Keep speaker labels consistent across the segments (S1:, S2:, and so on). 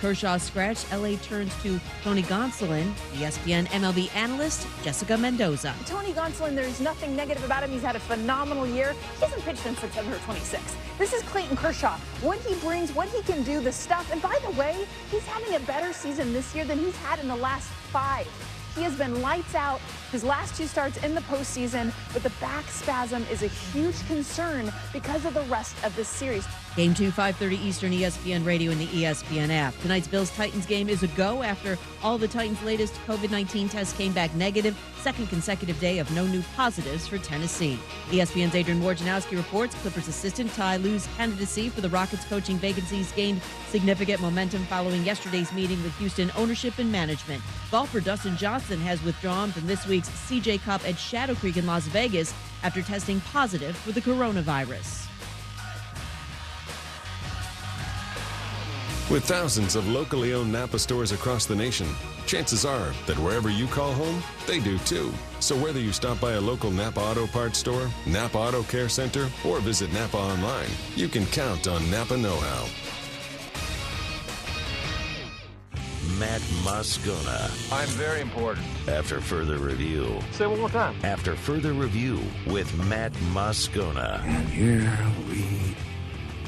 S1: Kershaw scratch, LA turns to Tony Gonsolin, ESPN MLB analyst Jessica Mendoza.
S2: Tony Gonsolin, there's nothing negative about him. He's had a phenomenal year. He hasn't pitched since September 26. This is Clayton Kershaw. What he brings, what he can do, the stuff. And by the way, he's having a better season this year than he's had in the last 5. He has been lights out his last 2 starts in the postseason, but the back spasm is a huge concern because of the rest of this series.
S1: Game 2, 5:30 Eastern, ESPN Radio and the ESPN app. Tonight's Bills-Titans game is a go after all the Titans' latest COVID-19 tests came back negative. Second consecutive day of no new positives for Tennessee. ESPN's Adrian Wojnarowski reports Clippers assistant Ty Lue's candidacy for the Rockets coaching vacancies gained significant momentum following yesterday's meeting with Houston ownership and management. Golfer Dustin Johnson has withdrawn from this week's CJ Cup at Shadow Creek in Las Vegas after testing positive for the coronavirus.
S3: With thousands of locally owned Napa stores across the nation, chances are that wherever you call home, they do too. So whether you stop by a local Napa Auto Parts store, Napa Auto Care Center, or visit Napa online, you can count on Napa know-how.
S4: Matt Moscona.
S5: I'm very important.
S4: After further review.
S5: Say it one more time.
S4: After further review with Matt Moscona.
S6: And here we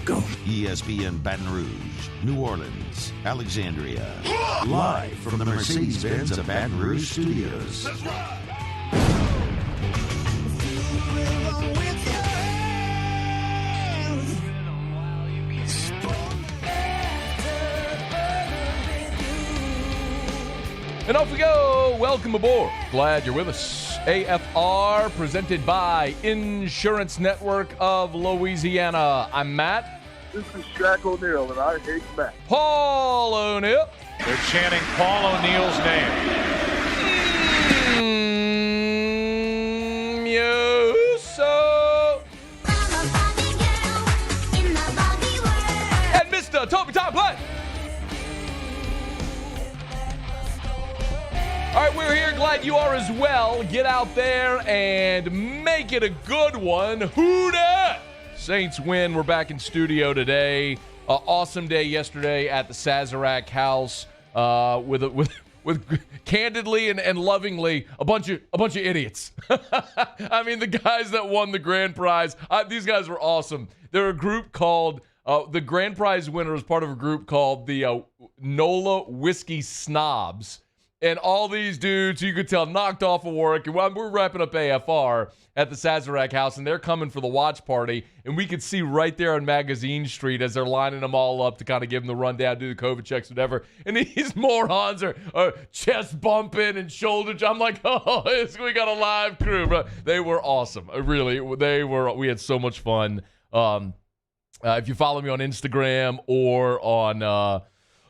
S6: go.
S4: ESPN Baton Rouge, New Orleans, Alexandria. Live from the Mercedes-Benz of Baton Rouge studios.
S6: That's right.
S7: And off we go. Welcome aboard. Glad you're with us. AFR presented by Insurance Network of Louisiana. I'm Matt.
S8: This is Shaq O'Neal, and I hate Matt.
S7: Paul O'Neal.
S5: They're chanting Paul O'Neal's name.
S7: You so. And Mr. Toby Tom Black. All right, we're here. Glad you are as well. Get out there and make it a good one. Who dat? Saints win. We're back in studio today. Awesome day yesterday at the Sazerac House with candidly and lovingly a bunch of idiots. I mean, the guys that won the grand prize. These guys were awesome. They're a group called the grand prize winner was part of a group called the NOLA Whiskey Snobs. And all these dudes, you could tell, knocked off of work. And we're wrapping up AFR at the Sazerac House, and they're coming for the watch party. And we could see right there on Magazine Street as they're lining them all up to kind of give them the rundown, do the COVID checks, whatever. And these morons are chest bumping and shoulder. I'm like, oh, we got a live crew, bro. They were awesome. Really, they were. We had so much fun. If you follow me on Instagram or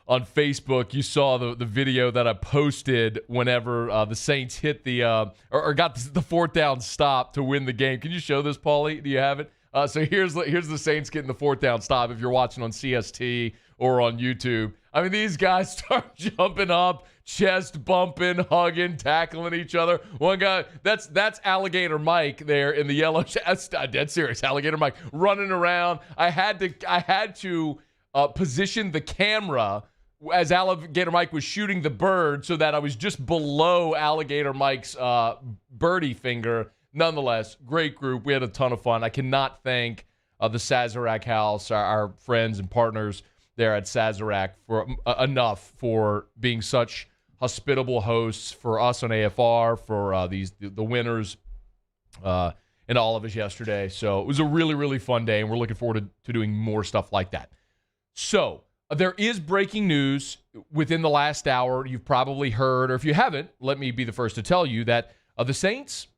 S7: on Facebook, you saw the video that I posted whenever the Saints hit the or got the 4th down stop to win the game. Can you show this, Paulie? Do you have it? So here's the Saints getting the 4th down stop. If you're watching on CST or on YouTube, I mean, these guys start jumping up, chest bumping, hugging, tackling each other. One guy, that's Alligator Mike there in the yellow. That's dead serious. Alligator Mike running around. I had to position the camera as Alligator Mike was shooting the bird so that I was just below Alligator Mike's birdie finger. Nonetheless, great group. We had a ton of fun. I cannot thank the Sazerac House, our friends and partners there at Sazerac for enough for being such hospitable hosts for us on AFR, for the winners, and all of us yesterday. So it was a really, really fun day, and we're looking forward to doing more stuff like that. So there is breaking news within the last hour. You've probably heard, or if you haven't, let me be the first to tell you that the Saints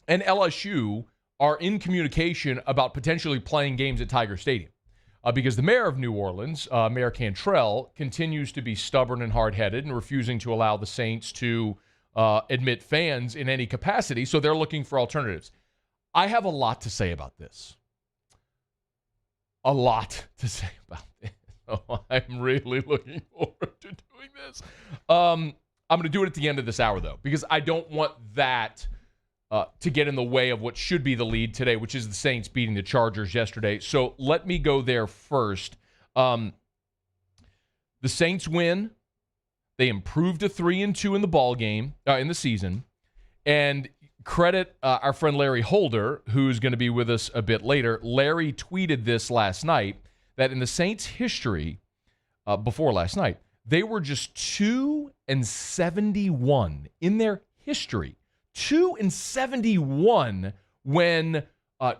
S7: and LSU are in communication about potentially playing games at Tiger Stadium because the mayor of New Orleans, Mayor Cantrell, continues to be stubborn and hard-headed and refusing to allow the Saints to admit fans in any capacity, so they're looking for alternatives. I have a lot to say about this. A lot to say about this. Oh, I'm really looking forward to doing this. I'm going to do it at the end of this hour, though, because I don't want that to get in the way of what should be the lead today, which is the Saints beating the Chargers yesterday. So let me go there first. The The Saints win. They improved to 3-2 in the ball game, in the season. And credit our friend Larry Holder, who's going to be with us a bit later. Larry tweeted this last night, that in the Saints' history, before last night, they were just 2-71 in their history. 2-71 when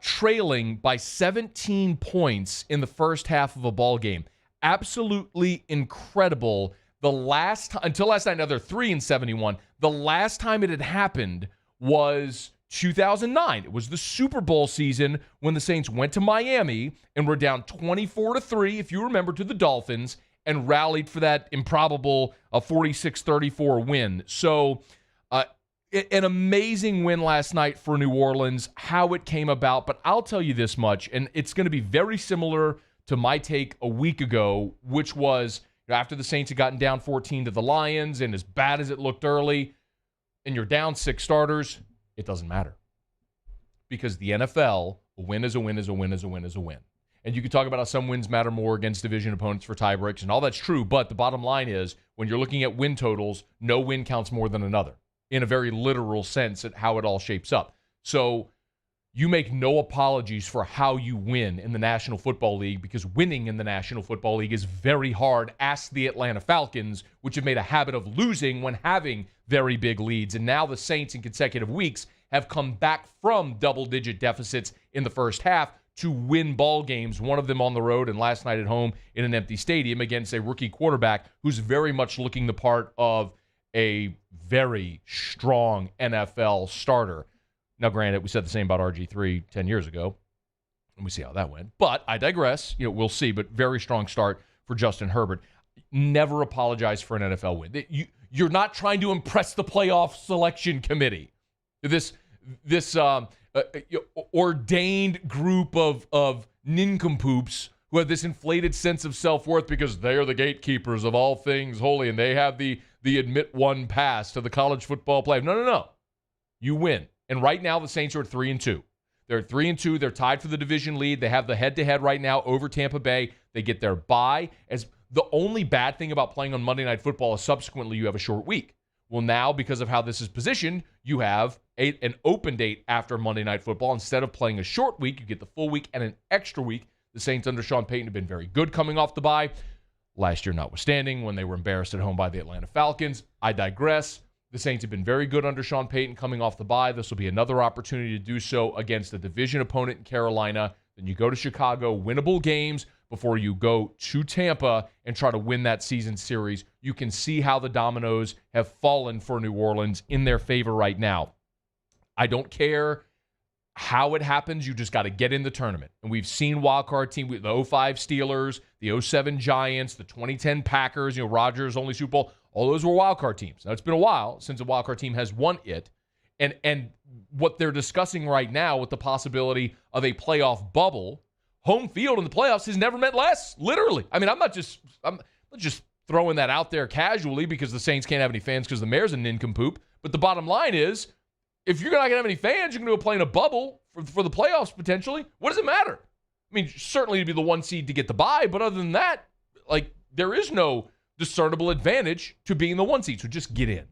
S7: trailing by 17 points in the first half of a ball game. Absolutely incredible. Until last night, now they're 3-71. The last time it had happened was 2009. It was the Super Bowl season when the Saints went to Miami and were down 24-3, if you remember, to the Dolphins, and rallied for that improbable 46-34 win. So an amazing win last night for New Orleans, how it came about. But I'll tell you this much, and it's going to be very similar to my take a week ago, which was after the Saints had gotten down 14 to the Lions, and as bad as it looked early, and you're down 6 starters, it doesn't matter. Because the NFL, a win is a win is a win is a win is a win. And you can talk about how some wins matter more against division opponents for tie breaks, and all that's true, but the bottom line is, when you're looking at win totals, no win counts more than another, in a very literal sense at how it all shapes up. So you make no apologies for how you win in the National Football League, because winning in the National Football League is very hard. Ask the Atlanta Falcons, which have made a habit of losing when having very big leads. And now the Saints in consecutive weeks have come back from double-digit deficits in the first half to win ball games, one of them on the road and last night at home in an empty stadium against a rookie quarterback who's very much looking the part of a very strong NFL starter. Now, granted, we said the same about RG3 10 years ago, and we see how that went. But I digress. We'll see, but very strong start for Justin Herbert. Never apologize for an NFL win. You're not trying to impress the playoff selection committee. This ordained group of nincompoops who have this inflated sense of self-worth because they are the gatekeepers of all things holy, and they have the admit one pass to the college football playoff. No. You win. And right now, the Saints are at 3-2. They're at 3-2. They're tied for the division lead. They have the head-to-head right now over Tampa Bay. They get their bye. As the only bad thing about playing on Monday Night Football is subsequently you have a short week. Well, now, because of how this is positioned, you have an open date after Monday Night Football. Instead of playing a short week, you get the full week and an extra week. The Saints under Sean Payton have been very good coming off the bye. Last year notwithstanding, when they were embarrassed at home by the Atlanta Falcons. I digress. The Saints have been very good under Sean Payton coming off the bye. This will be another opportunity to do so against a division opponent in Carolina. Then you go to Chicago, winnable games before you go to Tampa and try to win that season series. You can see how the dominoes have fallen for New Orleans in their favor right now. I don't care how it happens. You just got to get in the tournament. And we've seen wildcard team, the 05 Steelers, the 07 Giants, the 2010 Packers, Rodgers' only Super Bowl. All those were wildcard teams. Now, it's been a while since a wildcard team has won it. And what they're discussing right now with the possibility of a playoff bubble, home field in the playoffs has never meant less, literally. I mean, I'm not just throwing that out there casually because the Saints can't have any fans because the mayor's a nincompoop. But the bottom line is, if you're not going to have any fans, you're going to play in a bubble for the playoffs potentially. What does it matter? I mean, certainly to be the one seed to get the bye, but other than that, there is no discernible advantage to being the one seed. So just get in.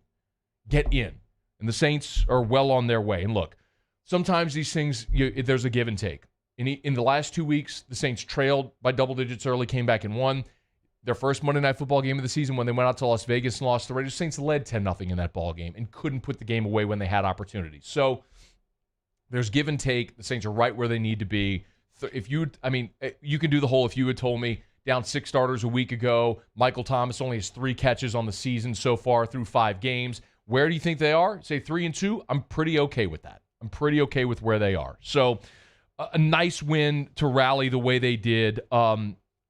S7: Get in. And the Saints are well on their way. And look, sometimes these things, there's a give and take. In the last 2 weeks, the Saints trailed by double digits early, came back and won. Their first Monday Night Football game of the season when they went out to Las Vegas and lost, the Raiders. Saints led 10-0 in that ball game and couldn't put the game away when they had opportunities. So there's give and take. The Saints are right where they need to be. You can do the whole if you had told me down 6 starters a week ago, Michael Thomas only has 3 catches on the season so far through 5 games. Where do you think they are? Say 3-2? I'm pretty okay with that. I'm pretty okay with where they are. So a nice win to rally the way they did.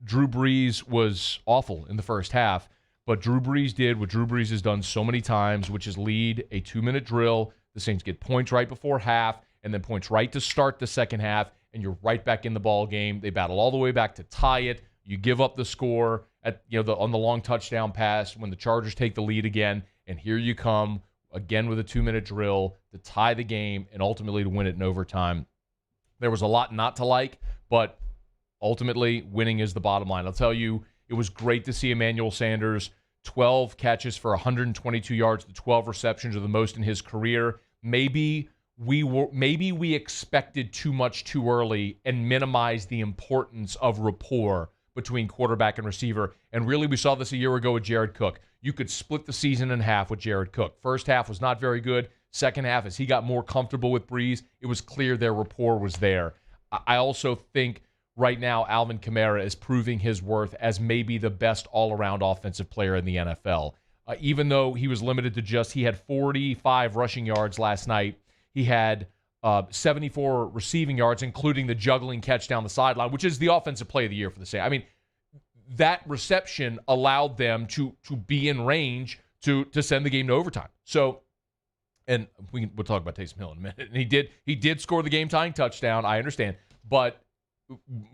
S7: Drew Brees was awful in the first half, but Drew Brees did what Drew Brees has done so many times, which is lead a 2-minute drill. The Saints get points right before half and then points right to start the second half, and you're right back in the ball game. They battle all the way back to tie it. You give up the score at on the long touchdown pass when the Chargers take the lead again, and here you come again with a 2-minute drill to tie the game and ultimately to win it in overtime. There was a lot not to like, but ultimately winning is the bottom line. I'll tell you, It was great to see Emmanuel Sanders, 12 catches for 122 yards, the 12 receptions are the most in his career. Maybe we expected too much too early and minimized the importance of rapport between quarterback and receiver. And really, we saw this a year ago with Jared Cook. You could split the season in half with Jared Cook. First half was not very good. Second half, as he got more comfortable with Breeze, it was clear their rapport was there. I also think right now Alvin Kamara is proving his worth as maybe the best all-around offensive player in the NFL. Even though he was limited to he had 45 rushing yards last night. He had 74 receiving yards, including the juggling catch down the sideline, which is the offensive play of the year for the Saints. I mean, that reception allowed them to be in range to send the game to overtime. So, and we'll talk about Taysom Hill in a minute. And he did score the game-tying touchdown, I understand, but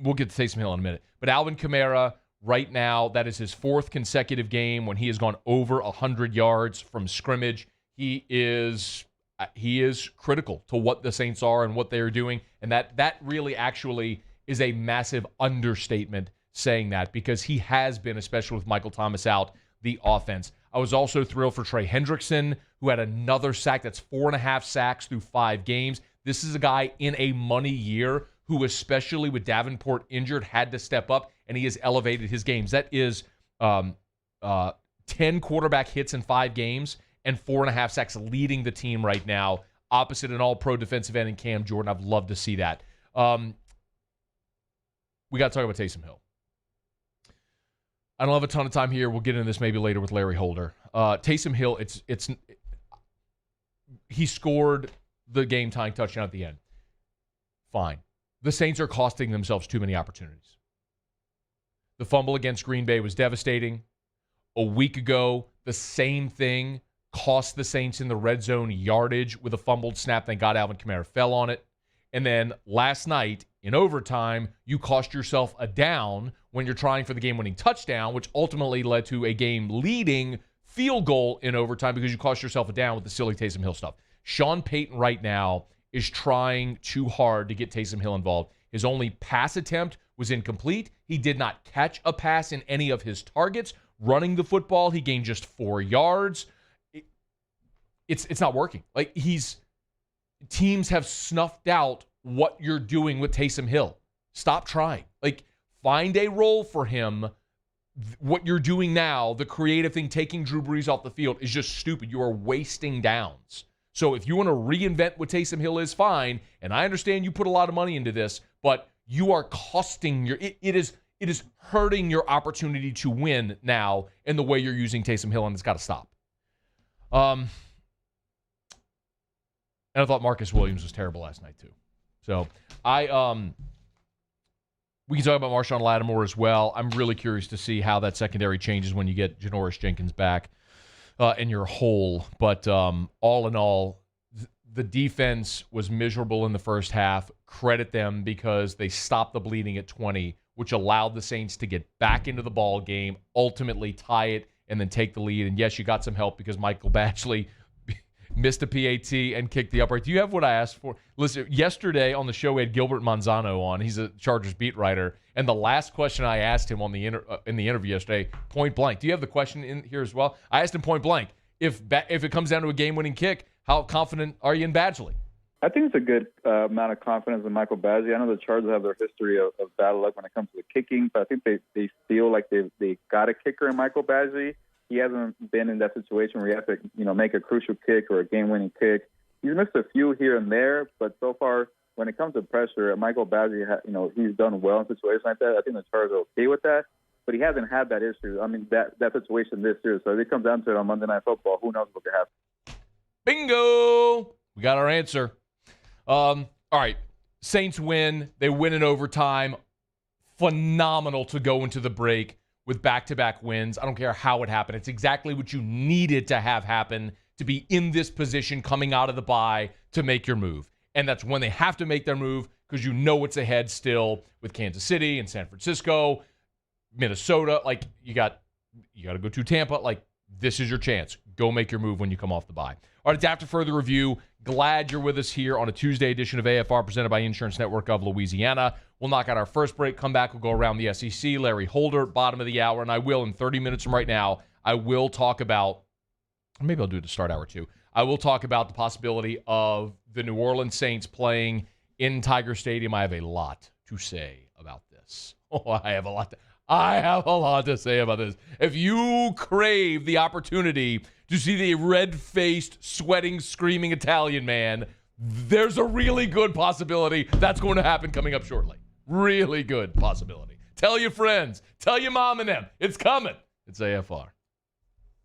S7: we'll get to Taysom Hill in a minute. But Alvin Kamara, right now, that is his 4th consecutive game when he has gone over 100 yards from scrimmage. He is critical to what the Saints are and what they are doing, and that really actually is a massive understatement saying that, because he has been, especially with Michael Thomas out, the offense. I was also thrilled for Trey Hendrickson, who had another sack. That's 4.5 sacks through 5 games. This is a guy in a money year who, especially with Davenport injured, had to step up, and he has elevated his games. That is 10 quarterback hits in 5 games and 4.5 sacks, leading the team right now, opposite an all-pro defensive end in Cam Jordan. I'd love to see that. We got to talk about Taysom Hill. I don't have a ton of time here. We'll get into this maybe later with Larry Holder. Taysom Hill, he scored the game-tying touchdown at the end. Fine. The Saints are costing themselves too many opportunities. The fumble against Green Bay was devastating. A week ago, the same thing cost the Saints in the red zone yardage with a fumbled snap. Thank God Alvin Kamara fell on it. And then last night, in overtime, you cost yourself a down when you're trying for the game-winning touchdown, which ultimately led to a game-leading field goal in overtime because you cost yourself a down with the silly Taysom Hill stuff. Sean Payton right now is trying too hard to get Taysom Hill involved. His only pass attempt was incomplete. He did not catch a pass in any of his targets. Running the football, he gained just 4 yards. It's not working. Like, teams have snuffed out what you're doing with Taysom Hill. Stop trying. Like, find a role for him. What you're doing now, the creative thing, taking Drew Brees off the field, is just stupid. You are wasting downs. So if you want to reinvent what Taysom Hill is, fine. And I understand you put a lot of money into this, but you are costing it is hurting your opportunity to win now in the way you're using Taysom Hill, and it's got to stop. And I thought Marcus Williams was terrible last night too. So we can talk about Marshawn Lattimore as well. I'm really curious to see how that secondary changes when you get Janoris Jenkins back and you're whole. But all in all, the defense was miserable in the first half. Credit them because they stopped the bleeding at 20, which allowed the Saints to get back into the ball game, ultimately tie it, and then take the lead. And yes, you got some help because Michael Batchley missed a PAT and kicked the upright. Do you have what I asked for? Listen, yesterday on the show we had Gilbert Manzano on. He's a Chargers beat writer. And the last question I asked him on the in the interview yesterday, point blank. Do you have the question in here as well? I asked him point blank. If it comes down to a game-winning kick, how confident are you in Badgley?
S9: I think it's a good amount of confidence in Michael Badgley. I know the Chargers have their history of bad luck when it comes to the kicking, but I think they feel like they got a kicker in Michael Badgley. He hasn't been in that situation where he has to, make a crucial kick or a game-winning kick. He's missed a few here and there, but so far, when it comes to pressure, Michael Badgley, he's done well in situations like that. I think the Chargers are okay with that, but he hasn't had that issue. I mean, that situation this year. So if it comes down to it on Monday Night Football, who knows what could happen?
S7: Bingo! We got our answer. All right, Saints win. They win in overtime. Phenomenal to go into the break with back-to-back wins. I don't care how it happened. It's exactly what you needed to have happen to be in this position coming out of the bye to make your move. And that's when they have to make their move because you know what's ahead still with Kansas City and San Francisco, Minnesota. Like, you got to go to Tampa. Like, this is your chance. Go make your move when you come off the bye. All right, it's After Further Review. Glad you're with us here on a Tuesday edition of AFR presented by Insurance Network of Louisiana. We'll knock out our first break, come back, we'll go around the SEC. Larry Holder, bottom of the hour, and I will, in 30 minutes from right now, I will talk about, maybe I'll do it to start hour 2. I will talk about the possibility of the New Orleans Saints playing in Tiger Stadium. I have a lot to say about this. I have a lot to say about this. If you crave the opportunity to see the red-faced, sweating, screaming Italian man, there's a really good possibility that's going to happen coming up shortly. Really good possibility. Tell your friends. Tell your mom and them. It's coming. It's AFR.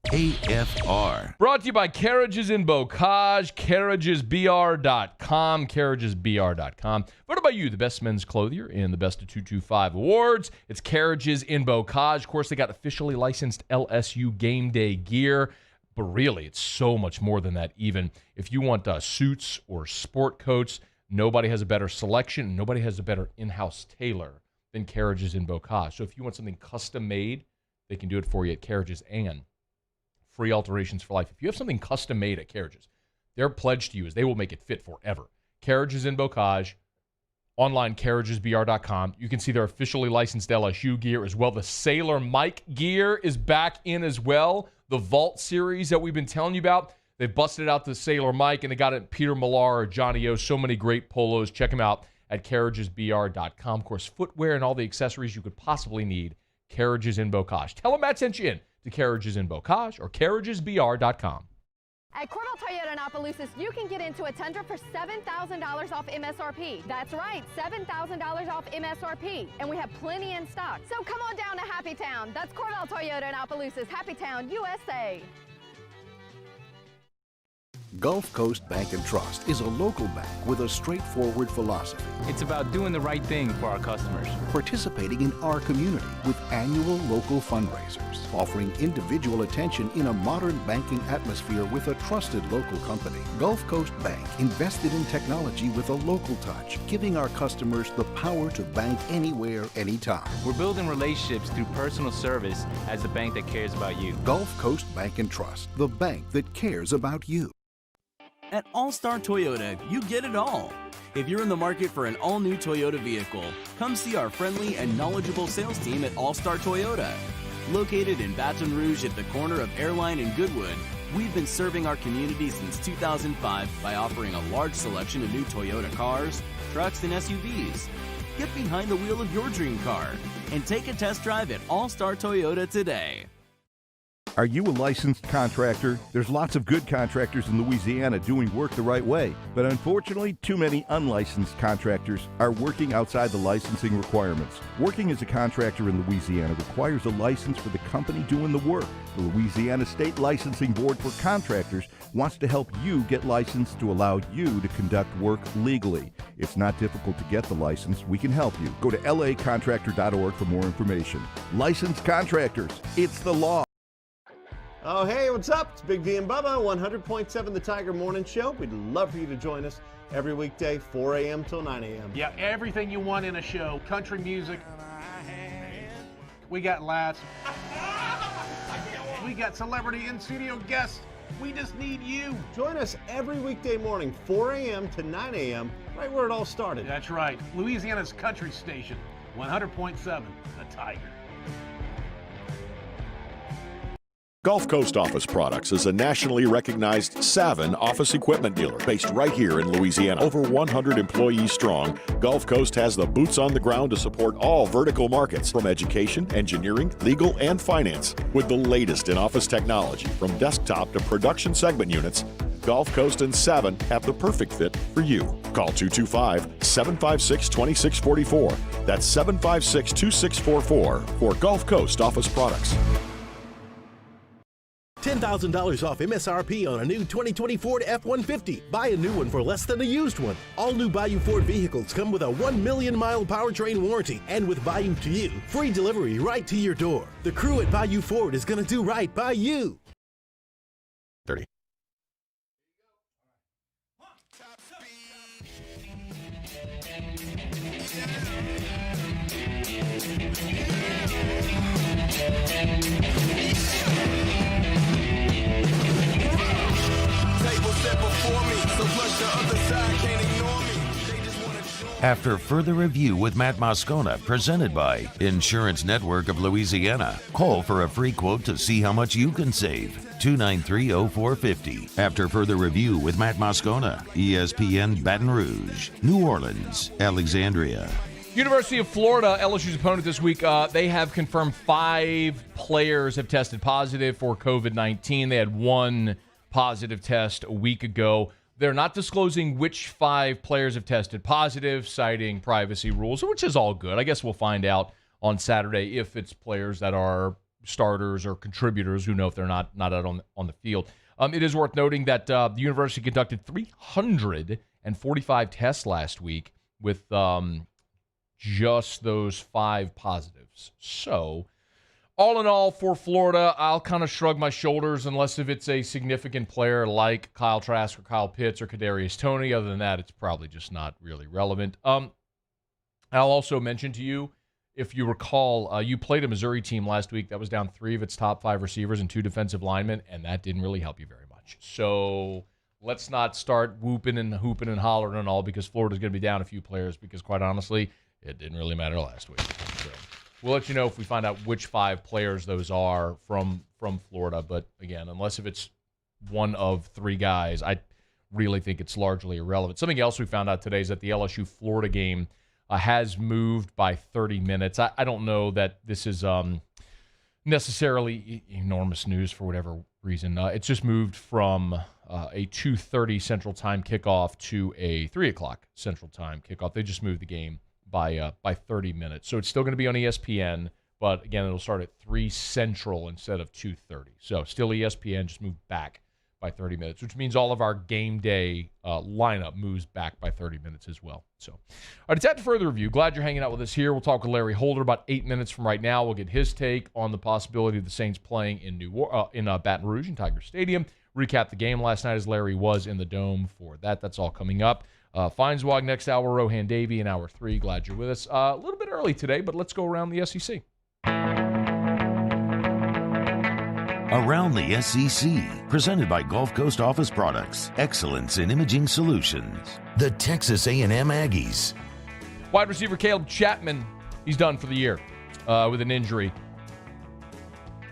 S4: AFR.
S7: Brought to you by Carriages in Bocage, carriagesbr.com, carriagesbr.com. Voted by you, the best men's clothier in the Best of 225 awards. It's Carriages in Bocage. Of course, they got officially licensed LSU game day gear, but really, it's so much more than that even. If you want suits or sport coats, nobody has a better selection. Nobody has a better in-house tailor than Carriages in Bocage. So if you want something custom made, they can do it for you at Carriages, and free alterations for life. If you have something custom made at Carriages, their pledge to you is they will make it fit forever. Carriages in Bocage, online carriagesbr.com. You can see their officially licensed LSU gear as well. The Sailor Mike gear is back in as well. The Vault series that we've been telling you about, they've busted out the Sailor Mike, and they got it Peter Millar or Johnny O. So many great polos. Check them out at carriagesbr.com. Of course, footwear and all the accessories you could possibly need. Carriages in Bocage. Tell them Matt sent you in to Carriages in Bocage or carriagesbr.com.
S10: At Cordell Toyota in Opelousas, you can get into a Tundra for $7,000 off MSRP. That's right, $7,000 off MSRP. And we have plenty in stock. So come on down to Happy Town. That's Cordell Toyota in Opelousas, Happy Town, USA.
S11: Gulf Coast Bank & Trust is a local bank with a straightforward philosophy.
S12: It's about doing the right thing for our customers.
S11: Participating in our community with annual local fundraisers. Offering individual attention in a modern banking atmosphere with a trusted local company. Gulf Coast Bank invested in technology with a local touch, giving our customers the power to bank anywhere, anytime.
S12: We're building relationships through personal service as the bank that cares about you.
S11: Gulf Coast Bank & Trust, the bank that cares about you.
S13: At All-Star Toyota, you get it all. If you're in the market for an all-new Toyota vehicle, come see our friendly and knowledgeable sales team at All-Star Toyota. Located in Baton Rouge at the corner of Airline and Goodwood, we've been serving our community since 2005 by offering a large selection of new Toyota cars, trucks, and SUVs. Get behind the wheel of your dream car and take a test drive at All-Star Toyota today.
S14: Are you a licensed contractor? There's lots of good contractors in Louisiana doing work the right way, but unfortunately, too many unlicensed contractors are working outside the licensing requirements. Working as a contractor in Louisiana requires a license for the company doing the work. The Louisiana State Licensing Board for Contractors wants to help you get licensed to allow you to conduct work legally. It's not difficult to get the license. We can help you. Go to lacontractor.org for more information. Licensed contractors, it's the law.
S15: Oh, hey, what's up? It's Big V and Bubba, 100.7 The Tiger Morning Show. We'd love for you to join us every weekday, 4 a.m. till 9 a.m.
S16: Yeah, everything you want in a show. Country music. We got laughs. We got celebrity in-studio guests. We just need you.
S15: Join us every weekday morning, 4 a.m. to 9 a.m., right where it all started.
S16: That's right. Louisiana's country station, 100.7 The Tiger.
S17: Gulf Coast Office Products is a nationally recognized Savin office equipment dealer based right here in Louisiana. Over 100 employees strong, Gulf Coast has the boots on the ground to support all vertical markets, from education, engineering, legal, and finance. With the latest in office technology, from desktop to production segment units, Gulf Coast and Savin have the perfect fit for you. Call 225-756-2644. That's 756-2644 for Gulf Coast Office Products.
S18: $10,000 off MSRP on a new 2020 Ford F-150. Buy a new one for less than a used one. All new Bayou Ford vehicles come with a 1 million mile powertrain warranty, and with Bayou to You, free delivery right to your door. The crew at Bayou Ford is going to do right by you.
S17: 30.
S4: After further review with Matt Moscona, presented by Insurance Network of Louisiana. Call for a free quote to see how much you can save. 293-0450. After further review with Matt Moscona, ESPN Baton Rouge, New Orleans, Alexandria.
S7: University of Florida, LSU's opponent this week, they have confirmed 5 players have tested positive for COVID-19. They had 1 positive test a week ago. They're not disclosing which 5 players have tested positive, citing privacy rules, which is all good. I guess we'll find out on Saturday if it's players that are starters or contributors who know if they're not out on the field. It is worth noting that the university conducted 345 tests last week with just those 5 positives. So, all in all, for Florida, I'll kind of shrug my shoulders unless if it's a significant player like Kyle Trask or Kyle Pitts or Kadarius Toney. Other than that, it's probably just not really relevant. I'll also mention to you, if you recall, you played a Missouri team last week that was down 3 of its top 5 receivers and 2 defensive linemen, and that didn't really help you very much. So let's not start whooping and hooping and hollering and all because Florida's going to be down a few players because, quite honestly, it didn't really matter last week. So we'll let you know if we find out which 5 players those are from Florida. But, again, unless if it's one of 3 guys, I really think it's largely irrelevant. Something else we found out today is that the LSU-Florida game has moved by 30 minutes. I don't know that this is necessarily enormous news for whatever reason. It's just moved from a 2:30 Central Time kickoff to a 3 o'clock Central Time kickoff. They just moved the game by 30 minutes. So it's still going to be on ESPN, but again, it'll start at 3 Central instead of 2:30. So still ESPN, just moved back by 30 minutes, which means all of our game day lineup moves back by 30 minutes as well. So, all right, it's at the further review. Glad you're hanging out with us here. We'll talk with Larry Holder about 8 minutes from right now. We'll get his take on the possibility of the Saints playing in Baton Rouge in Tiger Stadium. Recap the game last night as Larry was in the Dome for that. That's all coming up. Feinswag next hour, Rohan Davey in hour 3. Glad you're with us. A little bit early today, but let's go around the SEC.
S4: Around the SEC, presented by Gulf Coast Office Products, excellence in imaging solutions. The Texas A&M Aggies.
S7: Wide receiver Caleb Chapman, he's done for the year with an injury.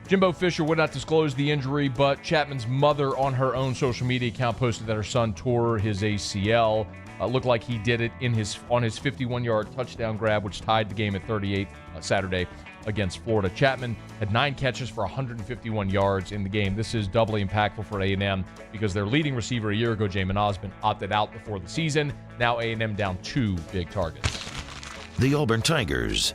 S7: Jimbo Fisher would not disclose the injury, but Chapman's mother on her own social media account posted that her son tore his ACL. Looked like he did it on his 51-yard touchdown grab, which tied the game at 38 Saturday against Florida. Chapman had 9 catches for 151 yards in the game. This is doubly impactful for A&M because their leading receiver a year ago, Jamin Osmond, opted out before the season. Now A&M down 2 big targets.
S4: The Auburn Tigers.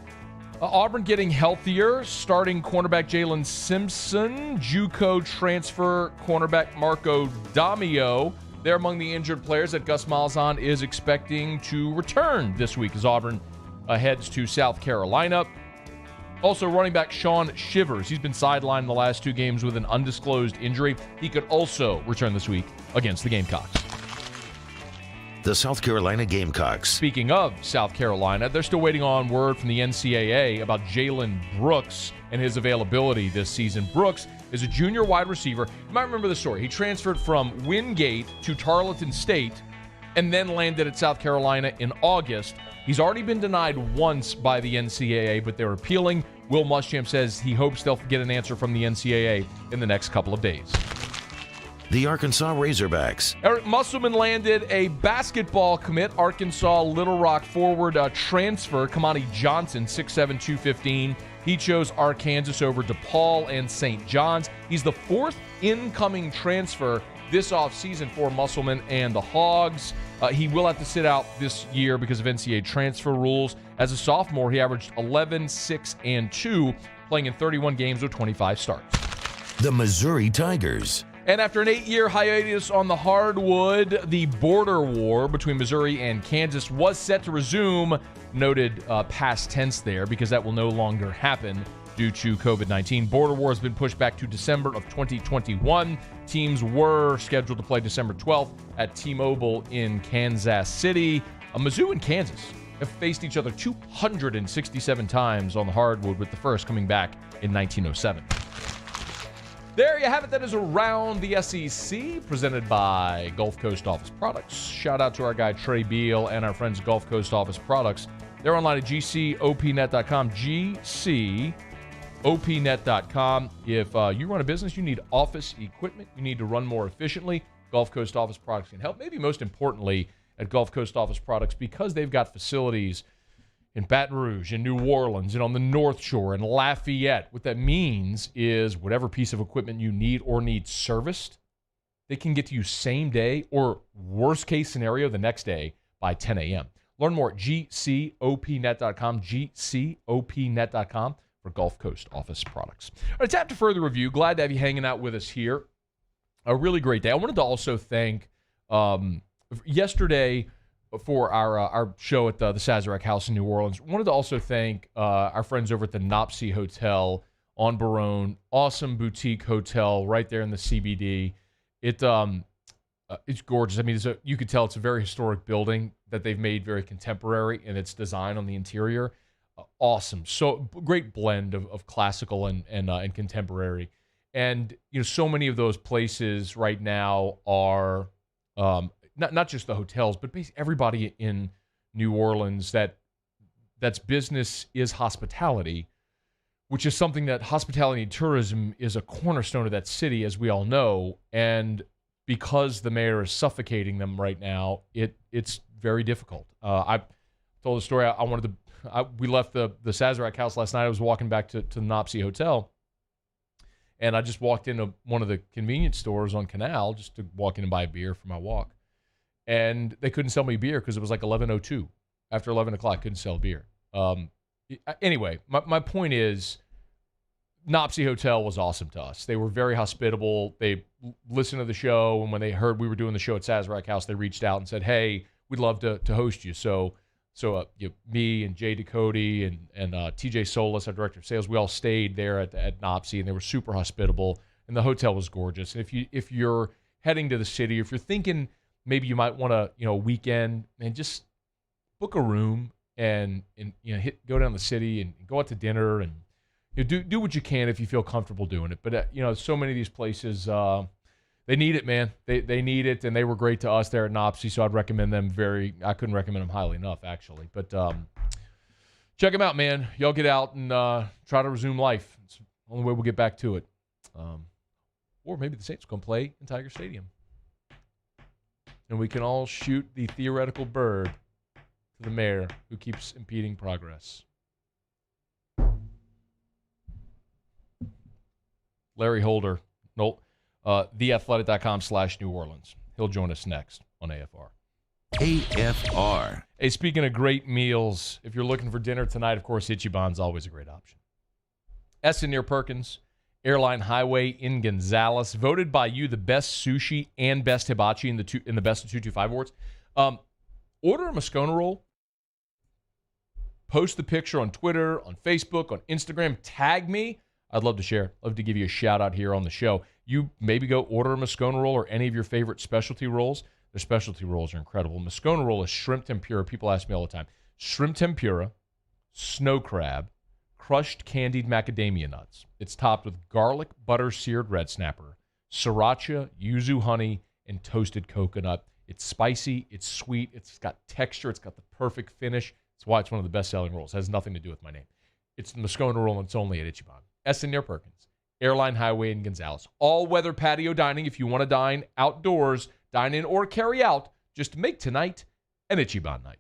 S7: Auburn getting healthier. Starting cornerback Jalen Simpson, JUCO transfer cornerback Marco Damio. They're among the injured players that Gus Malzahn is expecting to return this week as Auburn heads to South Carolina. Also, running back Sean Shivers. He's been sidelined the last 2 games with an undisclosed injury. He could also return this week against the Gamecocks.
S4: The South Carolina Gamecocks.
S7: Speaking of South Carolina, they're still waiting on word from the NCAA about Jalen Brooks and his availability this season. Brooks is a junior wide receiver. You might remember the story. He transferred from Wingate to Tarleton State and then landed at South Carolina in August. He's already been denied once by the NCAA, but they're appealing. Will Muschamp says he hopes they'll get an answer from the NCAA in the next couple of days.
S4: The Arkansas Razorbacks.
S7: Eric Musselman landed a basketball commit. Arkansas Little Rock forward transfer, Kamani Johnson, 6'7", 215. He chose Arkansas over DePaul and St. John's. He's the 4th incoming transfer this offseason for Musselman and the Hogs. He will have to sit out this year because of NCAA transfer rules. As a sophomore, he averaged 11, 6, and 2, playing in 31 games with 25 starts.
S4: The Missouri Tigers.
S7: And after an 8-year hiatus on the hardwood, the border war between Missouri and Kansas was set to resume. Noted past tense there because that will no longer happen due to COVID-19. Border war has been pushed back to December of 2021. Teams were scheduled to play December 12th at T-Mobile in Kansas City. Mizzou and Kansas have faced each other 267 times on the hardwood, with the first coming back in 1907. There you have it. That is Around the SEC, presented by Gulf Coast Office Products. Shout out to our guy Trey Beal and our friends at Gulf Coast Office Products. They're online at gcopnet.com, gcopnet.com. If you run a business, you need office equipment, you need to run more efficiently, Gulf Coast Office Products can help. Maybe most importantly at Gulf Coast Office Products, because they've got facilities in Baton Rouge, in New Orleans, and on the North Shore, and Lafayette. What that means is whatever piece of equipment you need or need serviced, they can get to you same day or worst case scenario the next day by 10 a.m. Learn more at gcopnet.com, gcopnet.com for Gulf Coast Office Products. All right, tap to further review. Glad to have you hanging out with us here. A really great day. I wanted to also thank yesterday for our show at the Sazerac House in New Orleans. Wanted to also thank our friends over at the Nopsey Hotel on Barone. Awesome boutique hotel right there in the CBD. It's gorgeous. I mean, you could tell it's a very historic building that they've made very contemporary in its design on the interior. Awesome. So great blend of classical and contemporary. And so many of those places right now are not just the hotels, but basically everybody in New Orleans that's business is hospitality, which is something that hospitality and tourism is a cornerstone of that city, as we all know. And because the mayor is suffocating them right now, it's very difficult. I told the story. We left the Sazerac House last night. I was walking back to the Nopsey Hotel, and I just walked into one of the convenience stores on Canal just to walk in and buy a beer for my walk. And they couldn't sell me beer because it was like 11:02. After 11 o'clock, couldn't sell beer. Anyway, my point is, Nopsey Hotel was awesome to us. They were very hospitable. They listened to the show, and when they heard we were doing the show at Sazerac House, they reached out and said, "Hey, we'd love to host you." So me and Jay Ducote and TJ Solis, our director of sales, we all stayed there at Nopsey, and they were super hospitable. And the hotel was gorgeous. And if you're heading to the city, if you're thinking maybe you might want to, a weekend, and just book a room and go down the city and go out to dinner and do what you can if you feel comfortable doing it. But so many of these places, they need it, man. They need it, and they were great to us there at Nopsey. So I'd recommend them I couldn't recommend them highly enough, actually. But check them out, man. Y'all get out and try to resume life. It's the only way we'll get back to it. Or maybe the Saints will come play in Tiger Stadium. And we can all shoot the theoretical bird to the mayor who keeps impeding progress. Larry Holder, theathletic.com/New Orleans. He'll join us next on AFR.
S4: AFR.
S7: Hey, speaking of great meals, if you're looking for dinner tonight, of course, Ichiban's always a great option. Essen near Perkins, Airline Highway in Gonzales, voted by you the best sushi and best hibachi in the best of 225 awards. Order a Moscona roll. Post the picture on Twitter, on Facebook, on Instagram. Tag me. I'd love to share. Love to give you a shout out here on the show. You maybe go order a Moscona roll or any of your favorite specialty rolls. Their specialty rolls are incredible. Moscona roll is shrimp tempura. People ask me all the time. Shrimp tempura, snow crab, crushed candied macadamia nuts. It's topped with garlic butter seared red snapper, sriracha, yuzu honey, and toasted coconut. It's spicy, it's sweet, it's got texture, it's got the perfect finish. That's why it's one of the best-selling rolls. It has nothing to do with my name. It's the Moscona roll, and it's only at Ichiban. Essen near Perkins, Airline Highway in Gonzales. All-weather patio dining if you want to dine outdoors, dine in, or carry out. Just make tonight an Ichiban night.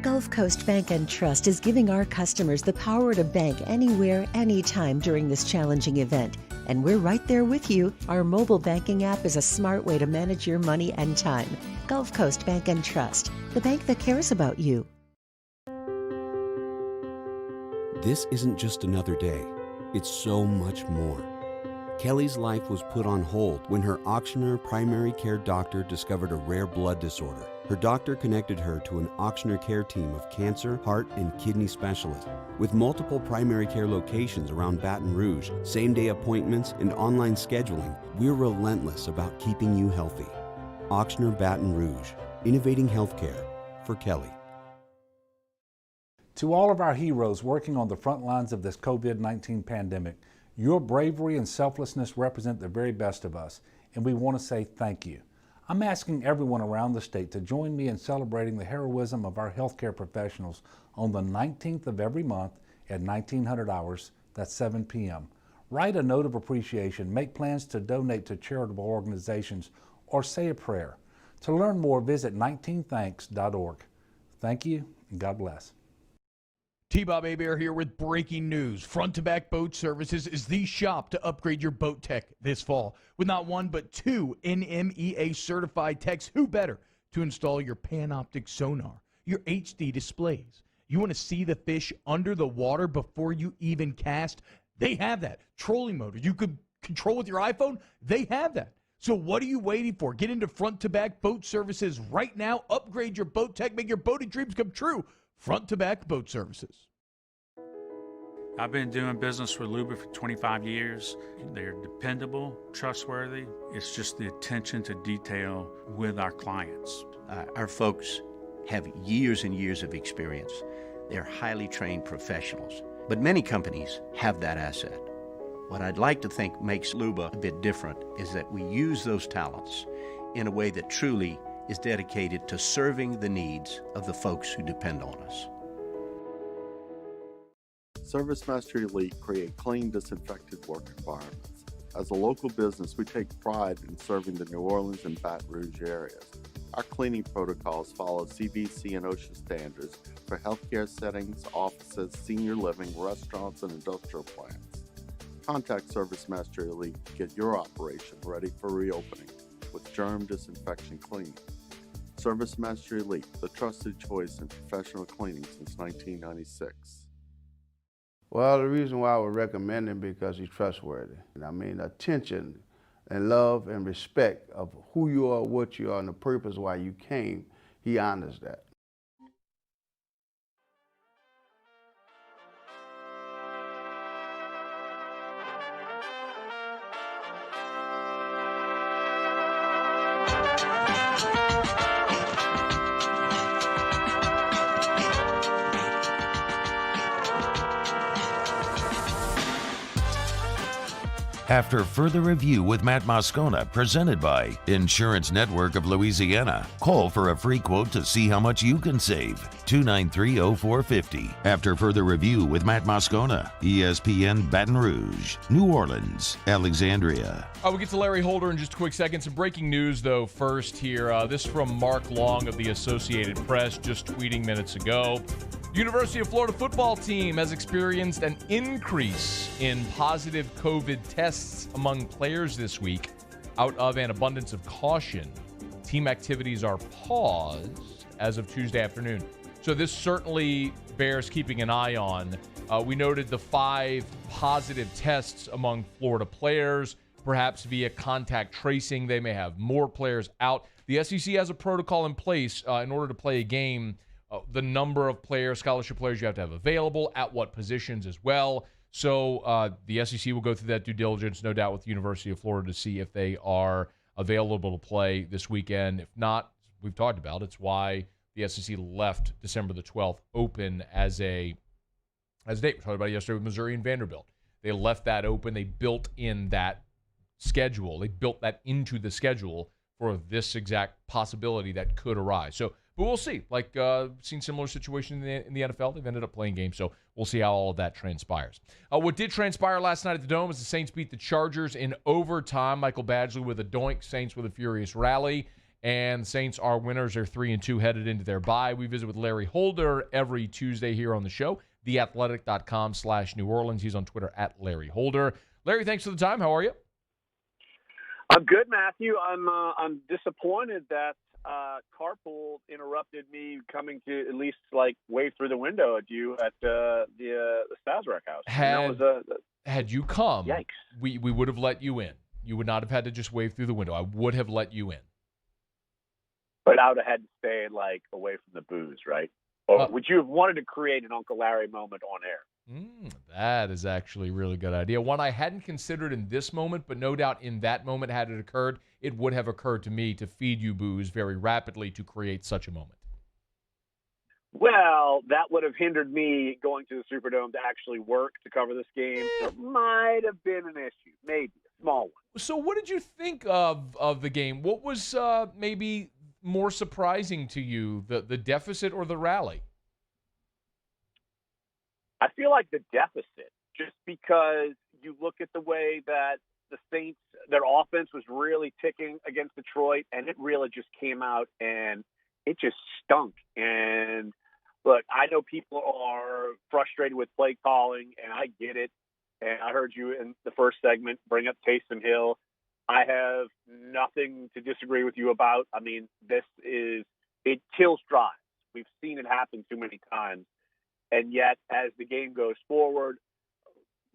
S19: Gulf Coast Bank and Trust is giving our customers the power to bank anywhere, anytime during this challenging event. And we're right there with you. Our mobile banking app is a smart way to manage your money and time. Gulf Coast Bank and Trust, the bank that cares about you.
S6: This isn't just another day. It's so much more. Kelly's life was put on hold when her auctioneer primary care doctor discovered a rare blood disorder. Her doctor connected her to an auctioneer care team of cancer, heart, and kidney specialists. With multiple primary care locations around Baton Rouge, same-day appointments, and online scheduling, we're relentless about keeping you healthy. Auctioneer Baton Rouge, innovating healthcare for Kelly.
S20: To all of our heroes working on the front lines of this COVID-19 pandemic, Your bravery and selflessness represent the very best of us, and we want to say thank you. I'm asking everyone around the state to join me in celebrating the heroism of our healthcare professionals on the 19th of every month at 1900 hours, that's 7 p.m. Write a note of appreciation, make plans to donate to charitable organizations, or say a prayer. To learn more, visit 19thanks.org. Thank you, and God bless.
S21: T-Bob Hebert here with breaking news. Front to Back Boat Services is the shop to upgrade your boat tech this fall. With not one but two NMEA certified techs, who better to install your Panoptic sonar, your HD displays. You want to see the fish under the water before you even cast? They have that. Trolling motor you could control with your iPhone? They have that. So what are you waiting for? Get into Front to Back Boat Services right now. Upgrade your boat tech. Make your boating dreams come true. Front to Back Boat Services.
S22: I've been doing business with Luba for 25 years. They're dependable, trustworthy. It's just the attention to detail with our clients.
S23: Our folks have years and years of experience. They're highly trained professionals. But many companies have that asset. What I'd like to think makes Luba a bit different is that we use those talents in a way that truly is dedicated to serving the needs of the folks who depend on us.
S24: ServiceMaster Elite create clean, disinfected work environments. As a local business, we take pride in serving the New Orleans and Baton Rouge areas. Our cleaning protocols follow CDC and OSHA standards for healthcare settings, offices, senior living, restaurants, and industrial plants. Contact ServiceMaster Elite to get your operation ready for reopening with germ disinfection cleaning. ServiceMaster Elite, the trusted choice in professional cleaning since 1996.
S25: Well, the reason why I would recommend him because he's trustworthy. I mean, attention and love and respect of who you are, what you are, and the purpose why you came, he honors that.
S4: After further review with Matt Moscona, presented by Insurance Network of Louisiana. Call for a free quote to see how much you can save. 293-0450. After further review with Matt Moscona, ESPN Baton Rouge, New Orleans, Alexandria.
S7: We'll get to Larry Holder in just a quick second. Some breaking news, though, first here. This from Mark Long of the Associated Press, just tweeting minutes ago. University of Florida football team has experienced an increase in positive COVID tests among players this week. Out of an abundance of caution, team activities are paused as of Tuesday afternoon. So this certainly bears keeping an eye on. We noted the 5 positive tests among Florida players, perhaps via contact tracing. They may have more players out. The SEC has a protocol in place in order to play a game. The number of players, scholarship players you have to have available, at what positions as well. So the SEC will go through that due diligence, no doubt, with the University of Florida to see if they are available to play this weekend. If not, we've talked about it's why the SEC left December the 12th open as a date. We talked about it yesterday with Missouri and Vanderbilt. They left that open. They built in that schedule. They built that into the schedule for this exact possibility that could arise. So, but we'll see. Like, seen similar situations in the NFL. They've ended up playing games, so we'll see how all of that transpires. What did transpire last night at the Dome is the Saints beat the Chargers in overtime. Michael Badgley with a doink, Saints with a furious rally, and the Saints are winners. They're 3-2 headed into their bye. We visit with Larry Holder every Tuesday here on the show, theathletic.com/New Orleans. He's on Twitter at Larry Holder. Larry, thanks for the time. How are you?
S8: I'm good, Matthew. I'm disappointed that Carpool interrupted me coming to at least like wave through the window at you at the Stasrak house.
S7: Had you come,
S8: yikes.
S7: we would have let you in. You would not have had to just wave through the window. I would have let you in.
S8: But I would have had to stay like away from the booze, right? Or would you have wanted to create an Uncle Larry moment on air?
S7: That is actually a really good idea. One I hadn't considered in this moment, but no doubt in that moment, had it occurred, it would have occurred to me to feed you booze very rapidly to create such a moment.
S8: Well, that would have hindered me going to the Superdome to actually work to cover this game. So it might have been an issue, maybe a small one.
S7: So what did you think of the game? What was maybe more surprising to you, the deficit or the rally?
S8: I feel like the deficit, just because you look at the way that the Saints, their offense was really ticking against Detroit, and it really just came out and it just stunk. And look, I know people are frustrated with play calling, and I get it. And I heard you in the first segment bring up Taysom Hill. I have nothing to disagree with you about. I mean, it kills drives. We've seen it happen too many times. And yet, as the game goes forward,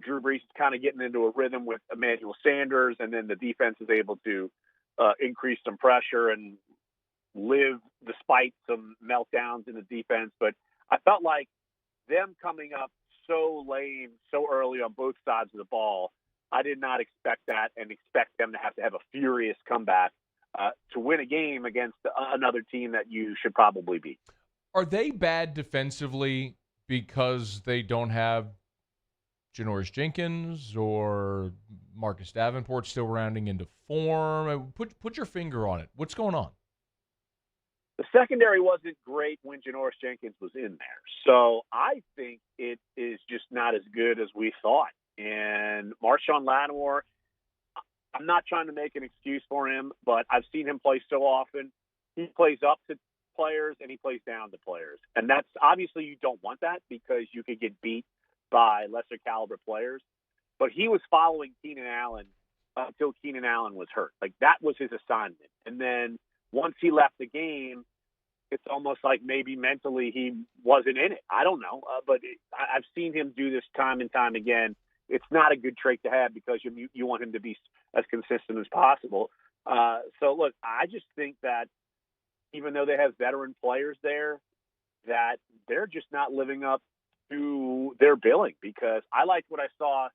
S8: Drew Brees is kind of getting into a rhythm with Emmanuel Sanders, and then the defense is able to increase some pressure and live despite some meltdowns in the defense. But I felt like them coming up so lame, so early on both sides of the ball, I did not expect that and expect them to have a furious comeback to win a game against another team that you should probably beat.
S7: Are they bad defensively because they don't have Janoris Jenkins or Marcus Davenport still rounding into form? Put your finger on it. What's going on?
S8: The secondary wasn't great when Janoris Jenkins was in there. So I think it is just not as good as we thought. And Marshawn Lattimore, I'm not trying to make an excuse for him, but I've seen him play so often. He plays up to players and he plays down to players. And that's obviously you don't want that because you could get beat by lesser caliber players. But he was following Keenan Allen until Keenan Allen was hurt. Like that was his assignment. And then once he left the game, it's almost like maybe mentally he wasn't in it. I don't know. But I've seen him do this time and time again. It's not a good trait to have because you want him to be as consistent as possible. So, look, I just think that even though they have veteran players there, that they're just not living up to their billing because I liked what I saw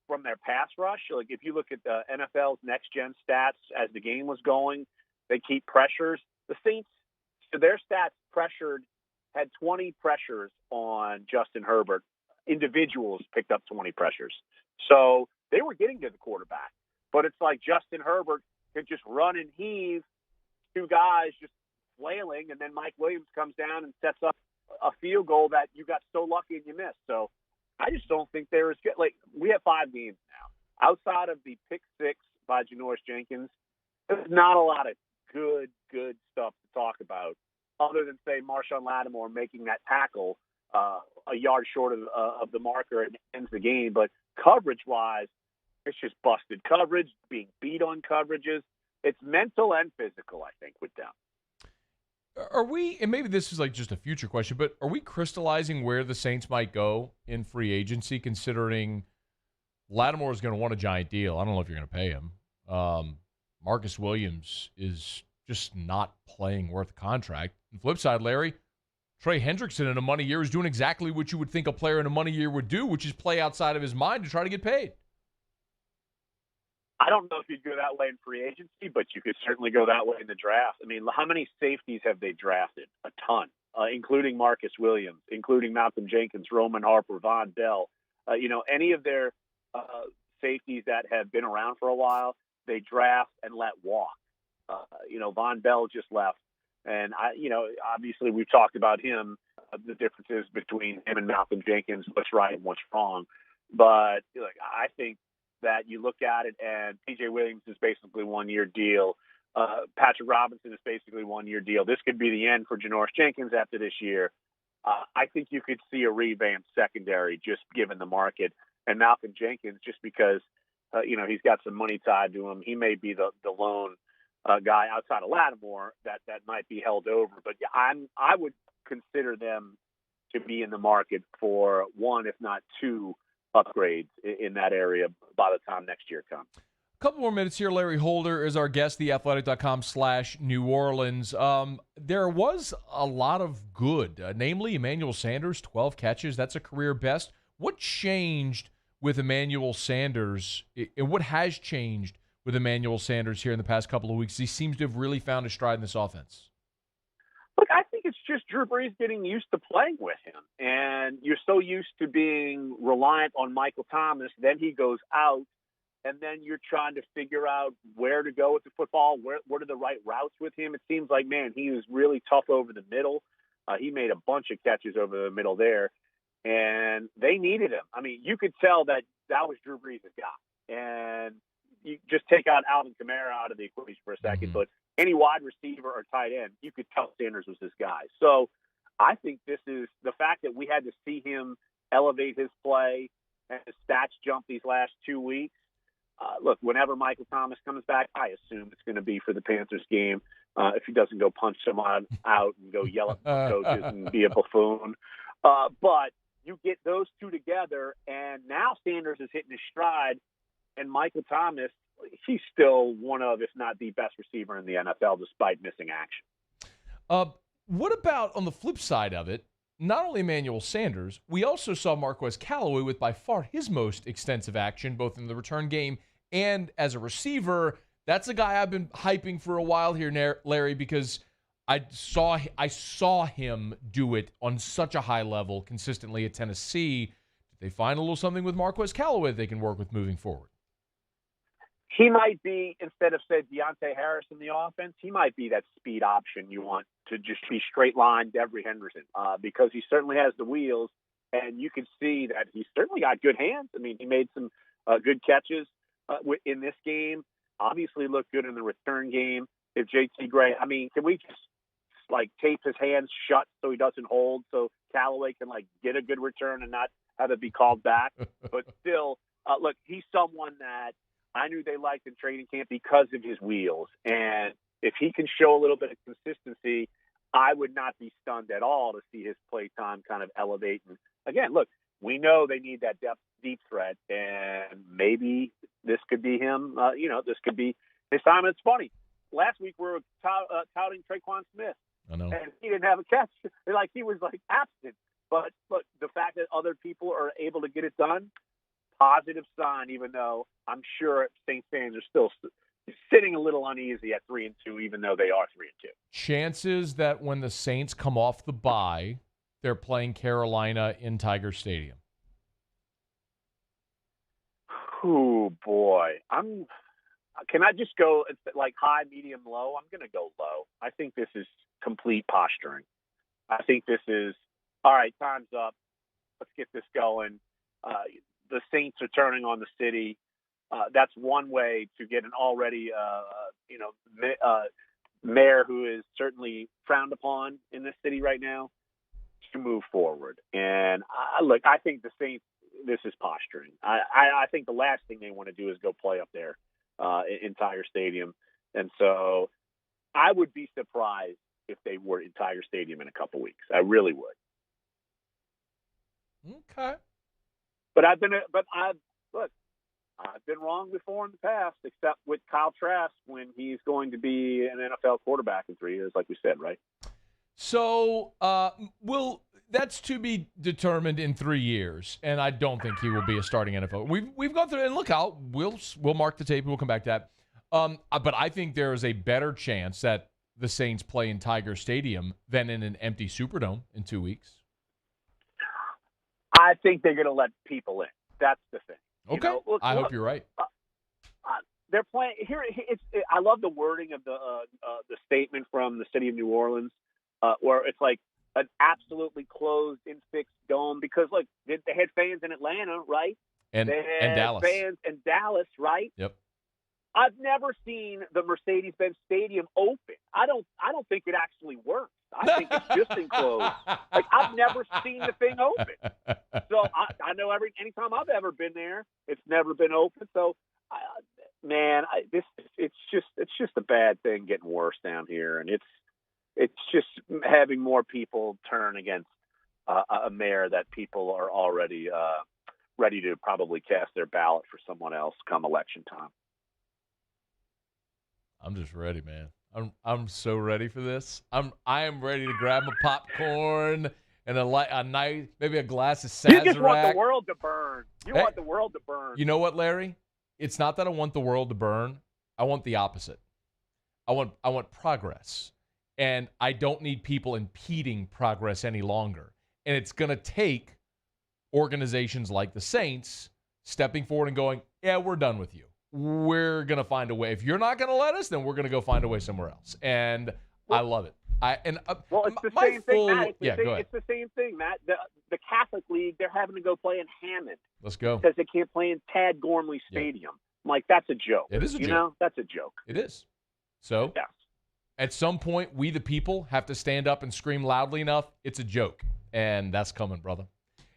S8: from their pass rush. Like if you look at the NFL's next-gen stats as the game was going, they keep pressures. The Saints, so their stats had 20 pressures on Justin Herbert. Individuals picked up 20 pressures. So they were getting to the quarterback. But it's like Justin Herbert could just run and heave, two guys just flailing, and then Mike Williams comes down and sets up a field goal that you got so lucky and you missed. So I just don't think they're as good. Like, we have 5 games now. Outside of the pick 6 by Janoris Jenkins, there's not a lot of good stuff to talk about other than, say, Marshawn Lattimore making that tackle a yard short of the marker and ends the game. But coverage-wise, it's just busted coverage, being beat on coverages. It's mental and physical, I think, with them.
S7: Are we, and maybe this is like just a future question, but are we crystallizing where the Saints might go in free agency, considering Lattimore is going to want a giant deal? I don't know if you're going to pay him. Marcus Williams is just not playing worth a contract. On the flip side, Larry, Trey Hendrickson in a money year is doing exactly what you would think a player in a money year would do, which is play outside of his mind to try to get paid.
S8: I don't know if you'd go that way in free agency, but you could certainly go that way in the draft. I mean, how many safeties have they drafted? A ton, including Marcus Williams, including Malcolm Jenkins, Roman Harper, Von Bell. Any of their safeties that have been around for a while, they draft and let walk. Von Bell just left. And, obviously we've talked about him, the differences between him and Malcolm Jenkins, what's right and what's wrong. But I think that you look at it and P.J. Williams is basically 1-year deal. Patrick Robinson is basically 1-year deal. This could be the end for Janoris Jenkins after this year. I think you could see a revamped secondary just given the market. And Malcolm Jenkins, just because, he's got some money tied to him, he may be the lone guy outside of Lattimore that might be held over. But I would consider them to be in the market for 1, if not 2, upgrades in that area by the time next year comes.
S7: A couple more minutes here. Larry Holder is our guest, theathletic.com/New Orleans. There was a lot of good, namely Emmanuel Sanders, 12 catches. That's a career best. What changed with Emmanuel Sanders, and what has changed with Emmanuel Sanders here in the past couple of weeks? He seems to have really found a stride in this offense.
S8: Look, I think it's just Drew Brees getting used to playing with him. And you're so used to being reliant on Michael Thomas, then he goes out, and then you're trying to figure out where to go with the football, what are the right routes with him. It seems like, man, he was really tough over the middle. He made a bunch of catches over the middle there, and they needed him. I mean, you could tell that was Drew Brees' guy. And you just take out Alvin Kamara out of the equation for a second, but any wide receiver or tight end, you could tell Sanders was this guy. So I think this is the fact that we had to see him elevate his play and his stats jump these last 2 weeks. Look, whenever Michael Thomas comes back, I assume it's going to be for the Panthers game. If he doesn't go punch someone out and go yell at the coaches and be a buffoon. But you get those two together, and now Sanders is hitting his stride, and Michael Thomas, he's still one of, if not the best receiver in the NFL, despite missing action.
S7: What about on the flip side of it? Not only Emmanuel Sanders, we also saw Marquez Callaway with by far his most extensive action, both in the return game and as a receiver. That's a guy I've been hyping for a while here, Larry, because I saw him do it on such a high level consistently at Tennessee. Did they find a little something with Marquez Callaway that they can work with moving forward?
S8: He might be, instead of, say, Deontay Harris in the offense, he might be that speed option you want to just be straight line Devery Henderson, because he certainly has the wheels, and you can see that he's certainly got good hands. I mean, he made some good catches in this game, obviously looked good in the return game. If JT Gray, I mean, can we just, tape his hands shut so he doesn't hold so Callaway can, get a good return and not have it be called back? But still, look, he's someone that I knew they liked in training camp because of his wheels. And if he can show a little bit of consistency, I would not be stunned at all to see his play time kind of elevate. And again, look, we know they need that depth, deep threat, and maybe this could be him. This could be his time. And it's funny. Last week we were touting Traquan Smith.
S7: I know.
S8: And he didn't have a catch. He was absent. But look, the fact that other people are able to get it done, positive sign, even though I'm sure St. fans are still sitting a little uneasy at 3-2, even though they are 3-2.
S7: Chances that when the Saints come off the bye, they're playing Carolina in Tiger Stadium.
S8: Oh, boy. Can I just go high, medium, low? I'm going to go low. I think this is complete posturing. I think this is, all right, time's up. Let's get this going. The Saints are turning on the city. That's one way to get an already, mayor who is certainly frowned upon in this city right now to move forward. And I think the Saints, this is posturing. I think the last thing they want to do is go play up there in Tiger Stadium. And so I would be surprised if they were in Tiger Stadium in a couple weeks. I really would.
S7: Okay.
S8: But I've been wrong before in the past, except with Kyle Trask when he's going to be an NFL quarterback in 3 years, like we said, right?
S7: So, that's to be determined in 3 years, and I don't think he will be a starting NFL. We've gone through, and look out, we'll mark the tape, and we'll come back to that. But I think there is a better chance that the Saints play in Tiger Stadium than in an empty Superdome in 2 weeks.
S8: I think they're going to let people in. That's the thing.
S7: Okay, I hope you're right.
S8: They're playing here. I love the wording of the statement from the city of New Orleans, where it's like an absolutely closed in fixed dome, because look, they had fans in Atlanta, right?
S7: And Dallas.
S8: Fans in Dallas, right?
S7: Yep.
S8: I've never seen the Mercedes-Benz Stadium open. I don't think it actually works. I think it's just enclosed. I've never seen the thing open. So I know anytime I've ever been there, it's never been open. So, it's just a bad thing getting worse down here, and it's just having more people turn against a mayor that people are already ready to probably cast their ballot for someone else come election time.
S7: I'm just ready, man. I'm so ready for this. I am ready to grab my popcorn and a nice, maybe a glass of Sazerac.
S8: You just want the world to burn. Want the world to burn.
S7: You know what, Larry? It's not that I want the world to burn. I want the opposite. I want progress. And I don't need people impeding progress any longer. And it's going to take organizations like the Saints stepping forward and going, yeah, we're done with you. We're going to find a way. If you're not going to let us, then we're going to go find a way somewhere else. And I love it.
S8: It's the same thing, Matt. It's the same thing, Matt. The Catholic League, they're having to go play in Hammond.
S7: Let's go.
S8: Because they can't play in Tad Gormley Stadium. I'm like, that's a joke.
S7: It is a joke.
S8: You know, that's a joke.
S7: It is. So, at some point, we the people have to stand up and scream loudly enough. It's a joke. And that's coming, brother.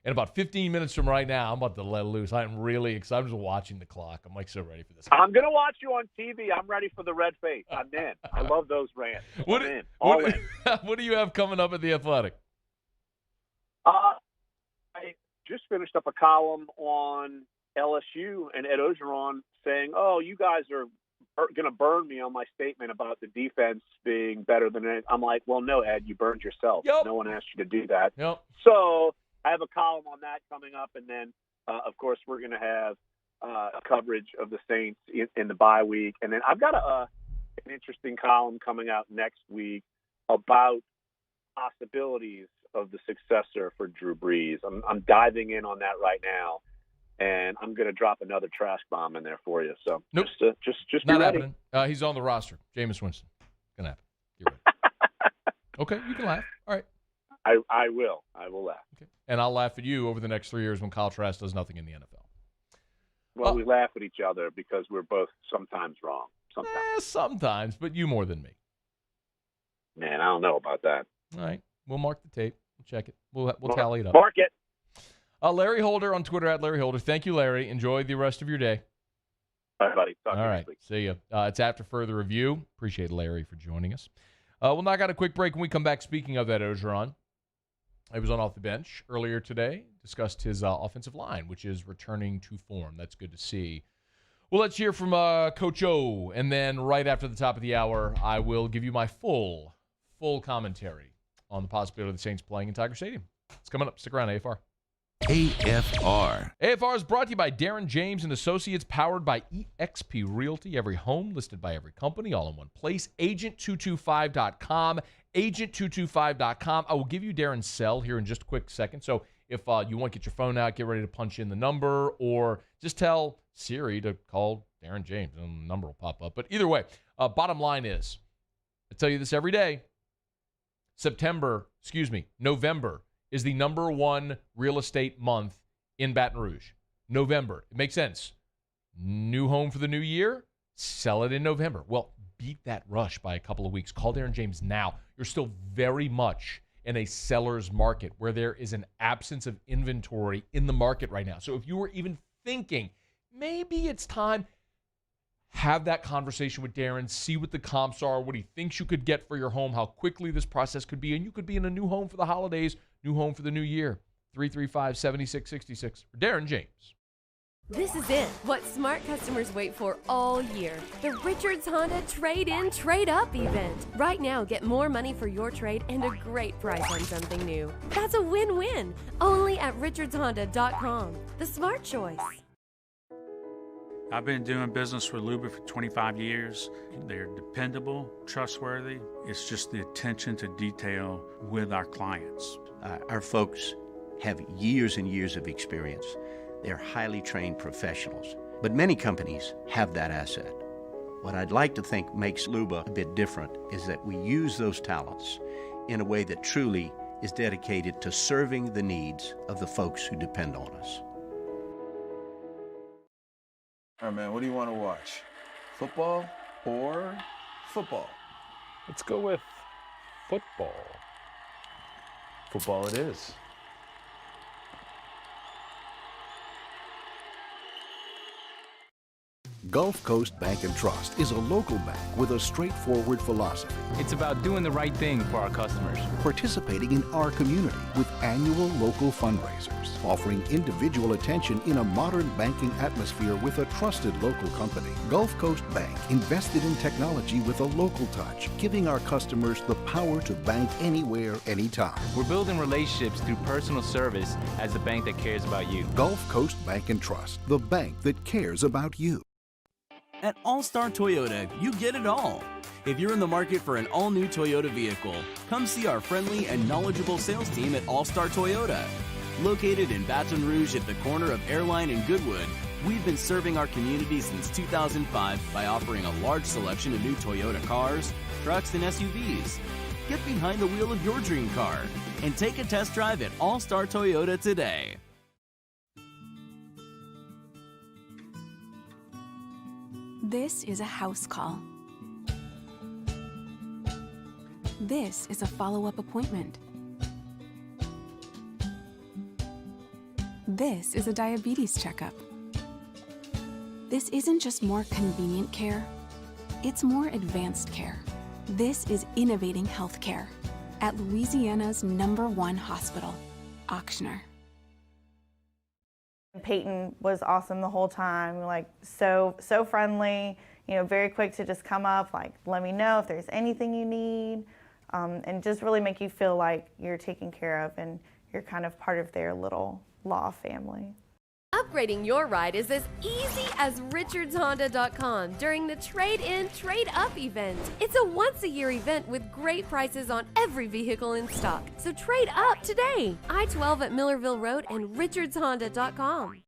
S7: In about 15 minutes from right now, I'm about to let loose. I'm really excited. I'm just watching the clock. I'm like so ready for this.
S8: I'm going to watch you on TV. I'm ready for the red face. I'm in. I love those rants. I'm in. All in.
S7: What do you have coming up at The Athletic?
S8: I just finished up a column on LSU and Ed Ogeron saying, oh, you guys are going to burn me on my statement about the defense being better than it. I'm like, well, no, Ed, you burned yourself.
S7: Yep.
S8: No one asked you to do that.
S7: Yep.
S8: So I have a column on that coming up, and then, of course, we're going to have a coverage of the Saints in the bye week. And then I've got an interesting column coming out next week about possibilities of the successor for Drew Brees. I'm diving in on that right now, and I'm going to drop another trash bomb in there for you. So just be
S7: not
S8: ready.
S7: happening. He's on the roster. Jameis Winston. Gonna happen. You're right. Okay, you can laugh. All right.
S8: I will. I will laugh.
S7: Okay. And I'll laugh at you over the next 3 years when Kyle Trask does nothing in the NFL.
S8: Well, we laugh at each other because we're both sometimes wrong.
S7: Sometimes, but you more than me.
S8: Man, I don't know about that.
S7: All right. We'll mark the tape. We'll check it. We'll tally it up.
S8: Mark it.
S7: Larry Holder on Twitter @Larry Holder. Thank you, Larry. Enjoy the rest of your day.
S8: Bye, buddy. Talk to you next week.
S7: See you. It's after further review. Appreciate Larry for joining us. We'll knock out a quick break when we come back. Speaking of that, Ogeron, he was on off the bench earlier today. Discussed his offensive line, which is returning to form. That's good to see. Well, let's hear from Coach O, and then right after the top of the hour, I will give you my full commentary on the possibility of the Saints playing in Tiger Stadium. It's coming up. Stick around, AFR.
S4: AFR.
S7: AFR is brought to you by Darren James and Associates, powered by eXp Realty. Every home listed by every company, all in one place. Agent225.com. Agent225.com. I will give you Darren's cell here in just a quick second. So if you want to get your phone out, get ready to punch in the number, or just tell Siri to call Darren James, and the number will pop up. But either way, bottom line is, I tell you this every day, November is the #1 real estate month in Baton Rouge. November. It makes sense. New home for the new year, sell it in November. Well, beat that rush by a couple of weeks. Call Darren James now. You're still very much in a seller's market where there is an absence of inventory in the market right now. So if you were even thinking, maybe it's time, have that conversation with Darren, see what the comps are, what he thinks you could get for your home, how quickly this process could be, and you could be in a new home for the holidays, new home for the new year. 335-7666 for Darren James.
S1: This is it, what smart customers wait for all year. The Richards Honda Trade-In, Trade-Up event. Right now, get more money for your trade and a great price on something new. That's a win-win. Only at richardshonda.com. The smart choice.
S22: I've been doing business with Luba for 25 years. They're dependable, trustworthy. It's just the attention to detail with our clients.
S23: Our folks have years and years of experience. They're highly trained professionals. But many companies have that asset. What I'd like to think makes Luba a bit different is that we use those talents in a way that truly is dedicated to serving the needs of the folks who depend on us.
S2: All right, man, what do you want to watch? Football or football?
S3: Let's go with football.
S2: Football it is.
S11: Gulf Coast Bank and Trust is a local bank with a straightforward philosophy.
S12: It's about doing the right thing for our customers.
S11: Participating in our community with annual local fundraisers. Offering individual attention in a modern banking atmosphere with a trusted local company. Gulf Coast Bank invested in technology with a local touch, giving our customers the power to bank anywhere, anytime.
S12: We're building relationships through personal service as the bank that cares about you.
S11: Gulf Coast Bank and Trust, the bank that cares about you.
S5: At All-Star Toyota, you get it all. If you're in the market for an all-new Toyota vehicle, come see our friendly and knowledgeable sales team at All-Star Toyota. Located in Baton Rouge at the corner of Airline and Goodwood, we've been serving our community since 2005 by offering a large selection of new Toyota cars, trucks, and SUVs. Get behind the wheel of your dream car and take a test drive at All-Star Toyota today.
S9: This is a house call. This is a follow-up appointment. This is a diabetes checkup. This isn't just more convenient care, it's more advanced care. This is innovating healthcare at Louisiana's #1 hospital, Auctioner.
S10: Peyton was awesome the whole time, like so friendly, very quick to just come up, like let me know if there's anything you need, and just really make you feel like you're taken care of and you're kind of part of their little law family.
S1: Upgrading your ride is as easy as richardshonda.com during the Trade-In, Trade-Up event. It's a once-a-year event with great prices on every vehicle in stock. So trade up today. I-12 at Millerville Road and richardshonda.com.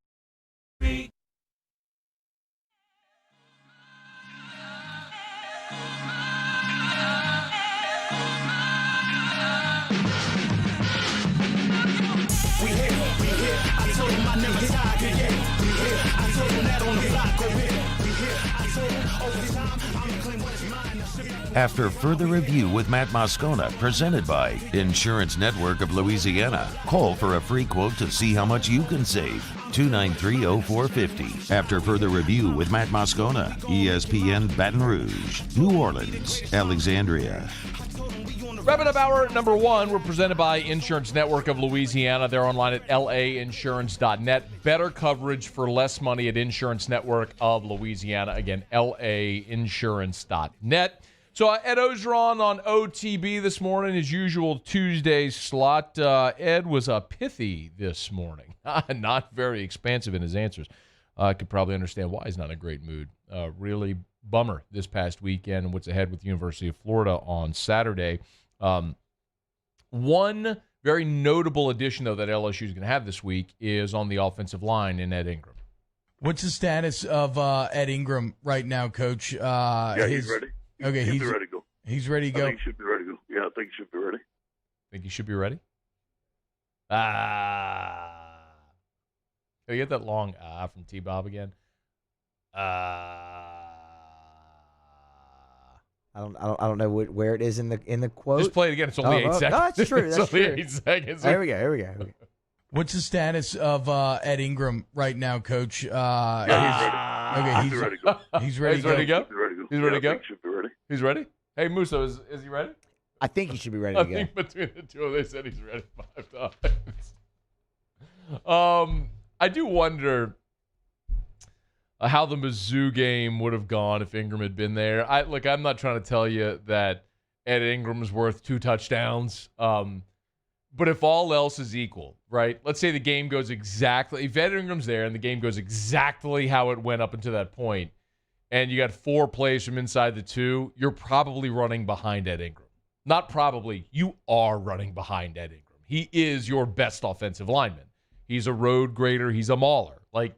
S4: After further review with Matt Moscona, presented by Insurance Network of Louisiana. Call for a free quote to see how much you can save. 293-0450. After further review with Matt Moscona, ESPN Baton Rouge, New Orleans, Alexandria.
S7: Wrapping up hour number 1, we're presented by Insurance Network of Louisiana. They're online at lainsurance.net. Better coverage for less money at Insurance Network of Louisiana. Again, lainsurance.net. So Ed Ogeron on OTB this morning, his usual Tuesday slot. Ed was pithy this morning. Not very expansive in his answers. I could probably understand why he's not in a great mood. Really bummer this past weekend and what's ahead with the University of Florida on Saturday. One very notable addition, though, that LSU is going to have this week is on the offensive line in Ed Ingram.
S21: What's the status of Ed Ingram right now, Coach?
S13: He's ready.
S21: Okay,
S13: he's ready to go.
S21: He's ready to go.
S13: I think he should be ready to go. Yeah, I think he should be ready.
S7: Think he should be ready? Can you get that long from T-Bob again?
S14: I don't know where it is in the quote.
S7: Just play it again. It's only 8 seconds.
S14: No, that's true. That's
S7: it's only
S14: true.
S7: 8 seconds.
S14: Here we go.
S21: What's the status of Ed Ingram right now, Coach?
S13: He's ready to go.
S21: He's ready to go.
S13: He's ready to go.
S7: He's ready to go.
S13: I think he should be ready.
S7: He's ready. Hey, Musso, is he ready?
S14: I think he should be ready to go.
S7: I think between the two of them, they said he's ready 5 times. I do wonder how the Mizzou game would have gone if Ingram had been there. I'm not trying to tell you that Ed Ingram's worth 2 touchdowns. But if all else is equal, right? Let's say the game goes exactly, if Ed Ingram's there and the game goes exactly how it went up until that point, and you got 4 plays from inside the 2, you're probably running behind Ed Ingram. Not probably, you are running behind Ed Ingram. He is your best offensive lineman. He's a road grader. He's a mauler. I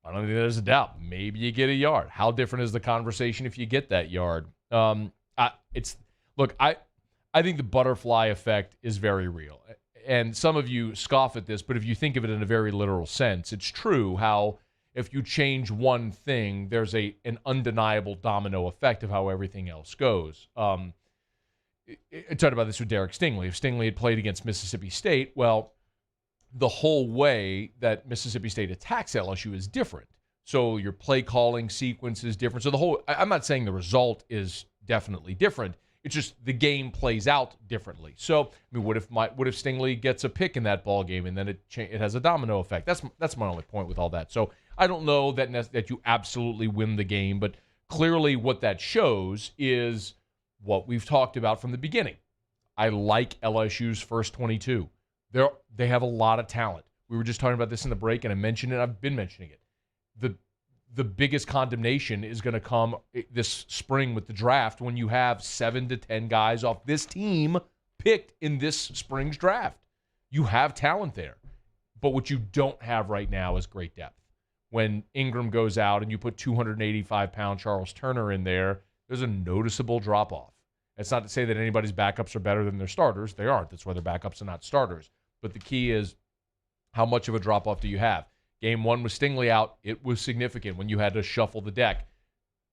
S7: don't think there's a doubt. Maybe you get a yard. How different is the conversation if you get that yard? I think the butterfly effect is very real. And some of you scoff at this, but if you think of it in a very literal sense, it's true how if you change one thing, there's an undeniable domino effect of how everything else goes. I talked about this with Derek Stingley. If Stingley had played against Mississippi State, well, the whole way that Mississippi State attacks LSU is different. So your play calling sequence is different. So I'm not saying the result is definitely different. It's just the game plays out differently. So, what if Stingley gets a pick in that ball game and then it has a domino effect? That's my only point with all that. So I don't know that you absolutely win the game, but clearly what that shows is what we've talked about from the beginning. I like LSU's first 22. They have a lot of talent. We were just talking about this in the break, and I mentioned it. I've been mentioning it. the biggest condemnation is going to come this spring with the draft when you have 7 to 10 guys off this team picked in this spring's draft. You have talent there. But what you don't have right now is great depth. When Ingram goes out and you put 285-pound Charles Turner in there, there's a noticeable drop-off. It's not to say that anybody's backups are better than their starters. They aren't. That's why they're backups and not starters. But the key is, how much of a drop-off do you have? Game 1 with Stingley out, it was significant when you had to shuffle the deck.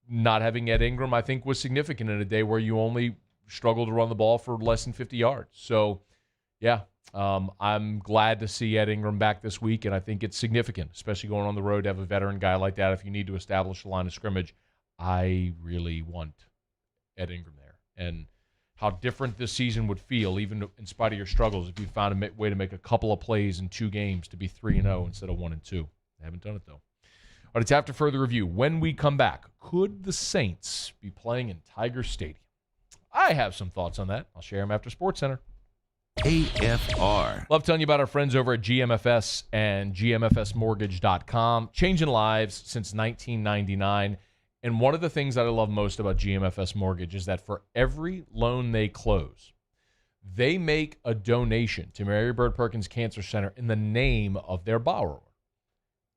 S7: Not having Ed Ingram, I think, was significant in a day where you only struggled to run the ball for less than 50 yards. So, yeah, I'm glad to see Ed Ingram back this week, and I think it's significant, especially going on the road to have a veteran guy like that. If you need to establish a line of scrimmage, I really want Ed Ingram there. And how different this season would feel, even in spite of your struggles, if you found a way to make a couple of plays in 2 games to be 3-0 instead of 1-2. They haven't done it, though. All right, it's after further review. When we come back, could the Saints be playing in Tiger Stadium? I have some thoughts on that. I'll share them after SportsCenter.
S4: AFR.
S7: Love telling you about our friends over at GMFS and GMFSmortgage.com. Changing lives since 1999. And one of the things that I love most about GMFS Mortgage is that for every loan they close, they make a donation to Mary Bird Perkins Cancer Center in the name of their borrower.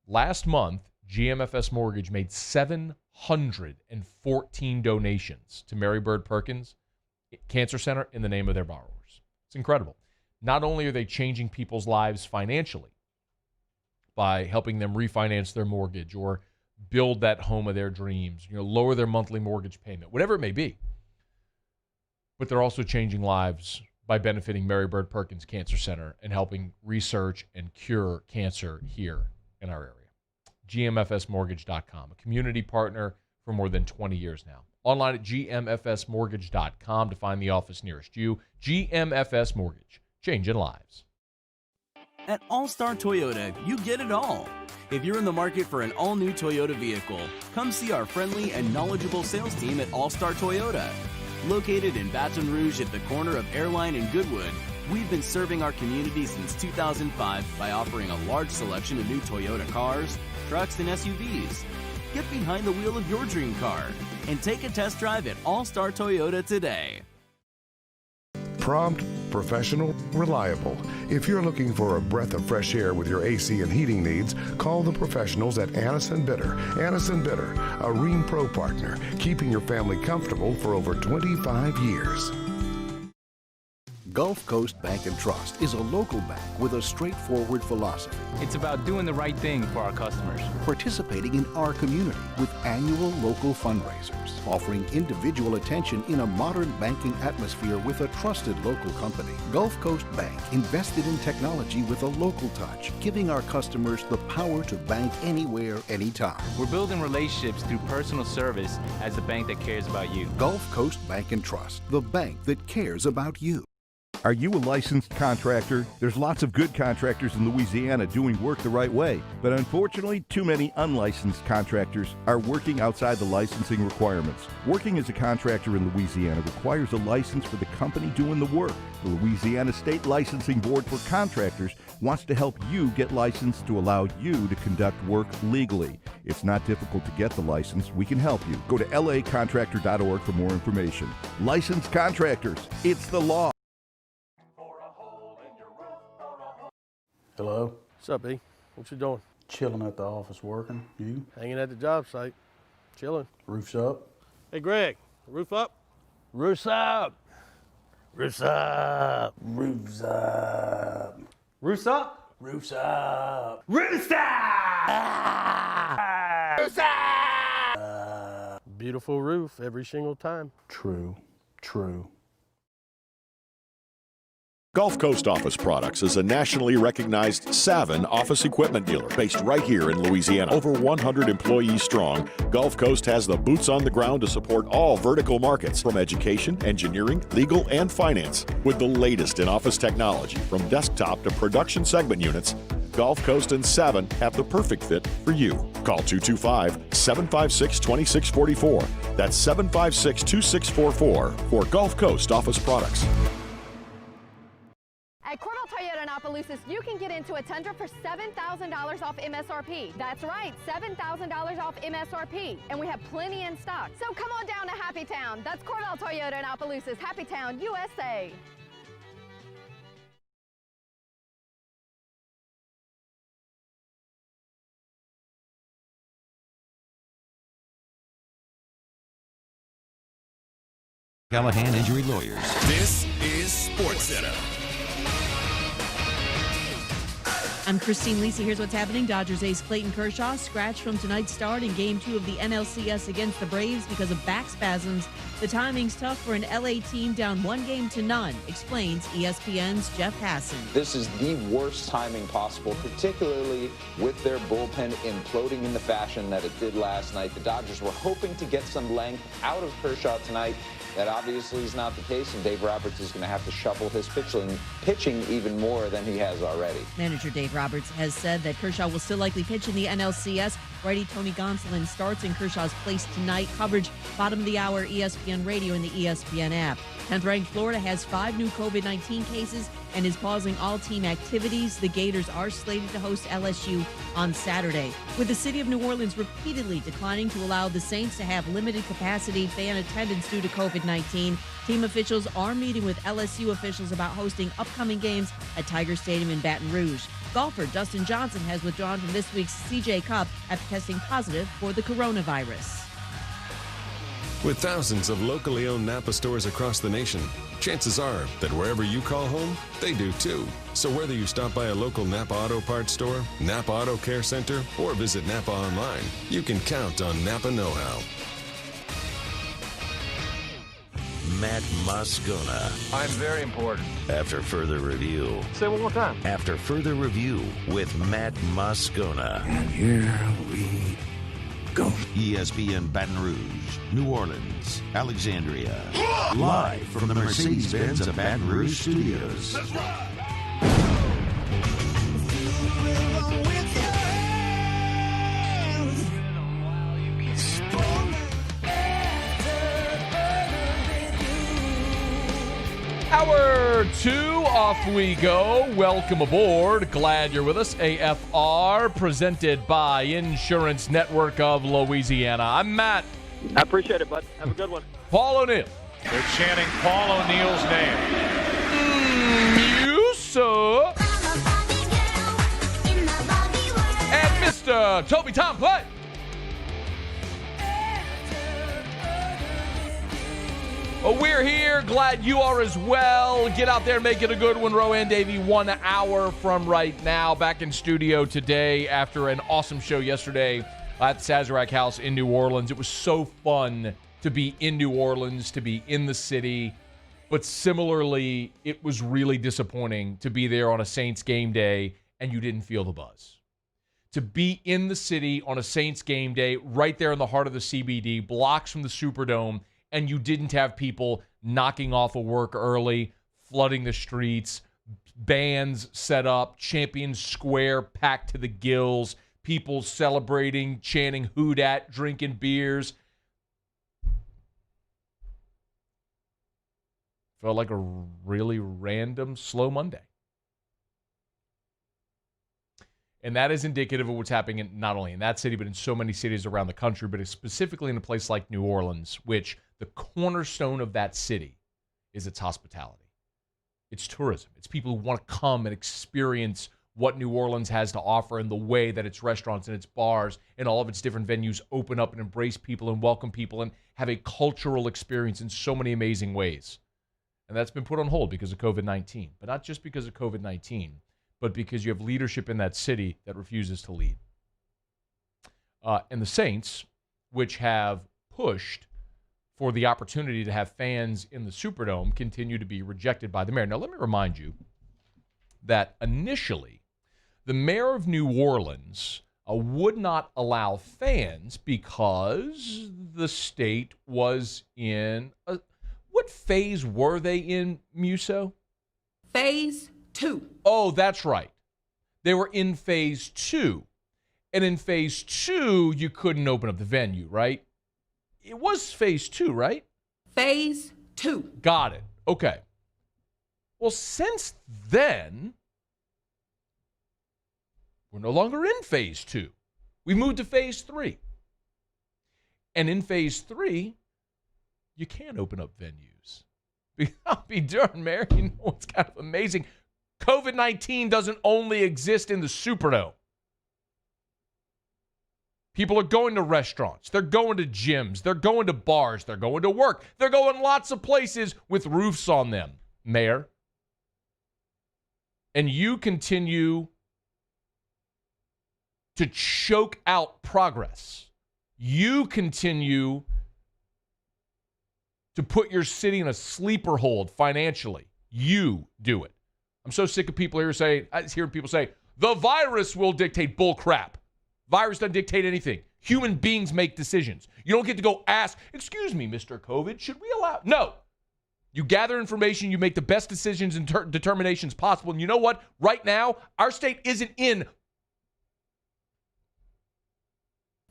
S7: Last month, GMFS Mortgage made 714 donations to Mary Bird Perkins Cancer Center in the name of their borrowers. It's incredible. Not only are they changing people's lives financially by helping them refinance their mortgage or build that home of their dreams, lower their monthly mortgage payment, whatever it may be, but they're also changing lives by benefiting Mary Bird Perkins Cancer Center and helping research and cure cancer here in our area. GMFSmortgage.com, a community partner for more than 20 years now. Online at GMFSmortgage.com to find the office nearest you. GMFS Mortgage, changing lives.
S5: At All-Star Toyota, you get it all. If you're in the market for an all-new Toyota vehicle, come see our friendly and knowledgeable sales team at All-Star Toyota. Located in Baton Rouge at the corner of Airline and Goodwood, we've been serving our community since 2005 by offering a large selection of new Toyota cars, trucks, and SUVs. Get behind the wheel of your dream car and take a test drive at All-Star Toyota today.
S15: Prompt, professional, reliable. If you're looking for a breath of fresh air with your AC and heating needs, call the professionals at Anison Bitter. Anison Bitter, a Rheem Pro partner, keeping your family comfortable for over 25 years.
S11: Gulf Coast Bank and Trust is a local bank with a straightforward philosophy.
S12: It's about doing the right thing for our customers.
S11: Participating in our community with annual local fundraisers. Offering individual attention in a modern banking atmosphere with a trusted local company. Gulf Coast Bank invested in technology with a local touch, giving our customers the power to bank anywhere, anytime.
S12: We're building relationships through personal service as a bank that cares about you.
S11: Gulf Coast Bank and Trust, the bank that cares about you.
S16: Are you a licensed contractor? There's lots of good contractors in Louisiana doing work the right way, but unfortunately, too many unlicensed contractors are working outside the licensing requirements. Working as a contractor in Louisiana requires a license for the company doing the work. The Louisiana State Licensing Board for Contractors wants to help you get licensed to allow you to conduct work legally. It's not difficult to get the license. We can help you. Go to lacontractor.org for more information. Licensed contractors, it's the law.
S17: Hello. What's up, E? What you doing?
S18: Chilling at the office working. You?
S17: Hanging at the job site. Chilling.
S18: Roof's up.
S17: Hey, Greg. Roof up? Roof's up. Roof's up.
S18: Roof's up.
S17: Roof's up?
S18: Roof's up.
S17: Roof's up! Roof's up! Beautiful roof every single time.
S18: True. True.
S19: Gulf Coast Office Products is a nationally recognized Savin office equipment dealer based right here in Louisiana. Over 100 employees strong, Gulf Coast has the boots on the ground to support all vertical markets from education, engineering, legal, and finance. With the latest in office technology from desktop to production segment units, Gulf Coast and Savin have the perfect fit for you. Call 225-756-2644. That's 756-2644 for Gulf Coast Office Products.
S26: At Cordell Toyota in Opelousas, you can
S6: get into a Tundra for $7,000 off MSRP. That's right, $7,000 off MSRP. And we have plenty in stock. So come on down to Happy Town. That's Cordell Toyota in Opelousas, Happy Town, USA.
S4: Callahan Injury Lawyers.
S8: This is SportsCenter.
S20: I'm Christine Lisi. Here's what's happening. Dodgers ace Clayton Kershaw scratched from tonight's start in Game 2 of the NLCS against the Braves because of back spasms. The timing's tough for an LA team down 1-0, explains ESPN's Jeff Hassan.
S24: This is the worst timing possible, particularly with their bullpen imploding in the fashion that it did last night. The Dodgers were hoping to get some length out of Kershaw tonight. That obviously is not the case, and Dave Roberts is going to have to shuffle his pitching even more than he has already.
S20: Manager Dave Roberts has said that Kershaw will still likely pitch in the NLCS. Righty Tony Gonsolin starts in Kershaw's place tonight. Coverage bottom of the hour, ESPN Radio and the ESPN app. 10th-ranked Florida has 5 new COVID-19 cases and is pausing all team activities. The Gators are slated to host LSU on Saturday. With the city of New Orleans repeatedly declining to allow the Saints to have limited capacity fan attendance due to COVID-19, team officials are meeting with LSU officials about hosting upcoming games at Tiger Stadium in Baton Rouge. Golfer Dustin Johnson has withdrawn from this week's CJ Cup after testing positive for the coronavirus.
S25: With thousands of locally owned Napa stores across the nation, chances are that wherever you call home, they do too. So whether you stop by a local Napa Auto Parts store, Napa Auto Care Center, or visit Napa online, you can count on Napa know-how.
S4: Matt Moscona.
S26: I'm very important.
S4: After further review.
S26: Say it one more time.
S4: After further review with Matt Moscona.
S26: And here we go.
S4: ESPN Baton Rouge, New Orleans, Alexandria. Live from the Mercedes-Benz of Baton Rouge studios.
S26: That's right.
S7: Hour 2, off we go. Welcome aboard. Glad you're with us. AFR, presented by Insurance Network of Louisiana. I'm Matt.
S27: I appreciate it, bud. Have a good one.
S7: Paul O'Neill.
S28: They're chanting Paul O'Neill's name.
S7: You, sir. And Mr. Toby Tom Clay. Well, we're here. Glad you are as well. Get out there and make it a good one. Rohan Davey, 1 hour from right now. Back in studio today after an awesome show yesterday at the Sazerac House in New Orleans. It was so fun to be in New Orleans, to be in the city. But similarly, it was really disappointing to be there on a Saints game day and you didn't feel the buzz. To be in the city on a Saints game day, right there in the heart of the CBD, blocks from the Superdome, and you didn't have people knocking off of work early, flooding the streets, bands set up, Champion Square packed to the gills, people celebrating, chanting "Who Dat," drinking beers. Felt like a really random, slow Monday. And that is indicative of what's happening in, not only in that city, but in so many cities around the country, but specifically in a place like New Orleans, which the cornerstone of that city is its hospitality. It's tourism. It's people who want to come and experience what New Orleans has to offer and the way that its restaurants and its bars and all of its different venues open up and embrace people and welcome people and have a cultural experience in so many amazing ways. And that's been put on hold because of COVID-19. But not just because of COVID-19, but because you have leadership in that city that refuses to lead. And the Saints, which have pushed for the opportunity to have fans in the Superdome, continue to be rejected by the mayor. Now, let me remind you that initially, the mayor of New Orleans would not allow fans because the state was in what phase were they in, Muso?
S29: Phase 2.
S7: Oh, that's right. They were in phase 2. And in phase 2, you couldn't open up the venue, right? It was phase 2, right?
S29: Phase 2.
S7: Got it. Okay. Well, since then, We're no longer in phase 2. We've moved to phase 3. And in phase 3, you can open up venues. I'll be darned, Mayor. You know what's kind of amazing? COVID-19 doesn't only exist in the Superdome. People are going to restaurants. They're going to gyms. They're going to bars. They're going to work. They're going lots of places with roofs on them, Mayor. And you continue to choke out progress. You continue to put your city in a sleeper hold financially. You do it. I'm so sick of people here saying, I hear people say, the virus will dictate. Bull crap. Virus doesn't dictate anything. Human beings make decisions. You don't get to go ask, excuse me, Mr. COVID, should we allow? No. You gather information, you make the best decisions and determinations possible. And you know what? Right now, our state isn't in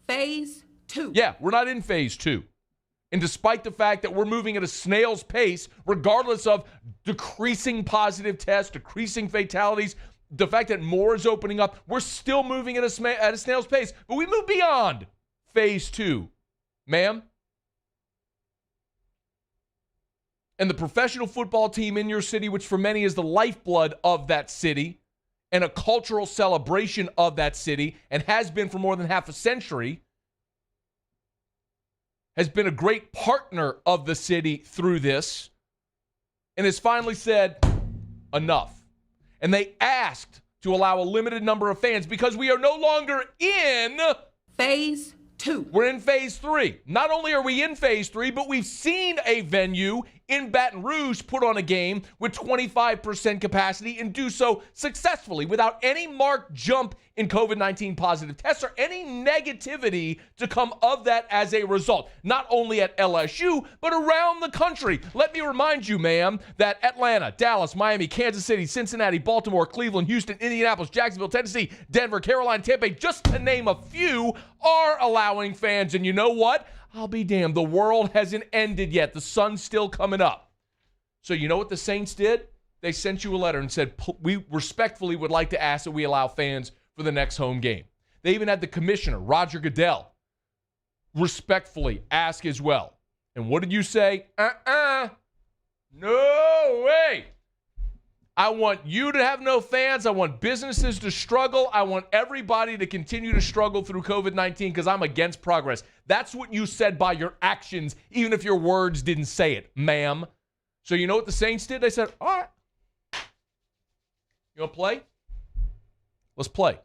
S29: phase 2.
S7: Yeah, we're not in phase 2. And despite the fact that we're moving at a snail's pace, regardless of decreasing positive tests, decreasing fatalities, the fact that more is opening up, we're still moving at a snail's pace. But we move beyond phase 2. Ma'am? And the professional football team in your city, which for many is the lifeblood of that city and a cultural celebration of that city and has been for more than half a century, has been a great partner of the city through this and has finally said, enough. And they asked to allow a limited number of fans because we are no longer in
S29: phase 2.
S7: We're in phase 3. Not only are we in phase 3, but we've seen a venue in Baton Rouge put on a game with 25% capacity and do so successfully without any marked jump in COVID-19 positive tests or any negativity to come of that as a result. Not only at LSU, but around the country. Let me remind you, ma'am, that Atlanta, Dallas, Miami, Kansas City, Cincinnati, Baltimore, Cleveland, Houston, Indianapolis, Jacksonville, Tennessee, Denver, Carolina, Tampa, just to name a few, are allowing fans. And you know what? I'll be damned. The world hasn't ended yet. The sun's still coming up. So you know what the Saints did? They sent you a letter and said, we respectfully would like to ask that we allow fans for the next home game. They even had the commissioner, Roger Goodell, respectfully ask as well. And what did you say? No way. I want you to have no fans. I want businesses to struggle. I want everybody to continue to struggle through COVID-19 because I'm against progress. That's what you said by your actions, even if your words didn't say it, ma'am. So you know what the Saints did? They said, all right. You want to play? Let's play.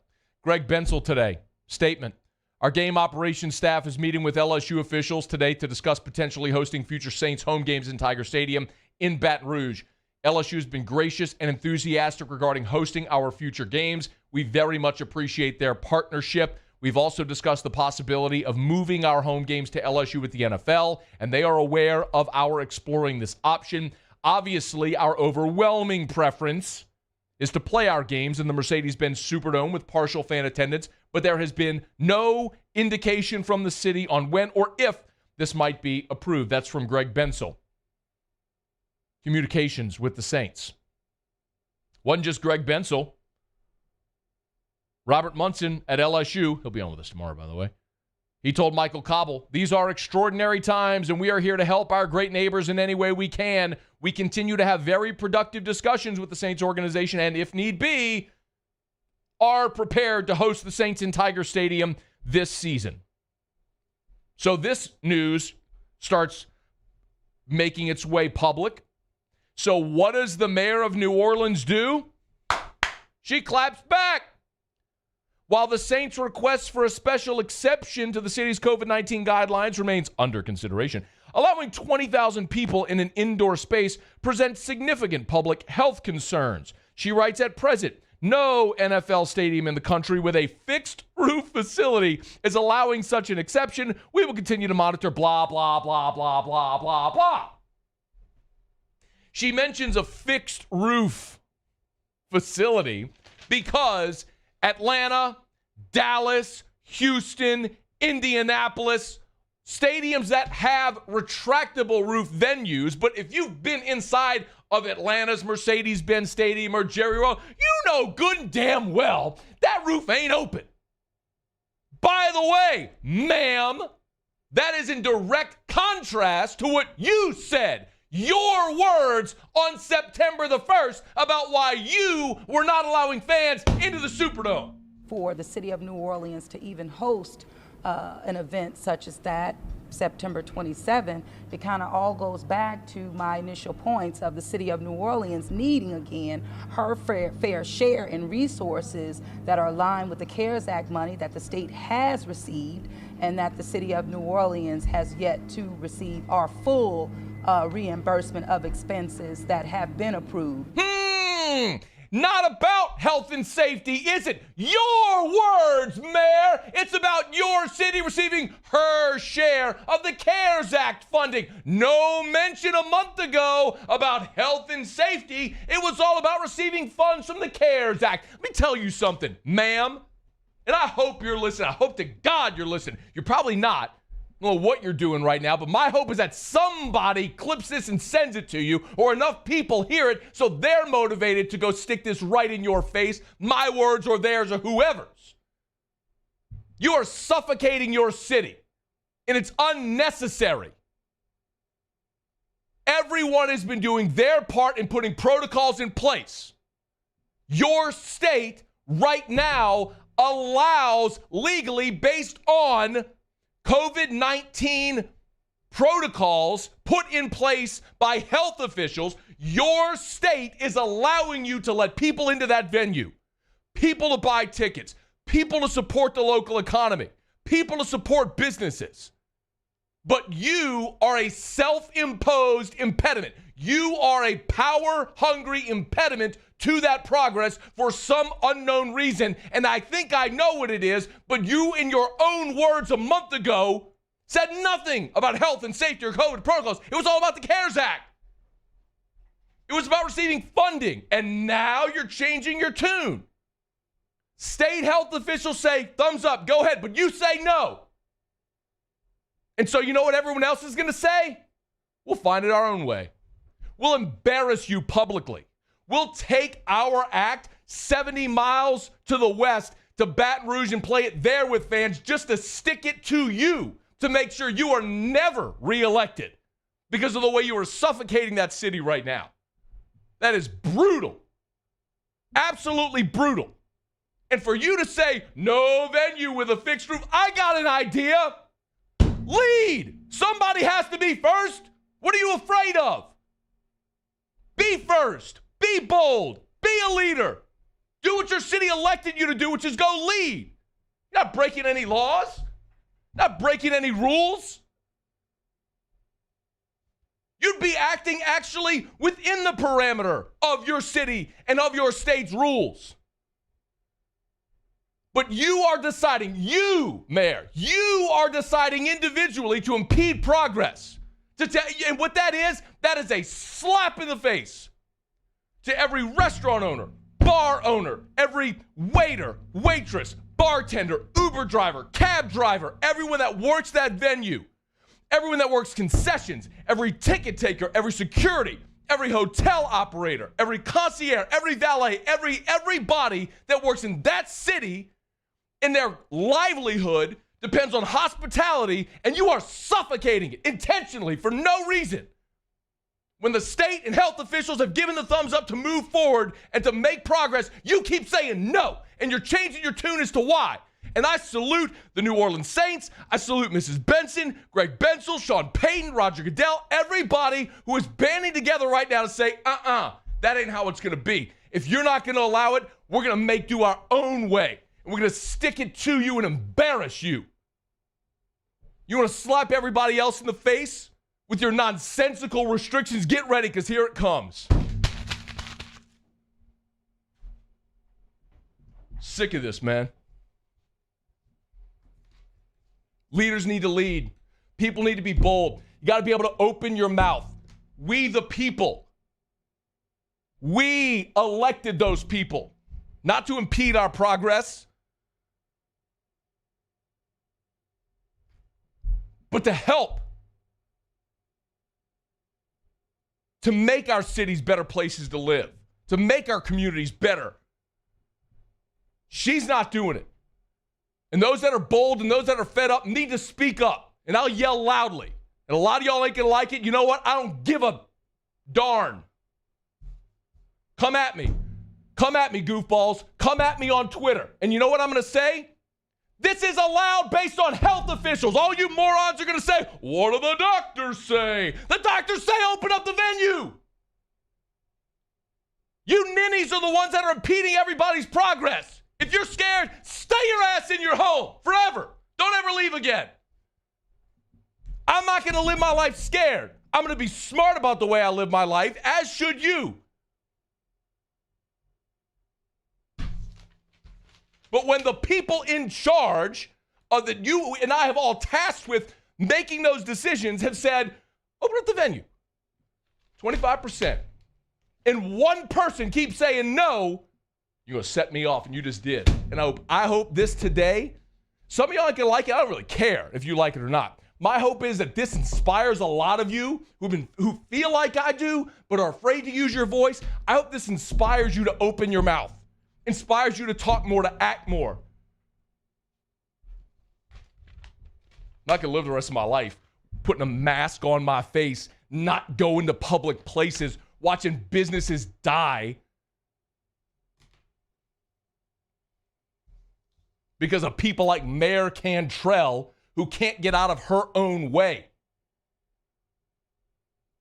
S7: Greg Bensel today, statement. Our game operations staff is meeting with LSU officials today to discuss potentially hosting future Saints home games in Tiger Stadium in Baton Rouge. LSU has been gracious and enthusiastic regarding hosting our future games. We very much appreciate their partnership. We've also discussed the possibility of moving our home games to LSU with the NFL, and they are aware of our exploring this option. Obviously, our overwhelming preference is to play our games in the Mercedes-Benz Superdome with partial fan attendance, but there has been no indication from the city on when or if this might be approved. That's from Greg Bensel. Communications with the Saints. Wasn't just Greg Bensel. Robert Munson at LSU, he'll be on with us tomorrow, by the way. He told Michael Cobble, these are extraordinary times, and we are here to help our great neighbors in any way we can. We continue to have very productive discussions with the Saints organization, and if need be, are prepared to host the Saints in Tiger Stadium this season. So this news starts making its way public. So what does the mayor of New Orleans do? She claps back. While the Saints' request for a special exception to the city's COVID-19 guidelines remains under consideration, allowing 20,000 people in an indoor space presents significant public health concerns. She writes, at present, no NFL stadium in the country with a fixed roof facility is allowing such an exception. We will continue to monitor blah, blah, blah, blah, blah, blah, blah. She mentions a fixed roof facility because Atlanta, Dallas, Houston, Indianapolis, stadiums that have retractable roof venues, but if you've been inside of Atlanta's Mercedes-Benz Stadium or Jerry World, you know good and damn well that roof ain't open. By the way, ma'am, that is in direct contrast to what you said, your words on September the 1st about why you were not allowing fans into the Superdome.
S1: For the city of New Orleans to even host an event such as that, September 27th, it kind of all goes back to my initial points of the city of New Orleans needing again her fair share in resources that are aligned with the CARES Act money that the state has received and that the city of New Orleans has yet to receive our full reimbursement of expenses that have been approved.
S7: Not about health and safety, is it? Your words, Mayor. It's about your city receiving her share of the CARES Act funding. No mention a month ago about health and safety. It was all about receiving funds from the CARES Act. Let me tell you something, ma'am. And I hope you're listening. I hope to God you're listening. You're probably not. I don't know what you're doing right now, but my hope is that somebody clips this and sends it to you, or enough people hear it so they're motivated to go stick this right in your face, my words or theirs or whoever's. You are suffocating your city, and it's unnecessary. Everyone has been doing their part in putting protocols in place. Your state right now allows legally, based on COVID-19 protocols put in place by health officials, your state is allowing you to let people into that venue, people to buy tickets, people to support the local economy, people to support businesses. But you are a self-imposed impediment. You are a power-hungry impediment to that progress for some unknown reason. And I think I know what it is, but you, in your own words a month ago, said nothing about health and safety or COVID protocols. It was all about the CARES Act. It was about receiving funding. And now you're changing your tune. State health officials say, thumbs up, go ahead, but you say no. And so you know what everyone else is going to say? We'll find it our own way. We'll embarrass you publicly. We'll take our act 70 miles to the west to Baton Rouge and play it there with fans just to stick it to you to make sure you are never reelected because of the way you are suffocating that city right now. That is brutal. Absolutely brutal. And for you to say, no venue with a fixed roof, I got an idea. Lead. Somebody has to be first. What are you afraid of? Be first. Be bold. Be a leader. Do what your city elected you to do, which is go lead. You're not breaking any laws. Not breaking any rules. You'd be acting actually within the parameter of your city and of your state's rules. But you are deciding, you, Mayor, you are deciding individually to impede progress. And what that is a slap in the face to every restaurant owner, bar owner, every waiter, waitress, bartender, Uber driver, cab driver, everyone that works that venue, everyone that works concessions, every ticket taker, every security, every hotel operator, every concierge, every valet, everybody that works in that city, and their livelihood depends on hospitality, and you are suffocating it intentionally for no reason. When the state and health officials have given the thumbs up to move forward and to make progress, you keep saying no, and you're changing your tune as to why. And I salute the New Orleans Saints. I salute Mrs. Benson, Greg Bensel, Sean Payton, Roger Goodell, everybody who is banding together right now to say, that ain't how it's going to be. If you're not going to allow it, we're going to do our own way. And we're going to stick it to you and embarrass you. You want to slap everybody else in the face with your nonsensical restrictions? Get ready, because here it comes. Sick of this, man. Leaders need to lead. People need to be bold. You got to be able to open your mouth. We, the people, we elected those people, not to impede our progress. but to help, to make our cities better places to live, to make our communities better. She's not doing it. And those that are bold and those that are fed up need to speak up. And I'll yell loudly. And a lot of y'all ain't gonna like it. You know what? I don't give a darn. Come at me. Come at me, goofballs. Come at me on Twitter. And you know what I'm gonna say? This is allowed based on health officials. All you morons are gonna say, what do the doctors say? The doctors say open up the venue. You ninnies are the ones that are impeding everybody's progress. If you're scared, stay your ass in your home forever. Don't ever leave again. I'm not going to live my life scared. I'm going to be smart about the way I live my life, as should you. But when the people in charge of that you and I have all tasked with making those decisions have said, open up the venue, 25%, and one person keeps saying no, you're going to set me off, and you just did. And I hope this today, some of y'all ain't going to like it. I don't really care if you like it or not. My hope is that this inspires a lot of you who feel like I do but are afraid to use your voice. I hope this inspires you to open your mouth, inspires you to talk more, to act more. I'm not going to live the rest of my life putting a mask on my face, not going to public places, watching businesses die because of people like Mayor Cantrell who can't get out of her own way,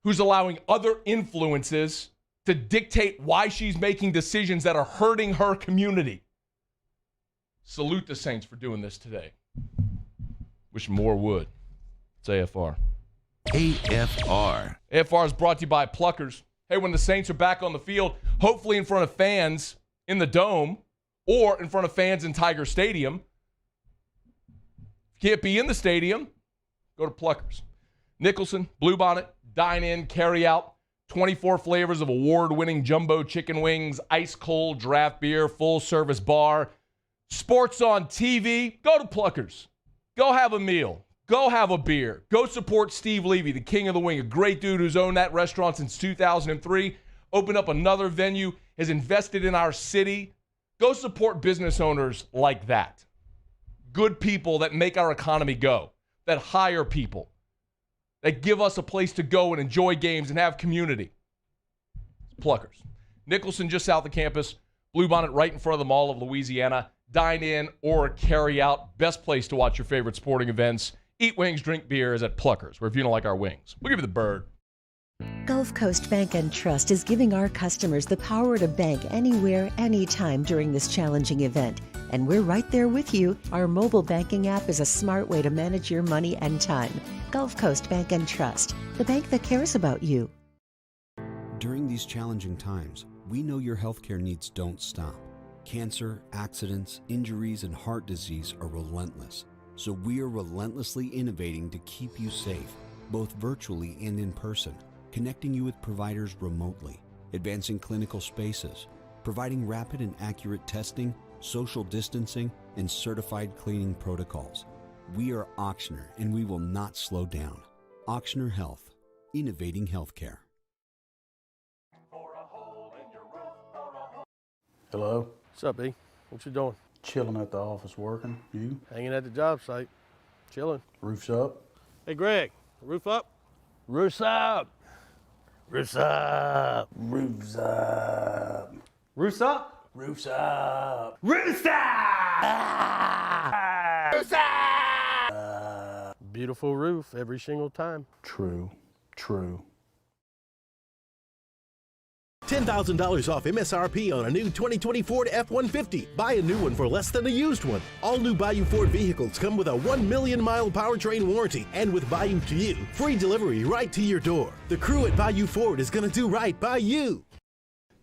S7: who's allowing other influences to dictate why she's making decisions that are hurting her community. Salute the Saints for doing this today. Wish more would. It's AFR.
S4: AFR.
S7: AFR is brought to you by Pluckers. Hey, when the Saints are back on the field, hopefully in front of fans in the Dome or in front of fans in Tiger Stadium. If you can't be in the stadium, go to Pluckers. Nicholson, Bluebonnet, dine in, carry out, 24 flavors of award-winning jumbo chicken wings, ice cold draft beer, full-service bar, sports on TV. Go to Pluckers. Go have a meal. Go have a beer. Go support Steve Levy, the king of the wing, a great dude who's owned that restaurant since 2003, opened up another venue, has invested in our city. Go support business owners like that. Good people that make our economy go, that hire people, that give us a place to go and enjoy games and have community. Pluckers. Nicholson just south of campus, Bluebonnet right in front of the Mall of Louisiana. Dine in or carry out. Best place to watch your favorite sporting events. Eat wings, drink beer is at Pluckers, where if you don't like our wings, we'll give you the bird.
S2: Gulf Coast Bank and Trust is giving our customers the power to bank anywhere, anytime during this challenging event. And we're right there with you. Our mobile banking app is a smart way to manage your money and time. Gulf Coast Bank and Trust, the bank that cares about you.
S3: During these challenging times, we know your healthcare needs don't stop. Cancer, accidents, injuries, and heart disease are relentless. So we are relentlessly innovating to keep you safe, both virtually and in person, connecting you with providers remotely, advancing clinical spaces, providing rapid and accurate testing, social distancing, and certified cleaning protocols. We are Auctioner, and we will not slow down. Auctioner Health, innovating healthcare.
S18: Hello?
S17: What's up, E? What you doing?
S18: Chilling at the office working. You?
S17: Hanging at the job site. Chilling.
S18: Roof's up?
S17: Hey, Greg, roof up? Roof's up. Roof's up.
S18: Roof's up.
S17: Roof's up?
S18: Roof's up.
S17: Roof's up! Roof's up! Beautiful roof every single time.
S18: True. True.
S9: $10,000 off MSRP on a new 2020 Ford F-150. Buy a new one for less than a used one. All new Bayou Ford vehicles come with a 1 million-mile powertrain warranty. And with Bayou to You, free delivery right to your door. The crew at Bayou Ford is going to do right by you.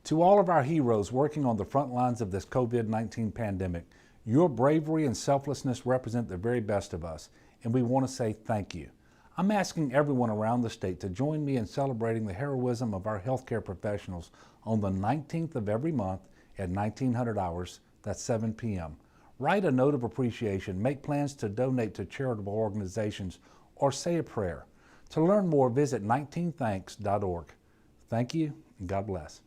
S10: To all of our heroes working on the front lines of this COVID-19 pandemic, your bravery and selflessness represent the very best of us, and we want to say thank you. I'm asking everyone around the state to join me in celebrating the heroism of our healthcare professionals on the 19th of every month at 1900 hours, that's 7 p.m. Write a note of appreciation, make plans to donate to charitable organizations, or say a prayer. To learn more, visit 19thanks.org. Thank you, and God bless.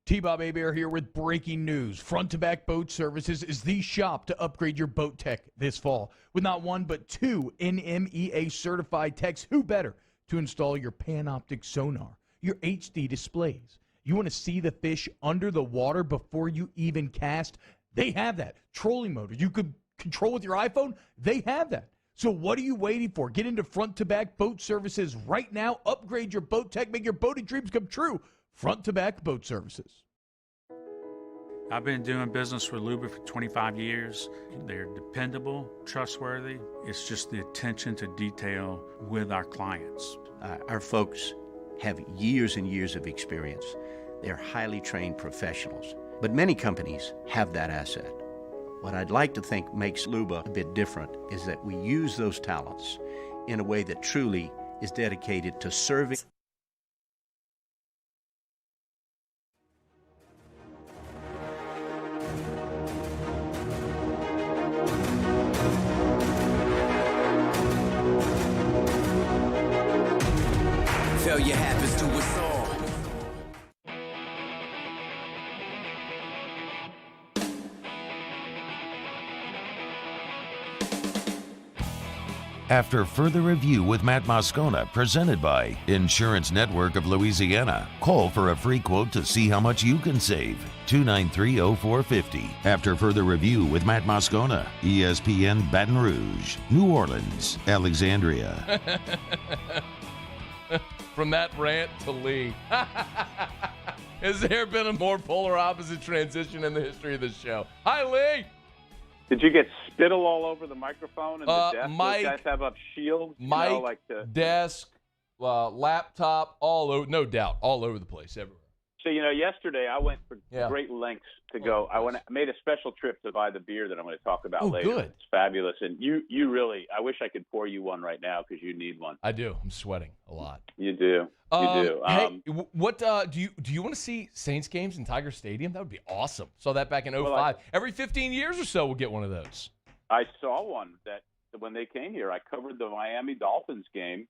S5: T-Bob Hebert here with breaking news. Front to Back Boat Services is the shop to upgrade your boat tech this fall. With not one but two NMEA certified techs, who better to install your Panoptic sonar, your HD displays. You want to see the fish under the water before you even cast? They have that. Trolling motor you could control with your iPhone? They have that. So what are you waiting for? Get into Front to Back Boat Services right now. Upgrade your boat tech. Make your boating dreams come true. Front to Back Boat Services.
S11: I've been doing business with Luba for 25 years. They're dependable, trustworthy. It's just the attention to detail with our clients.
S12: Our folks have years and years of experience. They're highly trained professionals. But many companies have that asset. What I'd like to think makes Luba a bit different is that we use those talents in a way that truly is dedicated to serving.
S8: Failure happens to us all.
S4: After further review with Matt Moscona, presented by Insurance Network of Louisiana. Call for a free quote to see how much you can save. 293-0450. After further review with Matt Moscona, ESPN Baton Rouge, New Orleans, Alexandria.
S7: From that rant to Lee. Has there been a more polar opposite transition in the history of this show? Hi, Lee.
S13: Did you get spittle all over the microphone and the desk?
S7: Mike,
S13: those guys have up shields?
S7: Mic, desk, laptop, all over, no doubt, all over the place, everywhere.
S13: So, yesterday I went for great lengths to go. I made a special trip to buy the beer that I'm going to talk about later.
S7: Good.
S13: It's fabulous. And you really, I wish I could pour you one right now because you need one.
S7: I do. I'm sweating a lot.
S13: You do.
S7: Hey, what do you want to see Saints games in Tiger Stadium? That would be awesome. Saw that back in 2005. Every 15 years or so we'll get one of those.
S13: I saw one that when they came here, I covered the Miami Dolphins game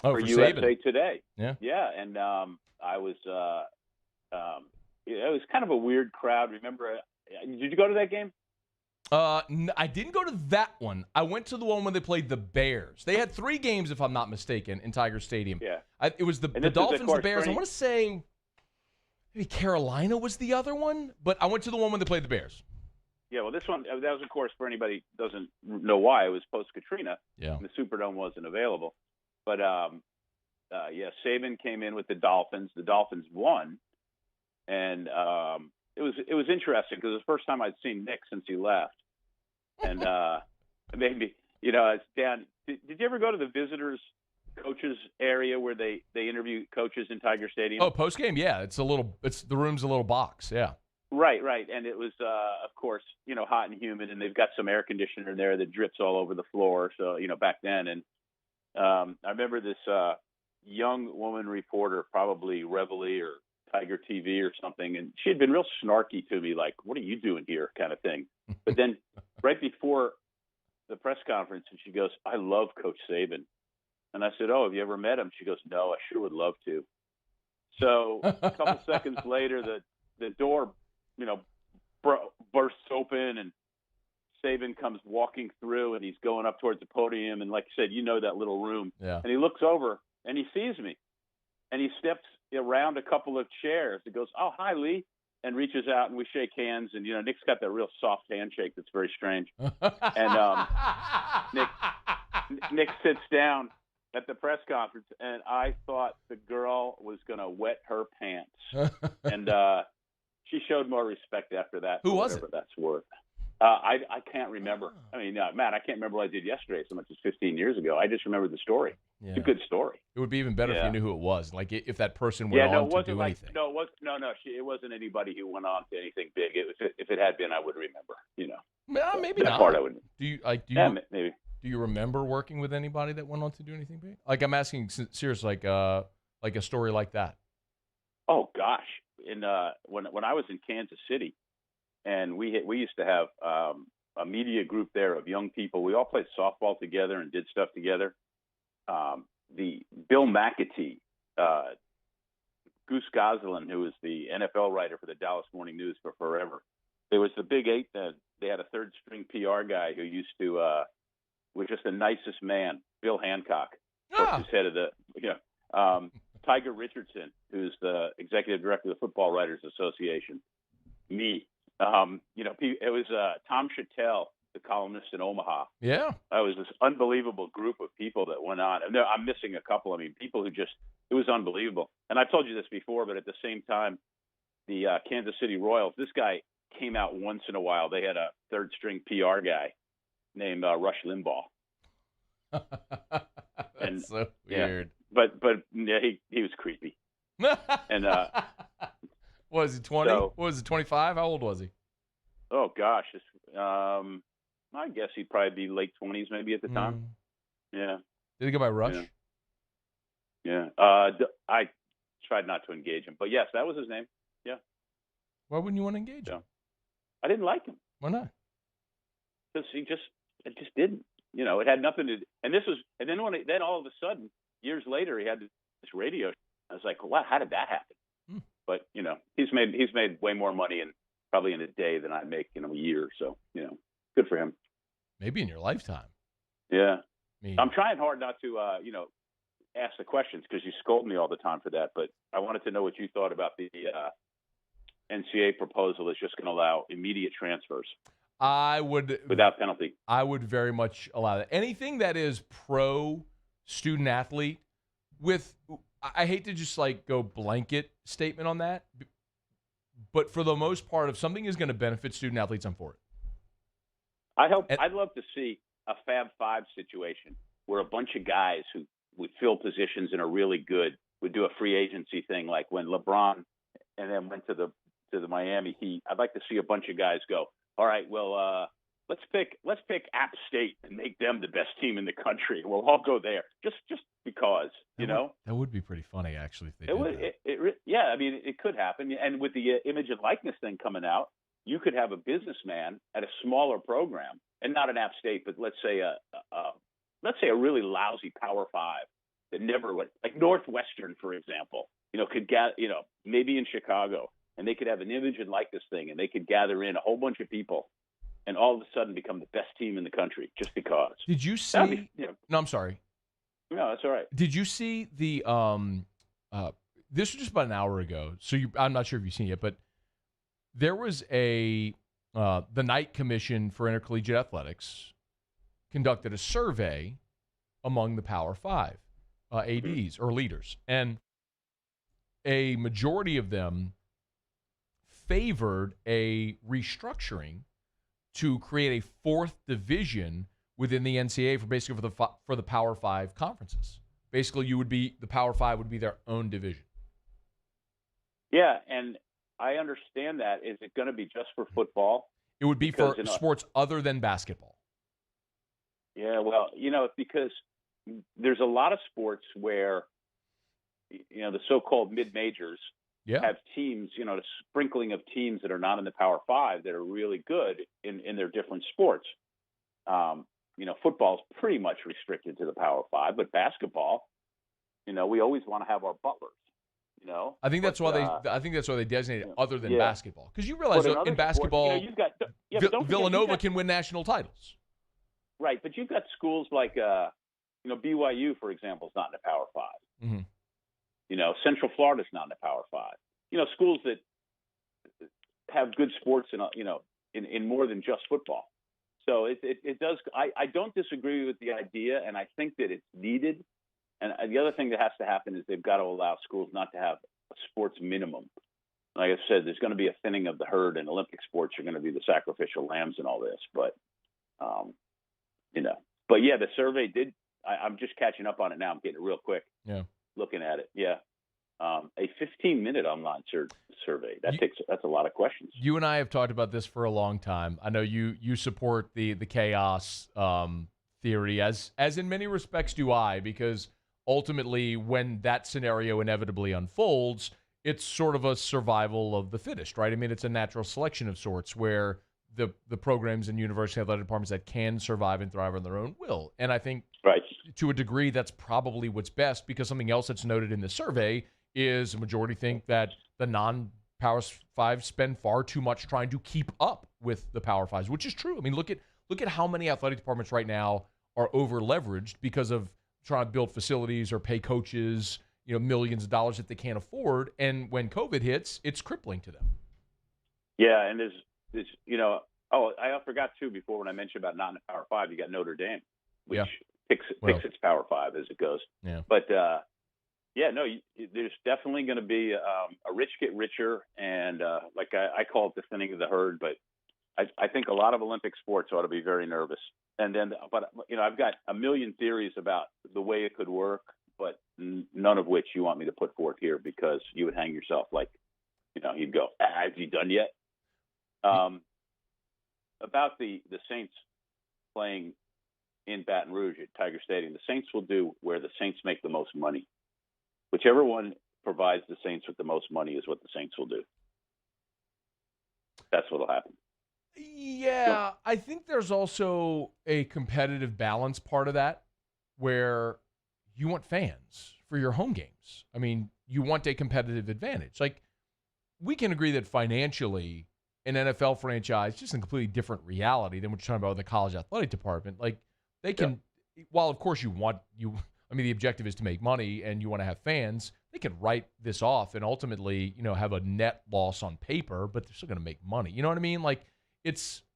S7: for
S13: USA
S7: Saban.
S13: Today.
S7: Yeah.
S13: Yeah, and I was it was kind of a weird crowd. Remember, did you go to that game?
S7: I didn't go to that one. I went to the one when they played the Bears. They had 3 games, if I'm not mistaken, in Tiger Stadium.
S13: Yeah.
S7: It was the Dolphins, the Bears. I want to say maybe Carolina was the other one, but I went to the one when they played the Bears.
S13: Yeah, well, this one, that was, of course, for anybody who doesn't know why, it was post-Katrina.
S7: Yeah.
S13: The Superdome wasn't available. But, Saban came in with the Dolphins. The Dolphins won. And it was interesting because it was the first time I'd seen Nick since he left. And maybe, it's down. Did you ever go to the visitors coaches area where they interview coaches in Tiger Stadium?
S7: Oh, post game, yeah. The room's a little box, yeah.
S13: Right. And it was, of course, hot and humid, and they've got some air conditioner there that drips all over the floor. So, back then, and I remember this young woman reporter, probably Reveille or Tiger TV or something, and she had been real snarky to me, like, "What are you doing here?" kind of thing. But then right before the press conference, and she goes, "I love Coach Saban." And I said, "Oh, have you ever met him?" She goes, "No, I sure would love to." So a couple seconds later, the door, bursts open, and Saban comes walking through, and he's going up towards the podium. And like I said, that little room.
S7: Yeah.
S13: And he looks over, and he sees me, and he steps around a couple of chairs. He goes, "Oh, hi, Lee," and reaches out, and we shake hands. And Nick's got that real soft handshake that's very strange. And Nick sits down at the press conference, and I thought the girl was going to wet her pants. And she showed more respect after that.
S7: Who was
S13: whatever that's worth. I can't remember. I mean, Matt, I can't remember what I did yesterday so much as 15 years ago. I just remember the story.
S7: Yeah.
S13: It's a good story.
S7: It would be even better if you knew who it was, like if that person went on to do anything.
S13: It wasn't anybody who went on to anything big. If it had been, I would remember.
S7: Well, maybe
S13: that
S7: not.
S13: part I would.
S7: Maybe. Do you remember working with anybody that went on to do anything big? Like, I'm asking serious, like a story like that.
S13: Oh gosh, when I was in Kansas City, and we used to have a media group there of young people. We all played softball together and did stuff together. The Bill McAtee, Goose Goslin, who was the NFL writer for the Dallas Morning News for forever. There was the Big Eight. They had a third-string PR guy who used to was just the nicest man, Bill Hancock. He's head of the Tiger Richardson, who's the executive director of the Football Writers Association. Me. It was Tom Chattel, the columnist in Omaha.
S7: Yeah.
S13: It was this unbelievable group of people that went on. I'm missing a couple. I mean, people who just, it was unbelievable. And I've told you this before, but at the same time, the Kansas City Royals, this guy came out once in a while. They had a third string PR guy named Rush Limbaugh.
S7: That's so weird.
S13: But yeah, he was creepy. And
S7: was he 20?
S13: So,
S7: what was it, 25? How old was he?
S13: Oh gosh, I guess he'd probably be late 20s maybe at the time. Yeah.
S7: Did he go by Rush?
S13: Yeah. I tried not to engage him, but yes, that was his name. Yeah.
S7: Why wouldn't you want to engage him?
S13: I didn't like him.
S7: Why not?
S13: Because it just didn't. It had nothing to. And then all of a sudden, years later, he had this radio. I was like, wow, how did that happen? But he's made way more money probably in a day than I make in a year. So good for him.
S7: Maybe in your lifetime.
S13: Yeah. I'm trying hard not to ask the questions because you scold me all the time for that. But I wanted to know what you thought about the NCAA proposal that's just going to allow immediate transfers.
S7: I would
S13: without penalty.
S7: I would very much allow that. Anything that is pro student athlete I hate to just go blanket statement on that, but for the most part, if something is going to benefit student athletes, I'm for it.
S13: I'd love to see a Fab Five situation where a bunch of guys who would fill positions and are really good would do a free agency thing, like when LeBron and then went to the Miami Heat. I'd like to see a bunch of guys go, all right, well, let's pick App State and make them the best team in the country. We'll all go there just because,
S7: That would be pretty funny, actually, if they did that.
S13: Yeah, I mean, it could happen. And with the image and likeness thing coming out, you could have a businessman at a smaller program, and not an App State, but let's say a really lousy Power Five that never went, like Northwestern, for example. Could get maybe in Chicago, and they could have an image and likeness thing, and they could gather in a whole bunch of people, and all of a sudden become the best team in the country just because.
S7: Did you see? No, I'm sorry.
S13: No, that's all right.
S7: Did you see the? This was just about an hour ago, so I'm not sure if you've seen it, but there was the Knight Commission for Intercollegiate Athletics conducted a survey among the Power Five ADs or leaders, and a majority of them favored a restructuring to create a fourth division within the NCAA for the Power Five conferences. Basically, the Power Five would be their own division.
S13: Yeah, and I understand that. Is it going to be just for football?
S7: It would be for sports other than basketball.
S13: Yeah, well, because there's a lot of sports where the so-called mid-majors have teams, a sprinkling of teams that are not in the Power Five that are really good in their different sports. Football is pretty much restricted to the Power Five, but basketball, we always want to have our butlers.
S7: I think that's why they designated other than basketball, because you realize in basketball, Villanova can win national titles.
S13: Right, but you've got schools like BYU, for example, is not in the Power Five.
S7: Mm-hmm.
S13: Central Florida's not in the Power Five. Schools that have good sports in more than just football. So it does. I don't disagree with the idea, and I think that it's needed. And the other thing that has to happen is they've got to allow schools not to have a sports minimum. Like I said, there's going to be a thinning of the herd, and Olympic sports are going to be the sacrificial lambs and all this. But, But yeah, the survey did. I'm just catching up on it now. I'm getting it real quick.
S7: Yeah.
S13: Looking at it. Yeah. A 15-minute online survey. That's a lot of questions.
S7: You and I have talked about this for a long time. I know you support the chaos theory, as in many respects do I, because ultimately when that scenario inevitably unfolds, it's sort of a survival of the fittest, right? I mean, it's a natural selection of sorts where the programs and university athletic departments that can survive and thrive on their own will. And I think to a degree that's probably what's best, because something else that's noted in the survey is a majority think that the non-Power Fives spend far too much trying to keep up with the Power Fives, which is true. I mean, look at how many athletic departments right now are over-leveraged because of trying to build facilities or pay coaches, millions of dollars that they can't afford. And when COVID hits, it's crippling to them.
S13: Yeah, and there's I forgot too before when I mentioned about not in the Power Five, you got Notre Dame, which picks its Power Five as it goes.
S7: Yeah.
S13: But there's definitely going to be a rich get richer, and like I call it the thinning of the herd. But I think a lot of Olympic sports ought to be very nervous. And then, I've got a million theories about the way it could work, but none of which you want me to put forth here because you would hang yourself like, you'd go, have you done yet? About the Saints playing in Baton Rouge at Tiger Stadium, the Saints will do where the Saints make the most money. Whichever one provides the Saints with the most money is what the Saints will do. That's what will happen.
S7: Yeah, I think there's also a competitive balance part of that where you want fans for your home games. I mean, you want a competitive advantage. Like, we can agree that financially an NFL franchise is just a completely different reality than what you're talking about with the college athletic department. Like, they can, while of course the objective is to make money and you want to have fans, they can write this off and ultimately, have a net loss on paper, but they're still going to make money. You know what I mean? Like,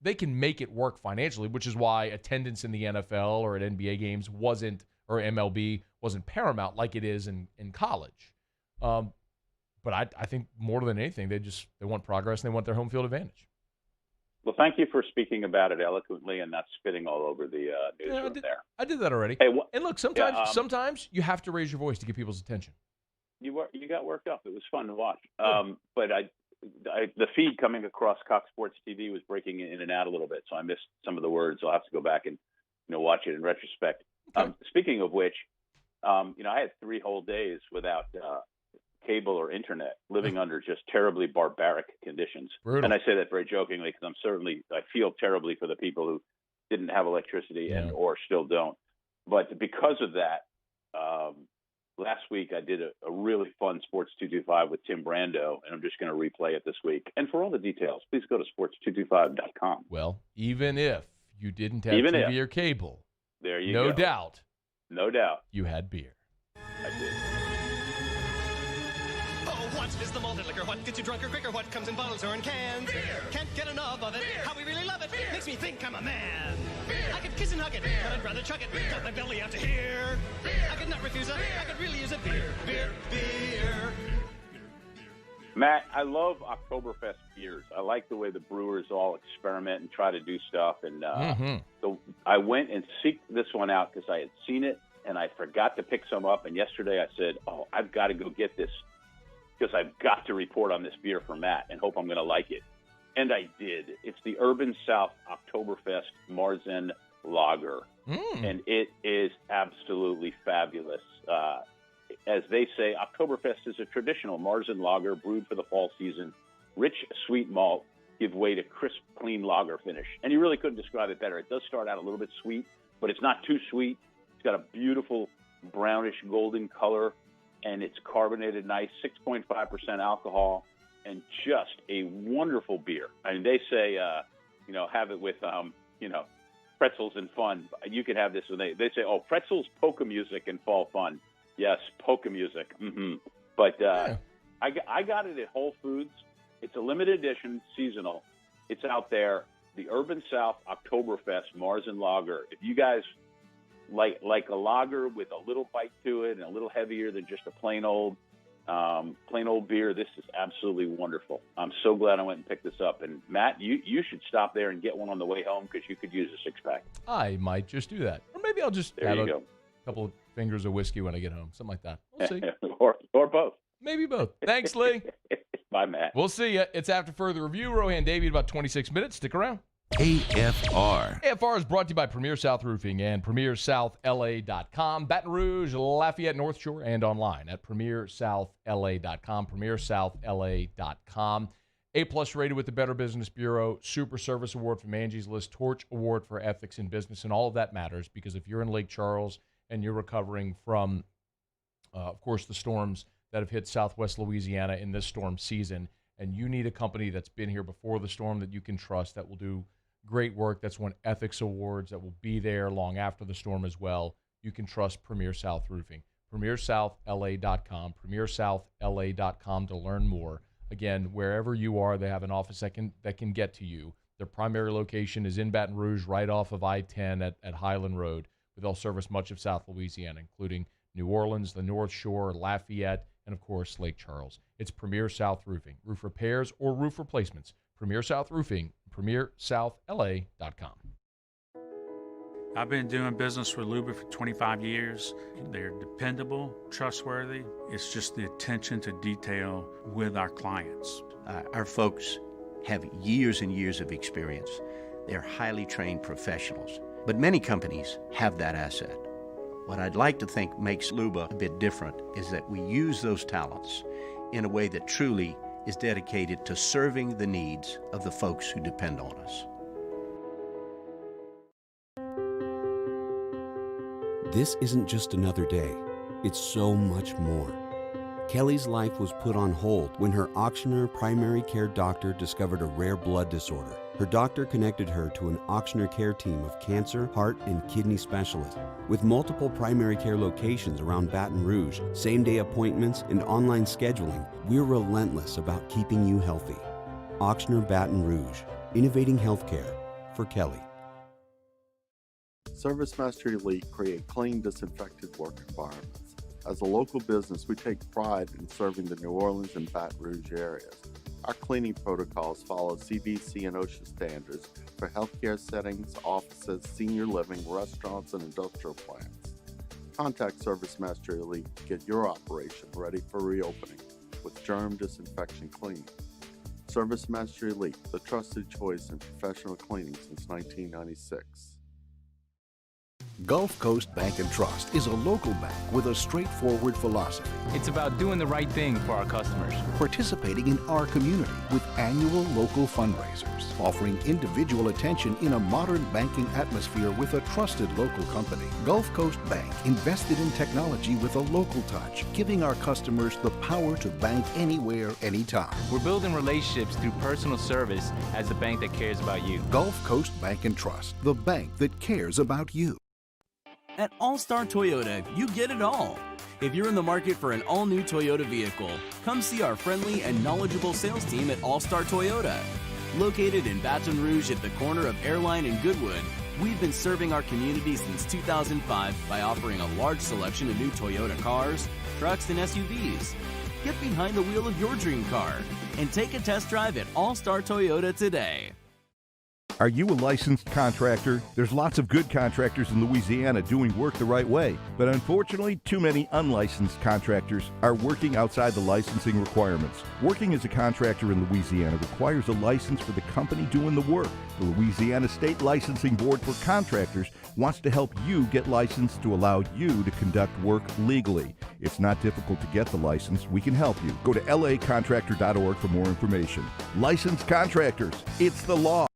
S7: they can make it work financially, which is why attendance in the NFL or at NBA games or MLB wasn't paramount like it is in college. But I think more than anything, they want progress and they want their home field advantage.
S13: Well, thank you for speaking about it eloquently and not spitting all over the newsroom there.
S7: I did that already.
S13: Hey,
S7: and look, sometimes you have to raise your voice to get people's attention.
S13: You got worked up. It was fun to watch. But the feed coming across Cox Sports TV was breaking in and out a little bit, so I missed some of the words. I'll have to go back and watch it in retrospect. Okay. Speaking of which, I had 3 whole days without cable or internet, living under just terribly barbaric conditions.
S7: Brutal.
S13: And I say that very jokingly because I feel terribly for the people who didn't have electricity or still don't. But because of that, last week I did a really fun Sports 225 with Tim Brando, and I'm just going to replay it this week. And for all the details, please go to sports225.com.
S7: Well, even if you didn't have TV or cable,
S13: there you go. No doubt.
S7: You had beer.
S13: I did.
S6: What is the malted liquor? What gets you drunker quicker? What comes in bottles or in cans? Beer. Can't get enough of it. Beer. How we really love it. Beer. Makes me think I'm a man. Beer. I could kiss and hug it, but I'd rather chug it. Beer. Got my belly out to here. Beer. I could not refuse it. Beer. I could really use a beer. Beer.
S13: Matt, I love Oktoberfest beers. I like the way the brewers all experiment and try to do stuff. And so I went and seeked this one out because I had seen it and I forgot to pick some up. And yesterday I said, I've got to go get this, because I've got to report on this beer for Matt and hope I'm going to like it. And I did. It's the Urban South Oktoberfest Marzen Lager. And it is absolutely fabulous. As they say, Oktoberfest is a traditional Marzen Lager brewed for the fall season. Rich, sweet malt give way to crisp, clean lager finish. And you really couldn't describe it better. It does start out a little bit sweet, but it's not too sweet. It's got a beautiful brownish golden color, and it's carbonated nice, 6.5% alcohol, and just a wonderful beer. I mean, they say, have it with, pretzels and fun. You can have this when they say, pretzels, polka music, and fall fun. Yes, polka music. Mm-hmm. But I got it at Whole Foods. It's a limited edition, seasonal. It's out there. The Urban South Oktoberfest Marzen Lager. If you guys like a lager with a little bite to it and a little heavier than just a plain old beer, this is absolutely wonderful. I'm so glad I went and picked this up. And Matt, you should stop there and get one on the way home because you could use a 6-pack.
S7: I might just do that, or maybe I'll just have a couple of fingers of whiskey when I get home, something like that. We'll see.
S13: or both.
S7: Maybe both. Thanks, Lee.
S13: Bye, Matt.
S7: We'll see you. It's after further review. Rohan Davey in about 26 minutes. Stick around.
S4: AFR.
S7: AFR is brought to you by Premier South Roofing and PremierSouthLA.com. Baton Rouge, Lafayette, North Shore, and online at PremierSouthLA.com. PremierSouthLA.com. A+ rated with the Better Business Bureau, Super Service Award from Angie's List, Torch Award for Ethics in Business, and all of that matters because if you're in Lake Charles and you're recovering from, of course, the storms that have hit Southwest Louisiana in this storm season, and you need a company that's been here before the storm that you can trust, that will do great work, that's won ethics awards, that will be there long after the storm as well, you can trust Premier South Roofing. PremierSouthLA.com, PremierSouthLA.com to learn more. Again, wherever you are, they have an office that can get to you. Their primary location is in Baton Rouge, right off of I-10 at Highland Road, but they'll service much of South Louisiana, including New Orleans, the North Shore, Lafayette, and, of course, Lake Charles. It's Premier South Roofing. Roof repairs or roof replacements. Premier South Roofing, PremierSouthLA.com.
S11: I've been doing business with Luba for 25 years. They're dependable, trustworthy. It's just the attention to detail with our clients.
S12: Our folks have years and years of experience. They're highly trained professionals. But many companies have that asset. What I'd like to think makes Luba a bit different is that we use those talents in a way that truly is dedicated to serving the needs of the folks who depend on us.
S3: This isn't just another day. It's so much more. Kelly's life was put on hold when her auctioneer primary care doctor discovered a rare blood disorder. Her doctor connected her to an auctioneer care team of cancer, heart, and kidney specialists. With multiple primary care locations around Baton Rouge, same-day appointments, and online scheduling, we're relentless about keeping you healthy. Auctioneer Baton Rouge, innovating healthcare for Kelly.
S14: ServiceMaster Elite create clean, disinfected work environments. As a local business, we take pride in serving the New Orleans and Baton Rouge areas. Our cleaning protocols follow CDC and OSHA standards for healthcare settings, offices, senior living, restaurants, and industrial plants. Contact ServiceMaster Elite to get your operation ready for reopening with germ disinfection cleaning. ServiceMaster Elite, the trusted choice in professional cleaning since 1996.
S15: Gulf Coast Bank and Trust is a local bank with a straightforward philosophy.
S16: It's about doing the right thing for our customers.
S15: Participating in our community with annual local fundraisers, offering individual attention in a modern banking atmosphere with a trusted local company. Gulf Coast Bank invested in technology with a local touch, giving our customers the power to bank anywhere, anytime.
S16: We're building relationships through personal service as the bank that cares about you.
S15: Gulf Coast Bank and Trust, the bank that cares about you.
S19: At All-Star Toyota, you get it all. If you're in the market for an all-new Toyota vehicle, come see our friendly and knowledgeable sales team at All-Star Toyota. Located in Baton Rouge at the corner of Airline and Goodwood, we've been serving our community since 2005 by offering a large selection of new Toyota cars, trucks, and SUVs. Get behind the wheel of your dream car and take a test drive at All-Star Toyota today.
S20: Are you a licensed contractor? There's lots of good contractors in Louisiana doing work the right way, but unfortunately, too many unlicensed contractors are working outside the licensing requirements. Working as a contractor in Louisiana requires a license for the company doing the work. The Louisiana State Licensing Board for Contractors wants to help you get licensed to allow you to conduct work legally. It's not difficult to get the license. We can help you. Go to lacontractor.org for more information. Licensed contractors, it's the law.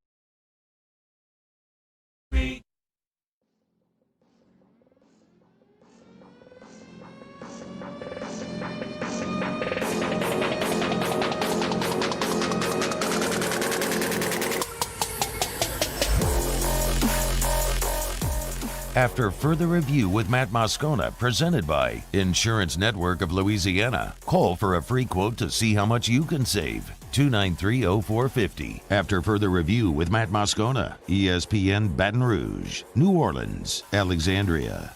S4: After further review with Matt Moscona, presented by Insurance Network of Louisiana. Call for a free quote to see how much you can save. 293-0450. After further review with Matt Moscona, ESPN Baton Rouge, New Orleans, Alexandria.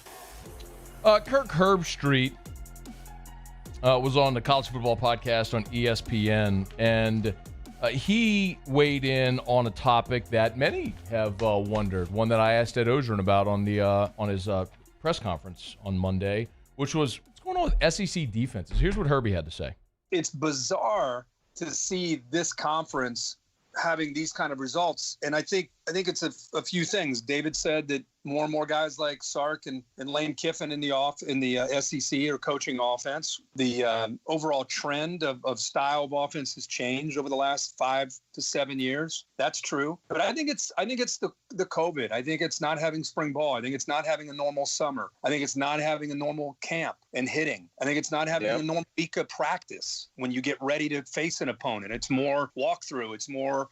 S7: Kirk Herbstreit was on the College Football Podcast on ESPN, and he weighed in on a topic that many have wondered, one that I asked Ed Ogeron about on his press conference on Monday, which was what's going on with SEC defenses. Here's what Herbie had to say.
S21: It's bizarre to see this conference having these kind of results. And I think I think it's a few things. David said that more and more guys like Sark and Lane Kiffin in the SEC are coaching offense. The overall trend of style of offense has changed over the last 5 to 7 years. That's true. But I think it's the COVID. I think it's not having spring ball. I think it's not having a normal summer. I think it's not having a normal camp and hitting. I think it's not having a normal week of practice when you get ready to face an opponent. It's more walkthrough. It's more,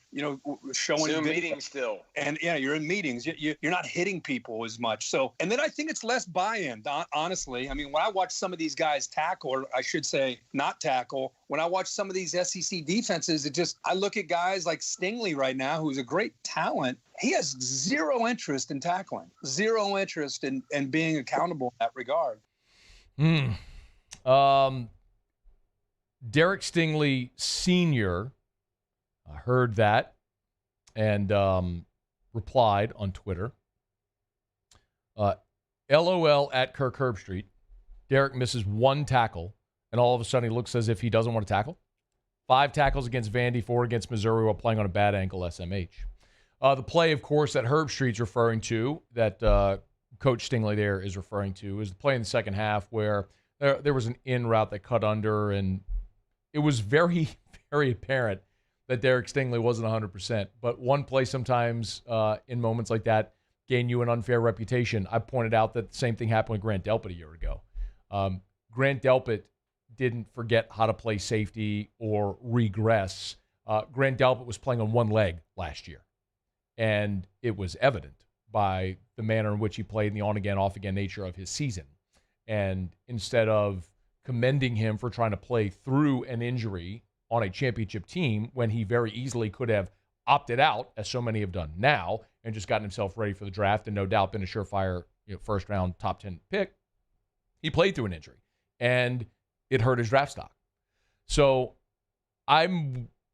S21: showing
S22: Zoom meetings still.
S21: And you're in meetings. You're not hitting people as much. So, and then I think it's less buy-in, honestly. I mean, when I watch some of these guys tackle, or I should say not tackle, when I watch some of these SEC defenses, I look at guys like Stingley right now, who's a great talent. He has zero interest in tackling, zero interest in being accountable in that regard.
S7: Derek Stingley Sr. Heard that and replied on Twitter. LOL at Kirk Herbstreit. Derek misses one tackle, and all of a sudden he looks as if he doesn't want to tackle. 5 tackles against Vandy, 4 against Missouri while playing on a bad ankle, SMH. The play, of course, that Herbstreit's referring to, that Coach Stingley there is referring to, is the play in the second half where there was an in route that cut under, and it was very, very apparent that Derek Stingley wasn't 100%. But one play sometimes in moments like that gain you an unfair reputation. I pointed out that the same thing happened with Grant Delpit a year ago. Grant Delpit didn't forget how to play safety or regress. Grant Delpit was playing on one leg last year, and it was evident by the manner in which he played and the on-again, off-again nature of his season. And instead of commending him for trying to play through an injury on a championship team when he very easily could have opted out, as so many have done now, and just gotten himself ready for the draft and no doubt been a surefire first-round top 10 pick, he played through an injury, and it hurt his draft stock. So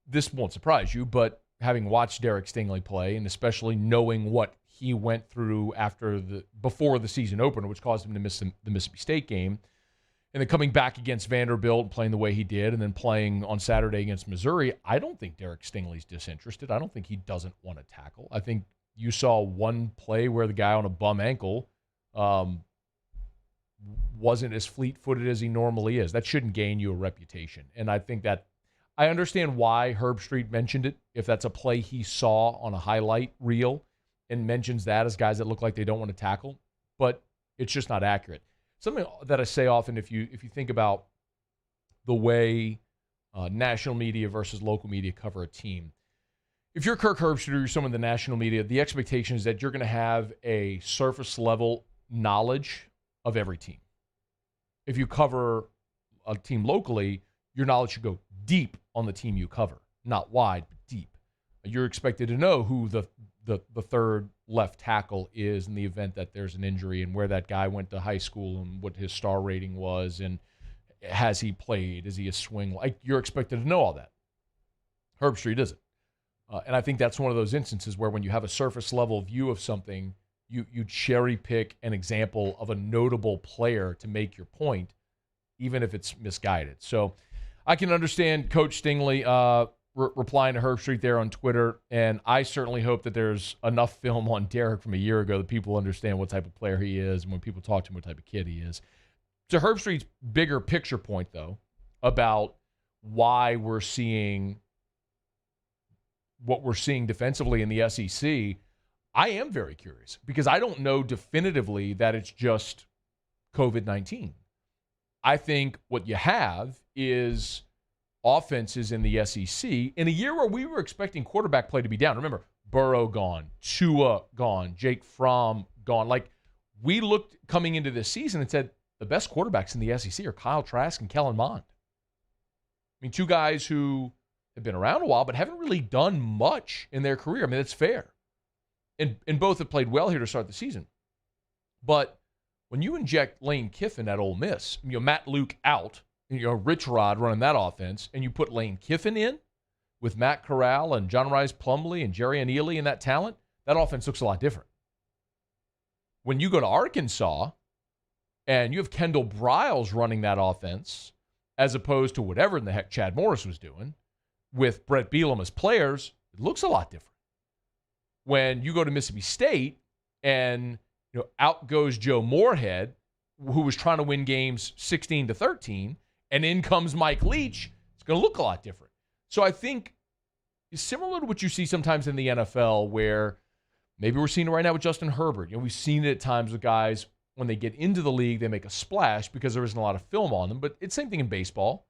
S7: this won't surprise you, but having watched Derek Stingley play, and especially knowing what he went through before the season opener, which caused him to miss the Mississippi State game, and then coming back against Vanderbilt and playing the way he did, and then playing on Saturday against Missouri, I don't think Derek Stingley's disinterested. I don't think he doesn't want to tackle. I think you saw one play where the guy on a bum ankle wasn't as fleet-footed as he normally is. That shouldn't gain you a reputation. And I think that I understand why Herbstreit mentioned it, if that's a play he saw on a highlight reel and mentions that as guys that look like they don't want to tackle, but it's just not accurate. Something that I say often, if you think about the way national media versus local media cover a team, if you're Kirk Herbstreit or you're someone in the national media, the expectation is that you're going to have a surface-level knowledge of every team. If you cover a team locally, your knowledge should go deep on the team you cover, not wide, but deep. You're expected to know who the third left tackle is in the event that there's an injury and where that guy went to high school and what his star rating was and has he played, is he a swing? Like, you're expected to know all that. Herbstreit isn't. And I think that's one of those instances where when you have a surface level view of something, you cherry pick an example of a notable player to make your point, even if it's misguided. So I can understand Coach Stingley replying to Herbstreit there on Twitter, and I certainly hope that there's enough film on Derek from a year ago that people understand what type of player he is and when people talk to him what type of kid he is. To Herbstreit's bigger picture point, though, about why we're seeing what we're seeing defensively in the SEC, I am very curious because I don't know definitively that it's just COVID-19. I think what you have is offenses in the SEC in a year where we were expecting quarterback play to be down. Remember, Burrow gone, Tua gone, Jake Fromm gone. Like, we looked coming into this season and said the best quarterbacks in the SEC are Kyle Trask and Kellen Mond. I mean, two guys who have been around a while but haven't really done much in their career. I mean, it's fair. And both have played well here to start the season. But when you inject Lane Kiffin at Ole Miss, Matt Luke out, Rich Rod running that offense, and you put Lane Kiffin in with Matt Corral and John Rice Plumlee and Jerry Annealy and that talent, that offense looks a lot different. When you go to Arkansas and you have Kendall Briles running that offense as opposed to whatever in the heck Chad Morris was doing with Brett Bielema as players, it looks a lot different. when you go to Mississippi State and out goes Joe Moorhead, who was trying to win games 16-13, and in comes Mike Leach, it's going to look a lot different. So I think similar to what you see sometimes in the NFL, where maybe we're seeing it right now with Justin Herbert. We've seen it at times with guys when they get into the league, they make a splash because there isn't a lot of film on them. But it's the same thing in baseball.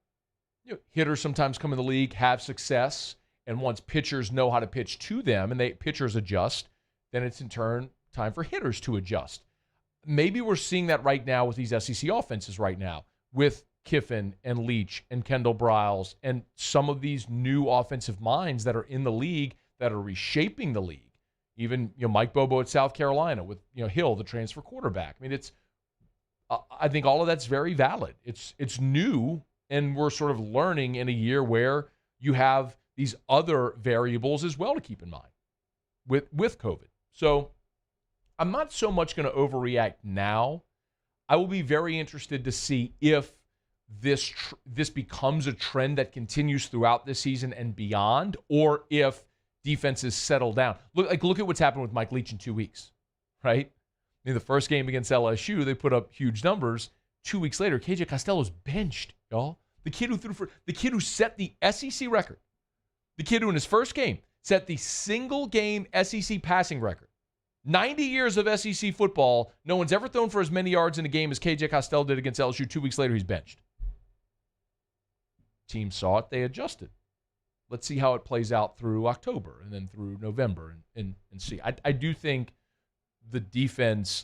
S7: Hitters sometimes come in the league, have success, and once pitchers know how to pitch to them and pitchers adjust, then it's in turn time for hitters to adjust. Maybe we're seeing that right now with these SEC offenses right now, with Kiffin and Leach and Kendall Briles and some of these new offensive minds that are in the league that are reshaping the league. Even Mike Bobo at South Carolina with Hill, the transfer quarterback. I mean, I think all of that's very valid. It's new, and we're sort of learning in a year where you have these other variables as well to keep in mind with COVID. So I'm not so much going to overreact now. I will be very interested to see if this becomes a trend that continues throughout this season and beyond, or if defenses settle down. Look at what's happened with Mike Leach in 2 weeks, right? In the first game against LSU, they put up huge numbers. 2 weeks later, KJ Costello's benched, y'all. The kid who set the SEC record, the kid who in his first game set the single game SEC passing record. 90 years of SEC football, no one's ever thrown for as many yards in a game as KJ Costello did against LSU. 2 weeks later, he's benched. Team saw it, they adjusted. Let's see how it plays out through October and then through November and see. I do think the defense,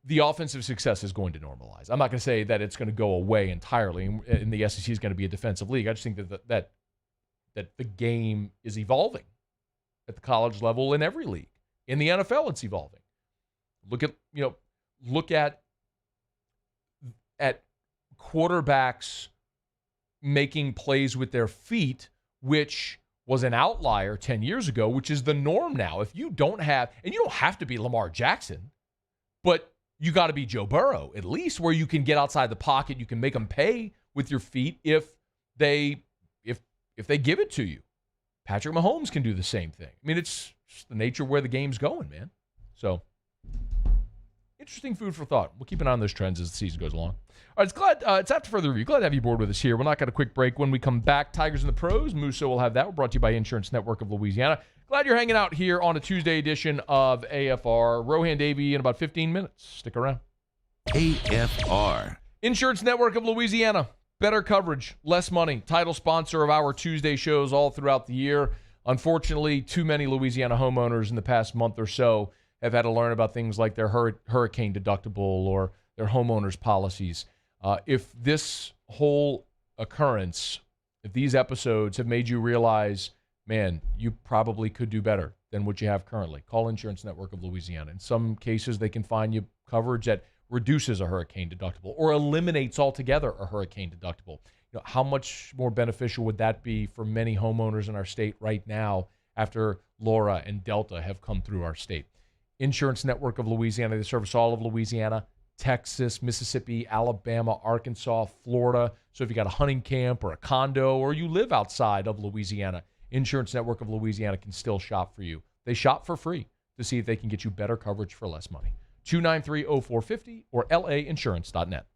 S7: the offensive success is going to normalize. I'm not going to say that it's going to go away entirely and the SEC is going to be a defensive league. I just think that the game is evolving at the college level in every league. In the NFL, it's evolving. Look at quarterbacks making plays with their feet, which was an outlier 10 years ago, which is the norm now. If you don't have, and you don't have to be Lamar Jackson, but you got to be Joe Burrow, at least, where you can get outside the pocket, you can make them pay with your feet if they give it to you. Patrick Mahomes can do the same thing. I mean, it's just the nature of where the game's going, man. So, interesting food for thought. We'll keep an eye on those trends as the season goes along. All right, it's after further review. Glad to have you aboard with us here. We'll knock out a quick break. When we come back, Tigers and the Pros. Musso will have that. We're brought to you by Insurance Network of Louisiana. Glad you're hanging out here on a Tuesday edition of AFR. Rohan Davey in about 15 minutes. Stick around.
S4: AFR.
S7: Insurance Network of Louisiana. Better coverage, less money. Title sponsor of our Tuesday shows all throughout the year. Unfortunately, too many Louisiana homeowners in the past month or so have had to learn about things like their hurricane deductible or their homeowners policies. If this whole occurrence, if these episodes have made you realize, man, you probably could do better than what you have currently, call Insurance Network of Louisiana. In some cases, they can find you coverage that reduces a hurricane deductible or eliminates altogether a hurricane deductible. How much more beneficial would that be for many homeowners in our state right now after Laura and Delta have come through our state? Insurance Network of Louisiana, they service all of Louisiana, Texas, Mississippi, Alabama, Arkansas, Florida. So if you got a hunting camp or a condo or you live outside of Louisiana, Insurance Network of Louisiana can still shop for you. They shop for free to see if they can get you better coverage for less money. 293-0450 or lainsurance.net.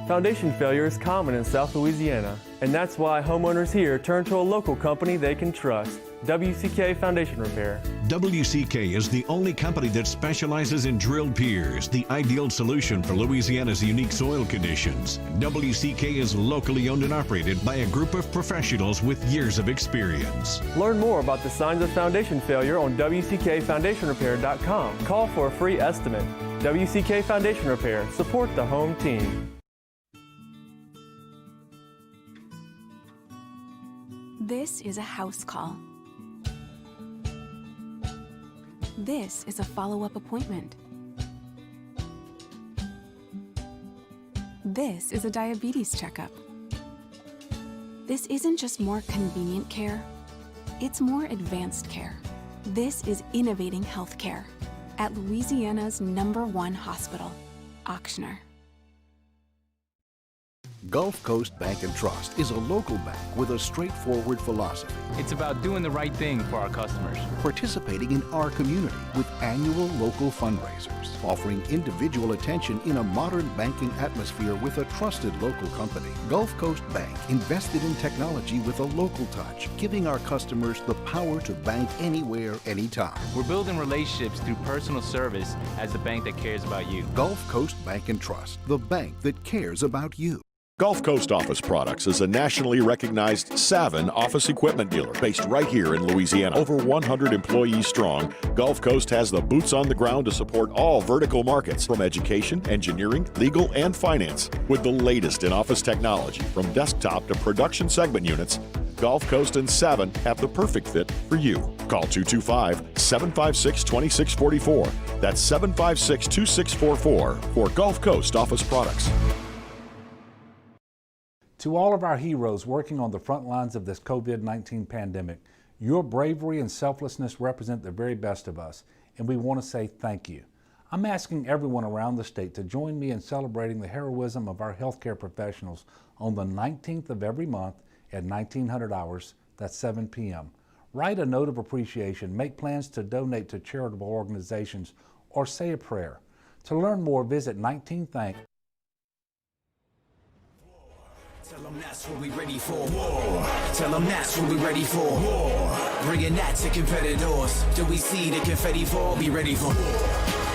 S1: Foundation failure is common in South Louisiana, and that's why homeowners here turn to a local company they can trust, WCK Foundation Repair.
S22: WCK is the only company that specializes in drilled piers, the ideal solution for Louisiana's unique soil conditions. WCK is locally owned and operated by a group of professionals with years of experience.
S1: Learn more about the signs of foundation failure on WCKFoundationRepair.com. Call for a free estimate. WCK Foundation Repair. Support the home team.
S23: This is a house call.
S2: This is a follow-up appointment. This is a diabetes checkup. This isn't just more convenient care, it's more advanced care. This is innovating healthcare at Louisiana's #1 hospital, Ochsner.
S15: Gulf Coast Bank and Trust is a local bank with a straightforward philosophy.
S16: It's about doing the right thing for our customers.
S15: Participating in our community with annual local fundraisers, offering individual attention in a modern banking atmosphere with a trusted local company. Gulf Coast Bank invested in technology with a local touch, giving our customers the power to bank anywhere, anytime.
S16: We're building relationships through personal service as the bank that cares about you.
S15: Gulf Coast Bank and Trust, the bank that cares about you.
S17: Gulf Coast Office Products is a nationally recognized Savin office equipment dealer based right here in Louisiana. Over 100 employees strong, Gulf Coast has the boots on the ground to support all vertical markets, from education, engineering, legal, and finance. With the latest in office technology, from desktop to production segment units, Gulf Coast and Savin have the perfect fit for you. Call 225-756-2644. That's 756-2644 for Gulf Coast Office Products.
S10: To all of our heroes working on the front lines of this COVID-19 pandemic, your bravery and selflessness represent the very best of us, and we want to say thank you. I'm asking everyone around the state to join me in celebrating the heroism of our healthcare professionals on the 19th of every month at 1900 hours, that's 7 p.m. Write a note of appreciation, make plans to donate to charitable organizations, or say a prayer. To learn more, visit 19thank.
S8: Tell them that's what we ready for. War. Tell them that's what we ready for. War. Bringing that to competitors. Do we see the confetti fall? Be ready for war.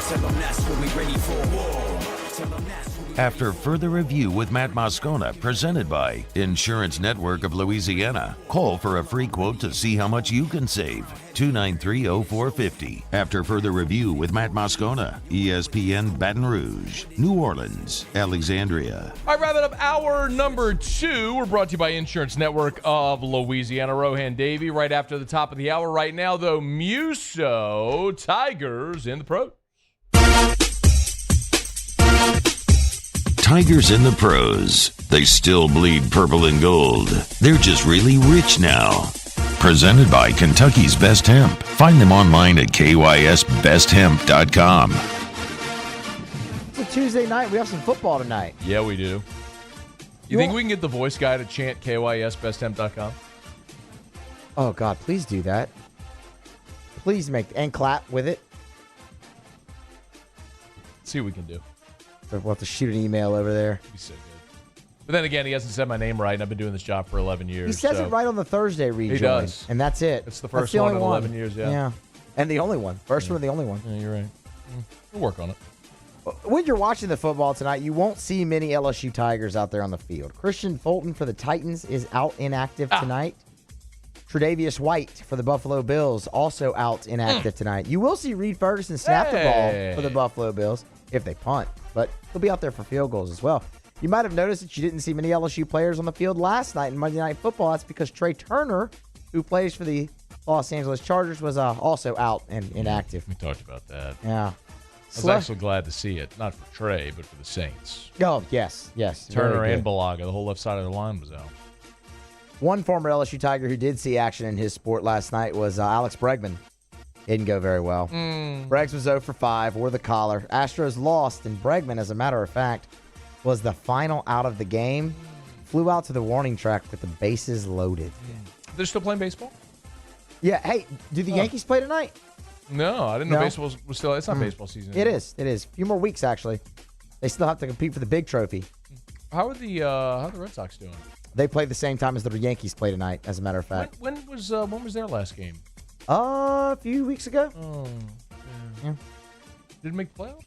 S8: Tell them that's what we ready for. War. Tell them that's what we
S4: After further review with Matt Moscona, presented by Insurance Network of Louisiana. Call for a free quote to see how much you can save. 293-0450. After further review with Matt Moscona, ESPN Baton Rouge, New Orleans, Alexandria.
S7: All right, wrapping up hour number 2. We're brought to you by Insurance Network of Louisiana. Rohan Davey right after the top of the hour. Right now, though, Muso Tigers in the pros.
S4: Tigers in the pros. They still bleed purple and gold. They're just really rich now. Presented by Kentucky's Best Hemp. Find them online at kysbesthemp.com.
S23: It's a Tuesday night. We have some football tonight.
S7: Yeah, we do. You think we can get the voice guy to chant kysbesthemp.com?
S23: Oh, God, please do that. Please and clap with it.
S7: Let's see what we can do.
S23: We'll have to shoot an email over there.
S7: He's so good. But then again, he hasn't said my name right, and I've been doing this job for 11 years.
S23: He says it right on the Thursday rejoin.
S7: He does.
S23: And that's it.
S7: It's the first one in 11 years, yeah.
S23: Yeah. And the only one. First one and the only one.
S7: Yeah, you're right. We'll work on it.
S23: When you're watching the football tonight, you won't see many LSU Tigers out there on the field. Christian Fulton for the Titans is out inactive tonight. Tre'Davious White for the Buffalo Bills also out inactive tonight. You will see Reed Ferguson snap the ball for the Buffalo Bills if they punt, but he'll be out there for field goals as well. You might have noticed that you didn't see many LSU players on the field last night in Monday Night Football. That's because Trey Turner, who plays for the Los Angeles Chargers, was also out and inactive.
S7: We talked about that.
S23: Yeah.
S7: I was actually glad to see it. Not for Trey, but for the Saints.
S23: Oh, yes.
S7: Turner and Balaga, the whole left side of the line was out.
S23: One former LSU Tiger who did see action in his sport last night was Alex Bregman. Didn't go very well. Breggs was 0 for 5, wore the collar. Astros lost, and Bregman, as a matter of fact, was the final out of the game. Flew out to the warning track with the bases loaded.
S7: They're still playing baseball?
S23: Yeah. Hey, do the Yankees play tonight?
S7: No, I didn't know baseball was still. It's not baseball season anymore.
S23: It is. A few more weeks, actually. They still have to compete for the big trophy.
S7: How are the Red Sox doing?
S23: They played the same time as the Yankees play tonight, as a matter of fact.
S7: When was their last game?
S23: A few weeks ago.
S7: Oh, yeah. Did it make the playoffs?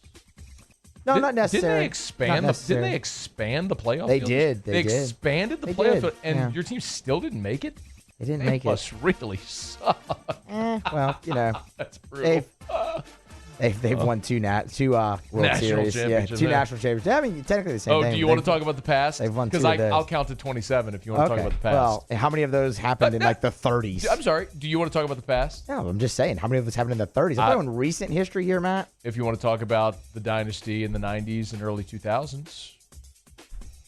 S23: No, not necessarily.
S7: Didn't they expand the playoff?
S23: They did.
S7: They expanded the playoff, and your team still didn't make it?
S23: They didn't make it.
S7: Must really suck.
S23: Well,
S7: That's brutal.
S23: They've won two World Series. Yeah, two national championships. I mean, technically the same thing.
S7: Do you want to talk about the past?
S23: They've won two
S7: Because
S23: of those.
S7: I'll count to 27 if you want to talk about the past.
S23: Well, how many of those happened in like the 30s?
S7: I'm sorry. Do you want to talk about the past?
S23: No, I'm just saying. How many of those happened in the 30s? I'm talking recent history here, Matt.
S7: If you want to talk about the dynasty in the 90s and early 2000s,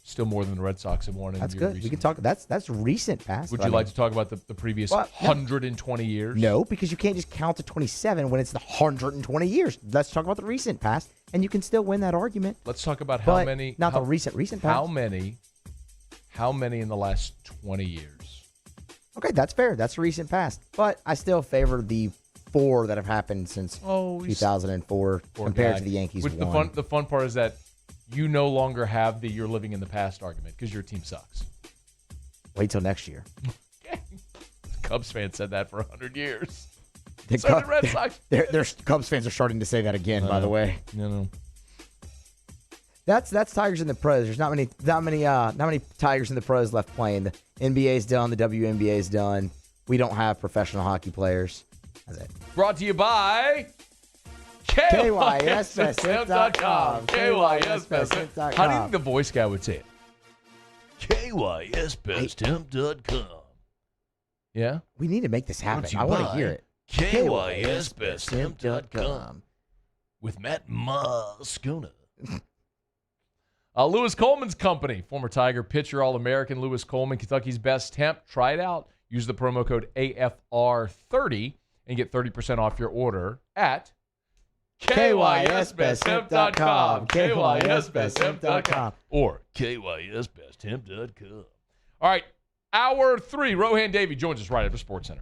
S7: still more than the Red Sox have won.
S23: That's good. We can talk. That's recent past.
S7: Would you like to talk about the previous 120 years?
S23: No, because you can't just count to 27 when it's the 120 years. Let's talk about the recent past, and you can still win that argument.
S7: Let's talk about how many.
S23: Not the recent past.
S7: How many in the last 20 years?
S23: Okay, that's fair. That's recent past. But I still favor the 4 that have happened since 2004 compared to the Yankees.
S7: The fun part is that you no longer have the "you're living in the past" argument because your team sucks.
S23: Wait till next year.
S7: Cubs fans said that for 100 years.
S23: The
S7: Red Sox.
S23: Their Cubs fans are starting to say that again. By the way,
S7: no.
S23: That's Tigers in the pros. There's not many Tigers in the pros left playing. The NBA's done. The WNBA's done. We don't have professional hockey players. That's it.
S7: Brought to you by
S23: KYSBestHemp.com.
S7: KYSBestHemp.com. How do you think the voice guy would say it? KYSBestHemp.com. Yeah?
S23: We need to make this happen. I want to hear it.
S7: KYSBestHemp.com. With Matt Moscona. Lewis Coleman's company, former Tiger pitcher, All-American Lewis Coleman, Kentucky's best hemp. Try it out. Use the promo code AFR30 and get 30% off your order at KYSBestHemp.com. KYSBestHemp.com. Or KYSBestHemp.com. All right, hour 3. Rohan Davey joins us right after SportsCenter.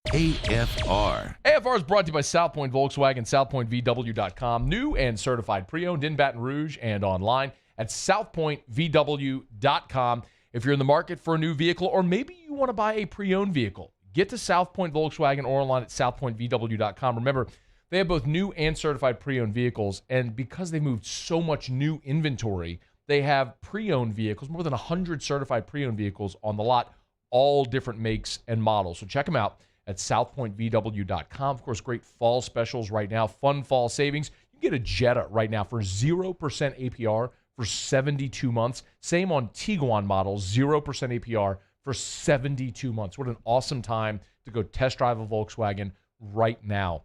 S4: AFR.
S7: AFR is brought to you by South Point Volkswagen, SouthPointVW.com. New and certified pre-owned in Baton Rouge and online at SouthPointVW.com. If you're in the market for a new vehicle or maybe you want to buy a pre-owned vehicle, get to South Point Volkswagen or online at SouthPointVW.com. Remember, they have both new and certified pre-owned vehicles, and because they moved so much new inventory, they have pre-owned vehicles, more than 100 certified pre-owned vehicles on the lot, all different makes and models. So check them out at SouthPointVW.com. Of course, great fall specials right now, fun fall savings. You can get a Jetta right now for 0% APR for 72 months. Same on Tiguan models, 0% APR for 72 months. What an awesome time to go test drive a Volkswagen right now.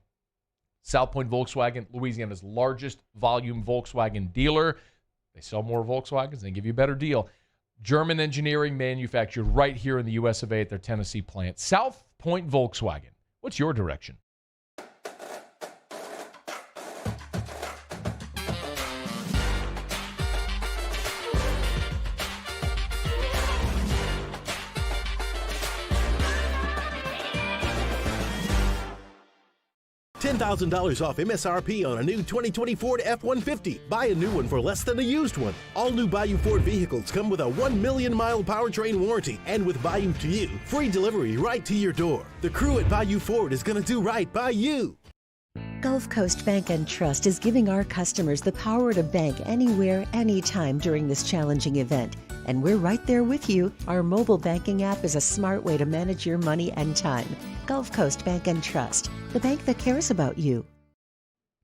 S7: South Point Volkswagen, Louisiana's largest volume Volkswagen dealer. They sell more Volkswagens. They give you a better deal. German engineering manufactured right here in the US of A at their Tennessee plant. South Point Volkswagen. What's your direction?
S5: $10,000 off MSRP on a new 2020 Ford F-150. Buy a new one for less than a used one. All new Bayou Ford vehicles come with a 1 million mile powertrain warranty. And with Bayou to You, free delivery right to your door. The crew at Bayou Ford is going to do right by you.
S9: Gulf Coast Bank and Trust is giving our customers the power to bank anywhere, anytime during this challenging event. And we're right there with you. Our mobile banking app is a smart way to manage your money and time. Gulf Coast Bank and Trust, the bank that cares about you.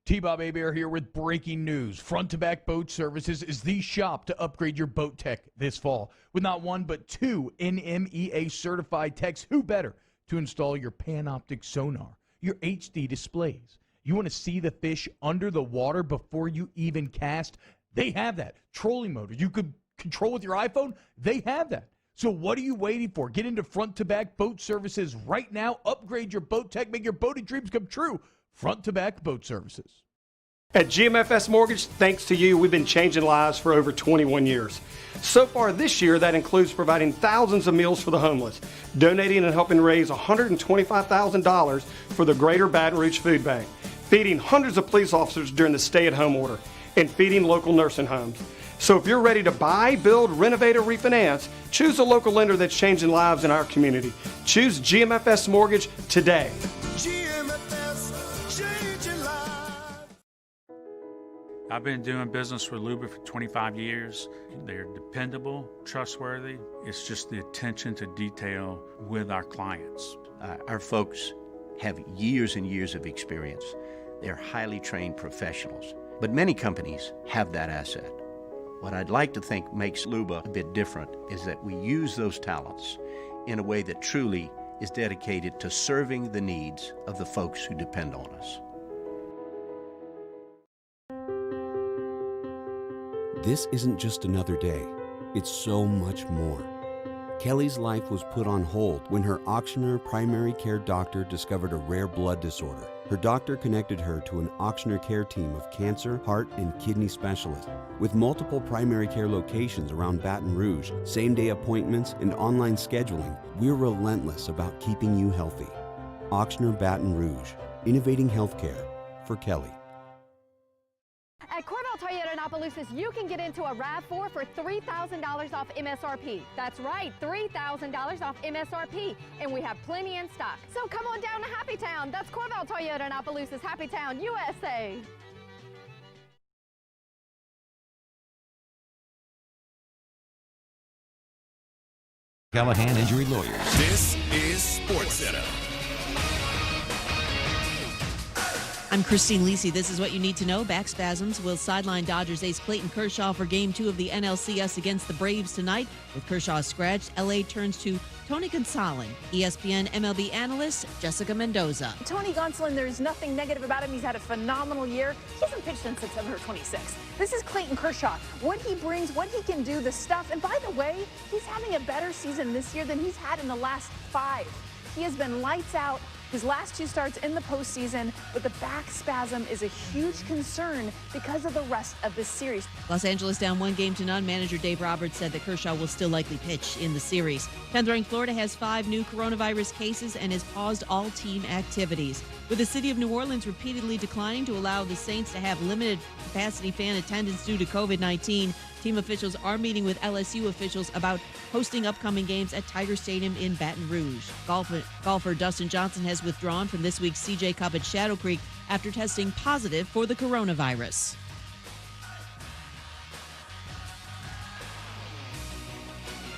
S18: T-Bob Hebert here with breaking news. Front to Back Boat Services is the shop to upgrade your boat tech this fall. With not one but 2 NMEA certified techs, who better to install your Panoptic sonar, your HD displays. You want to see the fish under the water before you even cast? They have that. Trolling motor you could control with your iPhone? They have that. So what are you waiting for? Get into Front to Back Boat Services right now. Upgrade your boat tech. Make your boating dreams come true. Front to Back Boat Services.
S24: At GMFS Mortgage, thanks to you, we've been changing lives for over 21 years. So far this year, that includes providing thousands of meals for the homeless, donating and helping raise $125,000 for the Greater Baton Rouge Food Bank, feeding hundreds of police officers during the stay-at-home order, and feeding local nursing homes. So if you're ready to buy, build, renovate, or refinance, choose a local lender that's changing lives in our community. Choose GMFS Mortgage today.
S5: GMFS, changing lives.
S11: I've been doing business with Luba for 25 years. They're dependable, trustworthy. It's just the attention to detail with our clients.
S12: Our folks have years and years of experience. They're highly trained professionals. But many companies have that asset. What I'd like to think makes Luba a bit different is that we use those talents in a way that truly is dedicated to serving the needs of the folks who depend on us.
S3: This isn't just another day. It's so much more. Kelly's life was put on hold when her auctioneer primary care doctor discovered a rare blood disorder. Her doctor connected her to an auctioneer care team of cancer, heart, and kidney specialists. With multiple primary care locations around Baton Rouge, same-day appointments, and online scheduling, we're relentless about keeping you healthy. Auctioneer Baton Rouge, innovating healthcare for Kelly.
S6: At Corval Toyota in Opelousas, you can get into a RAV4 for $3,000 off MSRP. That's right, $3,000 off MSRP. And we have plenty in stock. So come on down to Happy Town. That's Corval Toyota in Opelousas, Happy Town, USA.
S4: Callahan Injury Lawyers.
S13: This is SportsCenter.
S14: I'm Christine Lisi. This is what you need to know. Back spasms will sideline Dodgers ace Clayton Kershaw for Game 2 of the NLCS against the Braves tonight. With Kershaw scratched, L.A. turns to Tony Gonsolin. ESPN MLB analyst Jessica Mendoza.
S25: Tony Gonsolin, there's nothing negative about him. He's had a phenomenal year. He hasn't pitched since September 26th. This is Clayton Kershaw. What he brings, what he can do, the stuff. And by the way, he's having a better season this year than he's had in the last 5. He has been lights out. His last 2 starts in the postseason, but the back spasm is a huge concern because of the rest of this series.
S14: Los Angeles down 1-0 Manager Dave Roberts said that Kershaw will still likely pitch in the series. 10th-ranked Florida has 5 new coronavirus cases and has paused all team activities. With the city of New Orleans repeatedly declining to allow the Saints to have limited capacity fan attendance due to COVID-19, team officials are meeting with LSU officials about hosting upcoming games at Tiger Stadium in Baton Rouge. Golfer Dustin Johnson has withdrawn from this week's CJ Cup at Shadow Creek after testing positive for the coronavirus.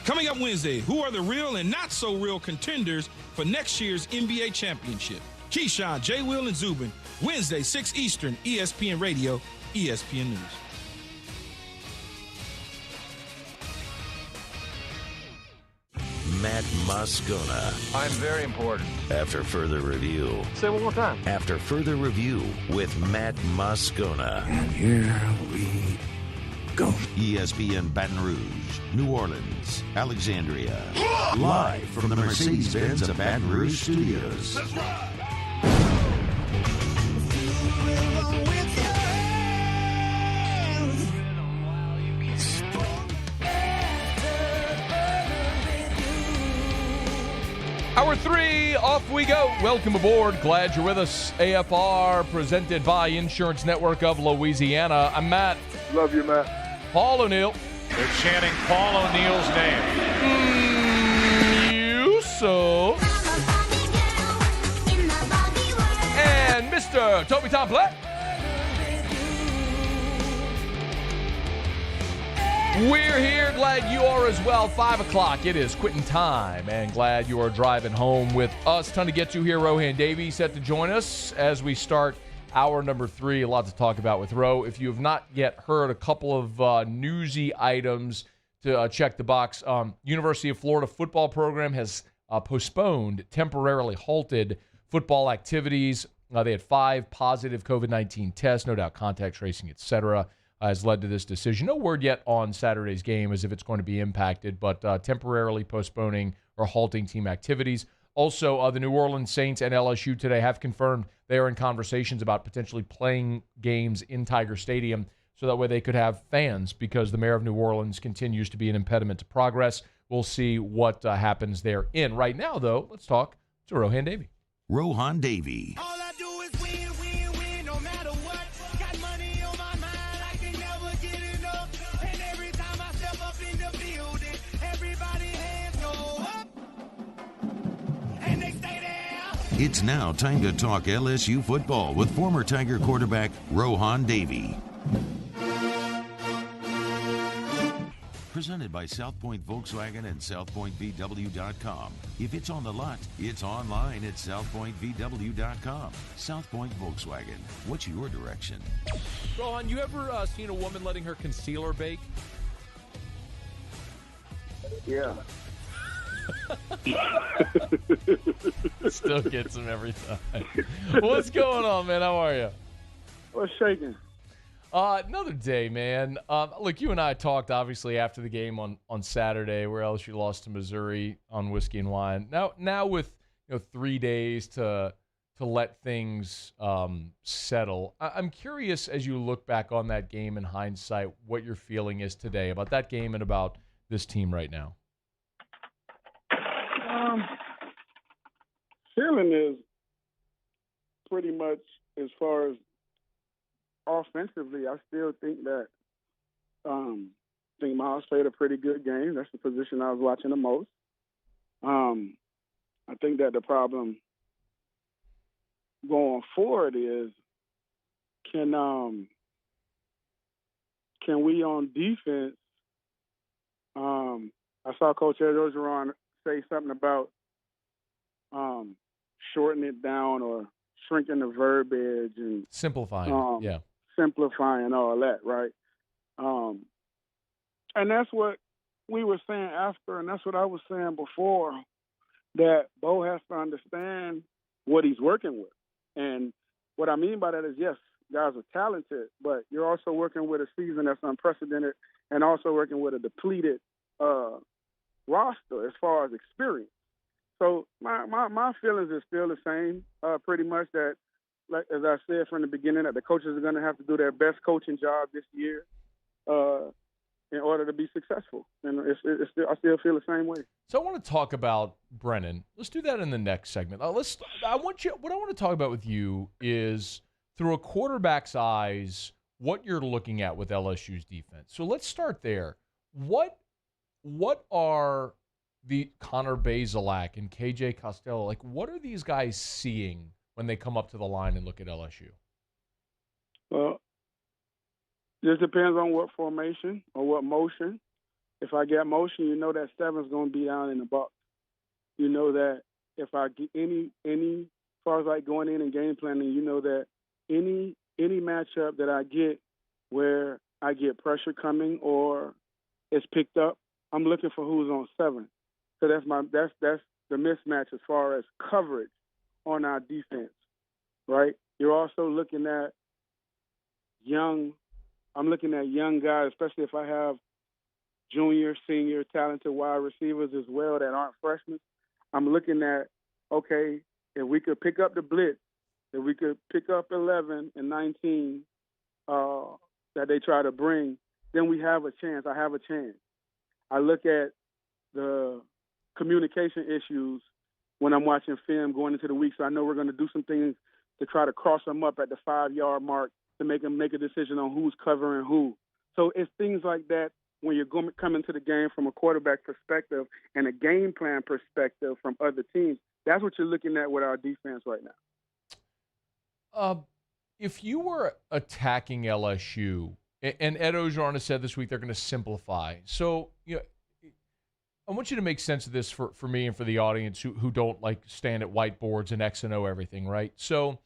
S26: Coming up Wednesday, who are the real and not so real contenders for next year's NBA championship? Keyshawn, J. Will, and Zubin. Wednesday, 6 Eastern, ESPN Radio, ESPN News.
S4: Matt Moscona.
S27: I'm very important.
S4: After further review.
S27: Say it one more time.
S4: After further review with Matt Moscona.
S27: And here we go.
S4: ESPN Baton Rouge, New Orleans, Alexandria. Live from the Mercedes-Benz of Baton Rouge studios.
S27: That's right.
S7: Hour 3, off we go. Welcome aboard. Glad you're with us. AFR, presented by Insurance Network of Louisiana. I'm Matt.
S28: Love you, Matt.
S7: Paul O'Neill.
S28: They're chanting Paul O'Neill's name.
S7: You so. And Mr. Toby Tom Black. We're here. Glad you are as well. 5 o'clock. It is quitting time. And glad you are driving home with us. Ton to get to here. Rohan Davey set to join us as we start hour number 3. A lot to talk about with Ro. If you have not yet heard a couple of newsy items to check the box, University of Florida football program has postponed, temporarily halted football activities. They had 5 positive COVID-19 tests, no doubt contact tracing, etc., has led to this decision. No word yet on Saturday's game as if it's going to be impacted, but temporarily postponing or halting team activities. Also, the New Orleans Saints and LSU today have confirmed they are in conversations about potentially playing games in Tiger Stadium so that way they could have fans because the mayor of New Orleans continues to be an impediment to progress. We'll see what happens there. Right now, though, let's talk to Rohan Davey.
S4: Rohan Davey. It's now time to talk LSU football with former Tiger quarterback Rohan Davey. Presented by South Point Volkswagen and SouthPointVW.com. If it's on the lot, it's online at SouthPointVW.com. South Point Volkswagen. What's your direction?
S7: Rohan, you ever seen a woman letting her concealer bake?
S1: Yeah.
S7: Still gets him every time. What's going on, man? How are you?
S1: What's shaking?
S7: Another day, man. Look, you and I talked, obviously, after the game on Saturday where LSU lost to Missouri on Whiskey and Wine. Now with 3 days to let things settle, I'm curious, as you look back on that game in hindsight, what your feeling is today about that game and about this team right now.
S1: Feeling is pretty much as far as offensively, I still think that Miles played a pretty good game. That's the position I was watching the most. I think that the problem going forward is can we on defense? I saw Coach Ed Orgeron say something about shortening it down or shrinking the verbiage and
S7: simplifying.
S1: Simplifying all that, right? And that's what we were saying after, and that's what I was saying before, that Bo has to understand what he's working with. And what I mean by that is, yes, guys are talented, but you're also working with a season that's unprecedented and also working with a depleted roster as far as experience. So my feelings are still the same, pretty much that, like as I said from the beginning, that the coaches are going to have to do their best coaching job this year in order to be successful. And I still feel the same way.
S7: So I want to talk about Brennan. Let's do that in the next segment. What I want to talk about with you is, through a quarterback's eyes, what you're looking at with LSU's defense. So let's start there. What are the Connor Bazelak and KJ Costello, like, what are these guys seeing when they come up to the line and look at LSU?
S1: Well, just depends on what formation or what motion. If I get motion, you know that 7's going to be down in the box. You know that if I get any as far as like going in and game planning, you know that any matchup that I get where I get pressure coming or it's picked up, I'm looking for who's on 7. So that's the mismatch as far as coverage on our defense, right? You're also looking at young guys, especially if I have junior, senior, talented wide receivers as well that aren't freshmen. I'm looking at, okay, if we could pick up the blitz, if we could pick up 11 and 19 that they try to bring, then we have a chance. I have a chance. I look at the communication issues when I'm watching film going into the week, so I know we're going to do some things to try to cross them up at the 5-yard mark to make them make a decision on who's covering who. So it's things like that when you're coming to the game from a quarterback perspective and a game plan perspective from other teams. That's what you're looking at with our defense right now.
S7: If you were attacking LSU, and Ed Orgeron has said this week they're going to simplify. So, I want you to make sense of this for me and for the audience who don't like stand at whiteboards and X and O everything, right? So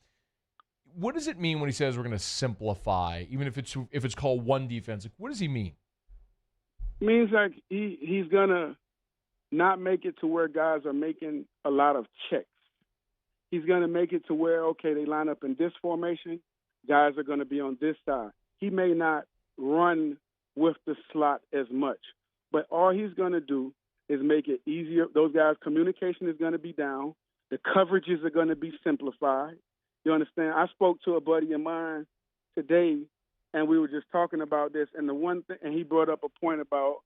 S7: what does it mean when he says we're going to simplify, even if it's called one defense? Like, what does he mean?
S1: It means like he's going to not make it to where guys are making a lot of checks. He's going to make it to where, okay, they line up in this formation, guys are going to be on this side. He may not run with the slot as much, but all he's going to do is make it easier. Those guys' communication is going to be down. The coverages are going to be simplified. You understand? I spoke to a buddy of mine today, and we were just talking about this. And the one thing, and he brought up a point about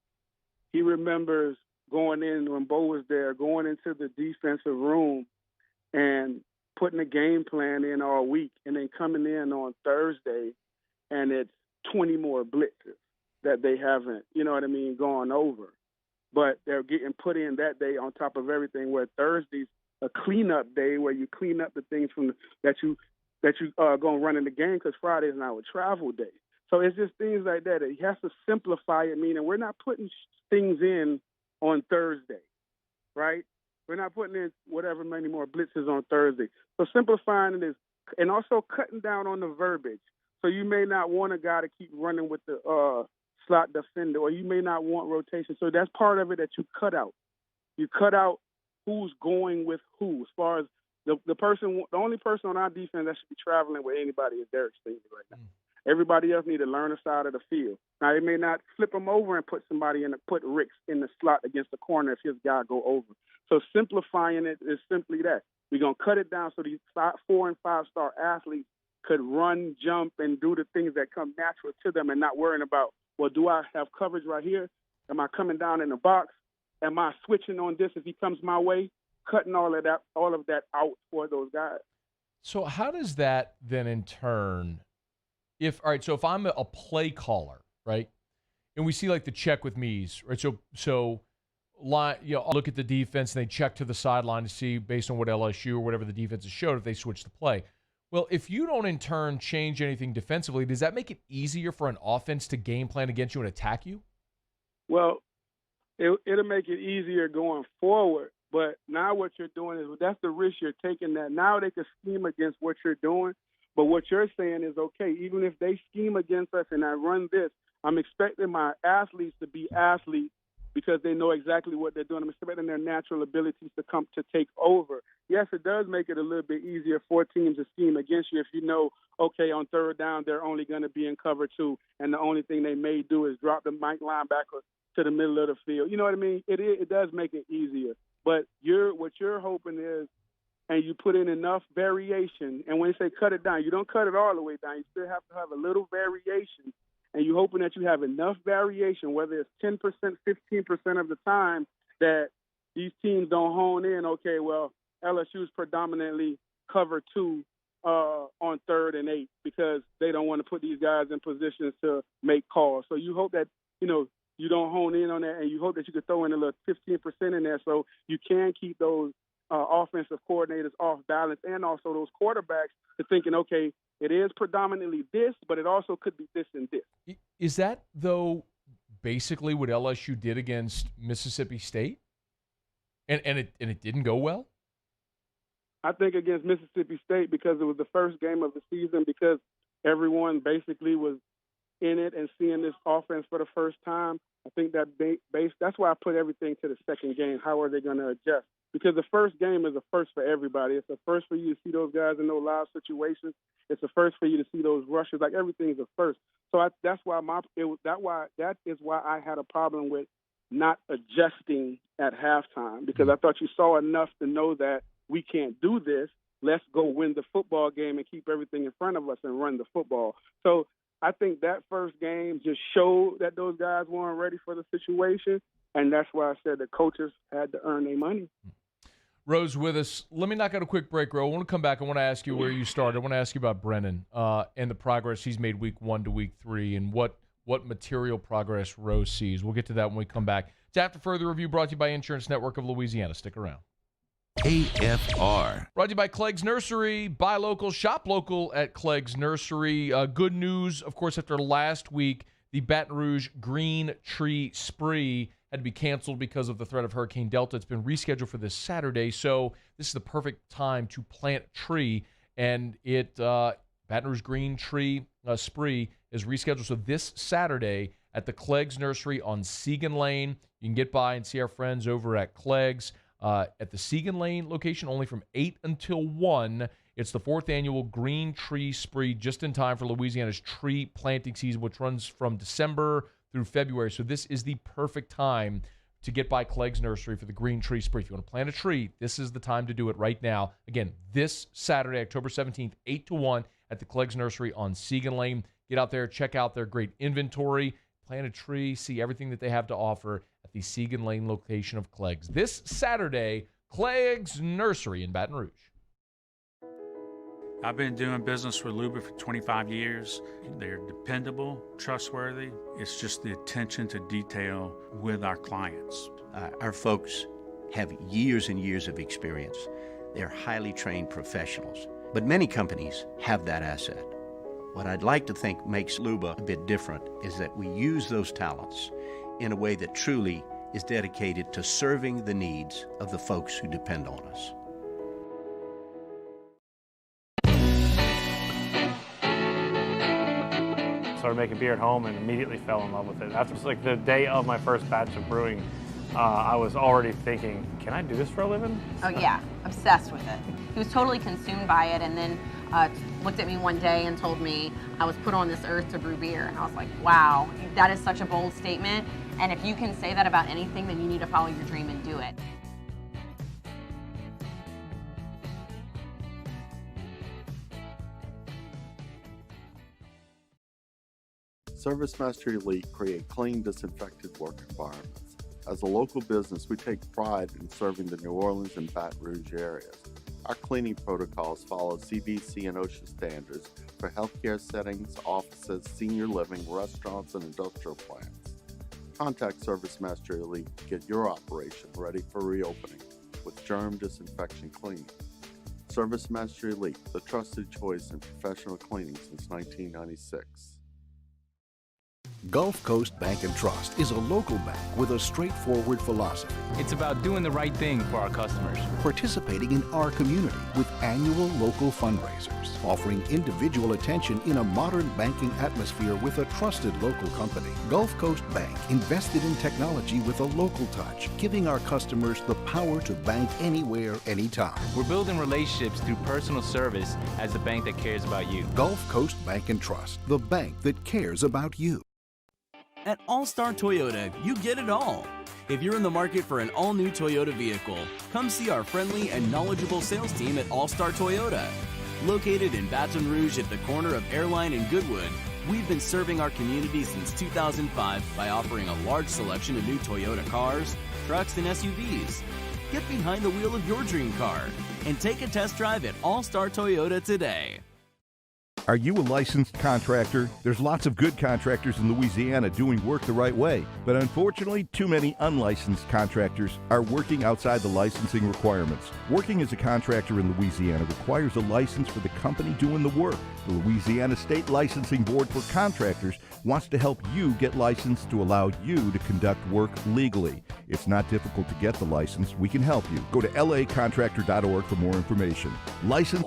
S1: he remembers going in when Bo was there, going into the defensive room and putting a game plan in all week, and then coming in on Thursday, and it's 20 more blitzes that they haven't, gone over. But they're getting put in that day on top of everything, where Thursday's a cleanup day where you clean up the things that you going to run in the game, because Friday is now a travel day. So it's just things like that. He has to simplify it, meaning we're not putting things in on Thursday, right? We're not putting in whatever many more blitzes on Thursday. So simplifying it is, and also cutting down on the verbiage. So you may not want a guy to keep running with the slot defender, or you may not want rotation. So that's part of it that you cut out. You cut out who's going with who. As far as the only person on our defense that should be traveling with anybody is Derek Stingley right now. Everybody else need to learn the side of the field. Now, they may not flip him over and put Ricks in the slot against the corner if his guy go over. So simplifying it is simply that. We're going to cut it down so these 4- and 5-star athletes could run, jump, and do the things that come natural to them and not worrying about, well, do I have coverage right here? Am I coming down in the box? Am I switching on this if he comes my way? Cutting all of that out for those guys.
S7: So how does that then in turn, if I'm a play caller, right, and we see like the check with me's, right? So I'll look at the defense and they check to the sideline to see based on what LSU or whatever the defense has showed if they switch the play. Well, if you don't in turn change anything defensively, does that make it easier for an offense to game plan against you and attack you?
S1: Well, it'll make it easier going forward. But now what you're doing is that's the risk you're taking. That now they can scheme against what you're doing. But what you're saying is, okay, even if they scheme against us and I run this, I'm expecting my athletes to be athletes because they know exactly what they're doing. I'm expecting their natural abilities to come to take over. Yes, it does make it a little bit easier for teams to scheme against you if you know, okay, on third down, they're only going to be in cover 2, and the only thing they may do is drop the Mike linebacker to the middle of the field. You know what I mean? It does make it easier. But what you're hoping is, and you put in enough variation, and when you say cut it down, you don't cut it all the way down. You still have to have a little variation, and you're hoping that you have enough variation, whether it's 10%, 15% of the time, that these teams don't hone in, okay, well, LSU's predominantly cover 2 on 3rd and 8 because they don't want to put these guys in positions to make calls. So you hope that, you don't hone in on that, and you hope that you could throw in a little 15% in there so you can keep those offensive coordinators off balance, and also those quarterbacks to thinking, okay, it is predominantly this, but it also could be this and this.
S7: Is that, though, basically what LSU did against Mississippi State? And it didn't go well?
S1: I think against Mississippi State, because it was the first game of the season, because everyone basically was in it and seeing this offense for the first time, I think that that's why I put everything to the second game. How are they going to adjust? Because the first game is a first for everybody. It's a first for you to see those guys in those live situations. It's a first for you to see those rushes. Like, everything is a first. So that's why that is why I had a problem with not adjusting at halftime, because I thought you saw enough to know that we can't do this. Let's go win the football game and keep everything in front of us and run the football. So I think that first game just showed that those guys weren't ready for the situation, and that's why I said the coaches had to earn their money.
S7: Ro's with us. Let me knock out a quick break, Ro. I want to come back. I want to ask you where you started. I want to ask you about Brennan and the progress he's made week 1 to week 3 and what material progress Ro sees. We'll get to that when we come back. It's After Further Review, brought to you by Insurance Network of Louisiana. Stick around.
S4: AFR.
S7: Brought to you by Clegg's Nursery. Buy local, shop local at Clegg's Nursery. Good news, of course, after last week, the Baton Rouge Green Tree Spree had to be canceled because of the threat of Hurricane Delta. It's been rescheduled for this Saturday, so this is the perfect time to plant a tree. And Baton Rouge Green Tree Spree is rescheduled. So this Saturday at the Clegg's Nursery on Segan Lane, you can get by and see our friends over at Clegg's. At the Segan Lane location, only from 8 until 1. It's the 4th annual Green Tree Spree, just in time for Louisiana's tree planting season, which runs from December through February. So this is the perfect time to get by Clegg's Nursery for the Green Tree Spree. If you want to plant a tree, this is the time to do it right now. Again, this Saturday, October 17th, 8 to 1 at the Clegg's Nursery on Segan Lane. Get out there, check out their great inventory, plant a tree, see everything that they have to offer at the Segan Lane location of Clegg's. This Saturday, Clegg's Nursery in Baton Rouge.
S11: I've been doing business with Luba for 25 years. They're dependable, trustworthy. It's just the attention to detail with our clients.
S12: Our folks have years and years of experience. They're highly trained professionals. But many companies have that asset. What I'd like to think makes Luba a bit different is that we use those talents in a way that truly is dedicated to serving the needs of the folks who depend on us.
S2: Started making beer at home and immediately fell in love with it. After like the day of my first batch of brewing, I was already thinking, can I do this for a living?
S15: Oh yeah, obsessed with it. He was totally consumed by it, and then looked at me one day and told me I was put on this earth to brew beer. And I was like, wow, that is such a bold statement. And if you can say that about anything, then you need to follow your dream and do it.
S16: Service Mastery Elite create clean, disinfected work environments. As a local business, we take pride in serving the New Orleans and Baton Rouge areas. Our cleaning protocols follow CDC and OSHA standards for healthcare settings, offices, senior living, restaurants, and industrial plants. Contact Service Mastery Elite to get your operation ready for reopening with germ disinfection cleaning. Service Mastery Elite, the trusted choice in professional cleaning since 1996.
S17: Gulf Coast Bank and Trust is a local bank with a straightforward philosophy.
S19: It's about doing the right thing for our customers.
S17: Participating in our community with annual local fundraisers. Offering individual attention in a modern banking atmosphere with a trusted local company. Gulf Coast Bank invested in technology with a local touch, giving our customers the power to bank anywhere, anytime.
S19: We're building relationships through personal service as the bank that cares about you.
S17: Gulf Coast Bank and Trust, the bank that cares about you.
S20: At All-Star Toyota, you get it all. If you're in the market for an all-new Toyota vehicle, come see our friendly and knowledgeable sales team at All-Star Toyota. Located in Baton Rouge at the corner of Airline and Goodwood, we've been serving our community since 2005 by offering a large selection of new Toyota cars, trucks, and SUVs. Get behind the wheel of your dream car and take a test drive at All-Star Toyota today.
S21: Are you a licensed contractor? There's lots of good contractors in Louisiana doing work the right way, but unfortunately, too many unlicensed contractors are working outside the licensing requirements. Working as a contractor in Louisiana requires a license for the company doing the work. The Louisiana State Licensing Board for Contractors wants to help you get licensed to allow you to conduct work legally. It's not difficult to get the license. We can help you. Go to lacontractor.org for more information. License.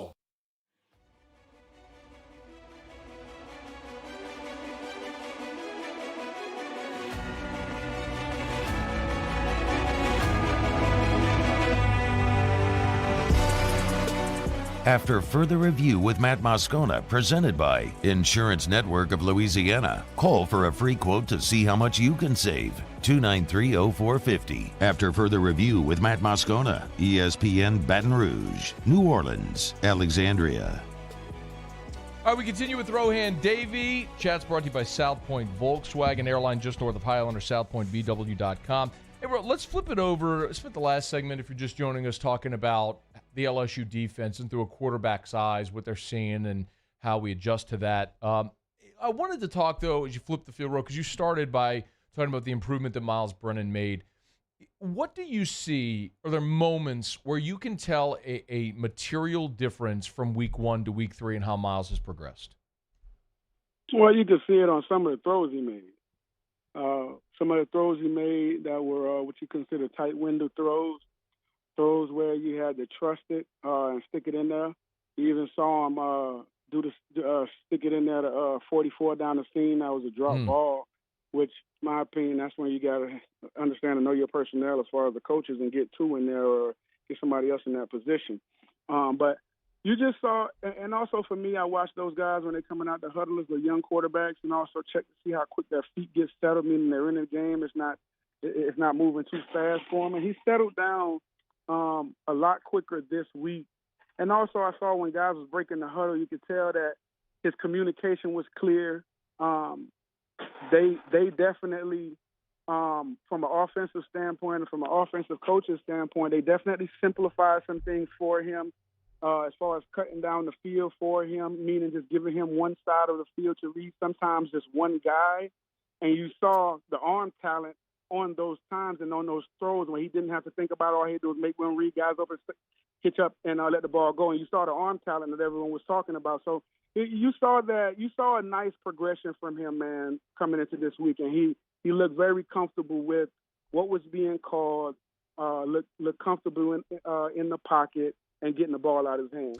S4: After further review with Matt Moscona, presented by Insurance Network of Louisiana. Call for a free quote to see how much you can save. 293-0450. After further review with Matt Moscona, ESPN Baton Rouge, New Orleans, Alexandria.
S7: All right, we continue with Rohan Davey. Chat's brought to you by South Point Volkswagen, airline just north of Highland, or southpointbw.com. Hey, bro, let's flip it over. Spent the last segment, if you're just joining us, talking about the LSU defense and through a quarterback's eyes, what they're seeing and how we adjust to that. I wanted to talk, though, as you flip the field row, because you started by talking about the improvement that Miles Brennan made. What do you see? Are there moments where you can tell a material difference from week 1 to week 3 and how Miles has progressed?
S1: Well, you can see it on some of the throws he made. Some of the throws he made that were what you consider tight window throws where you had to trust it and stick it in there. You even saw him stick it in there to 44 down the seam. That was a drop ball, which, in my opinion, that's when you got to understand and know your personnel as far as the coaches and get two in there or get somebody else in that position. But you just saw, and also for me, I watch those guys when they're coming out the huddle as the young quarterbacks, and also check to see how quick their feet get settled, meaning they're in the game. It's not moving too fast for him. And he settled down a lot quicker this week. And also I saw when guys was breaking the huddle, you could tell that his communication was clear. They definitely, from an offensive standpoint and from an offensive coach's standpoint, they definitely simplified some things for him as far as cutting down the field for him, meaning just giving him one side of the field to read, sometimes just one guy. And you saw the arm talent on those times and on those throws when he didn't have to think about it. All he had to do was make one, read guys up and hitch up and let the ball go. And you saw the arm talent that everyone was talking about. So you saw a nice progression from him, man, coming into this week. And he looked very comfortable with what was being called, looked comfortable in the pocket and getting the ball out of his hands.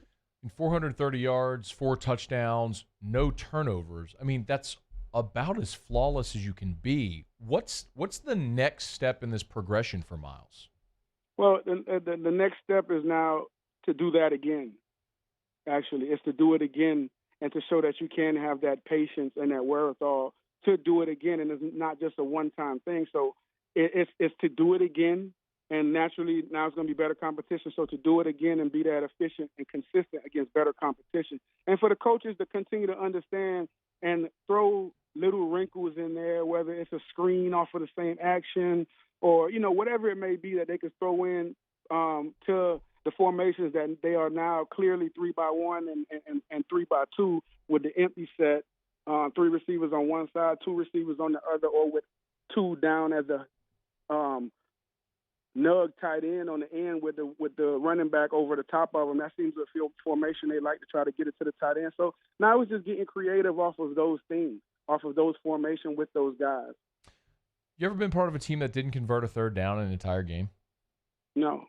S7: 430 yards, 4 touchdowns, no turnovers. I mean, that's about as flawless as you can be. What's the next step in this progression for Miles?
S1: Well, the next step is now to do that again. Actually, it's to do it again and to show that you can have that patience and that wherewithal to do it again, and it's not just a one-time thing. So it's to do it again. And naturally, now it's going to be better competition. So to do it again and be that efficient and consistent against better competition. And for the coaches to continue to understand and throw little wrinkles in there, whether it's a screen off of the same action or, whatever it may be that they can throw in to the formations that they are now clearly 3-by-1 and 3-by-2 with the empty set, 3 receivers on one side, 2 receivers on the other, or with 2 down as a nug tight end on the end with the running back over the top of them. That seems to be a formation they like to try to get it to the tight end. So now it's just getting creative off of those things, off of those formation with those guys.
S7: You ever been part of a team that didn't convert a third down in an entire game?
S1: No.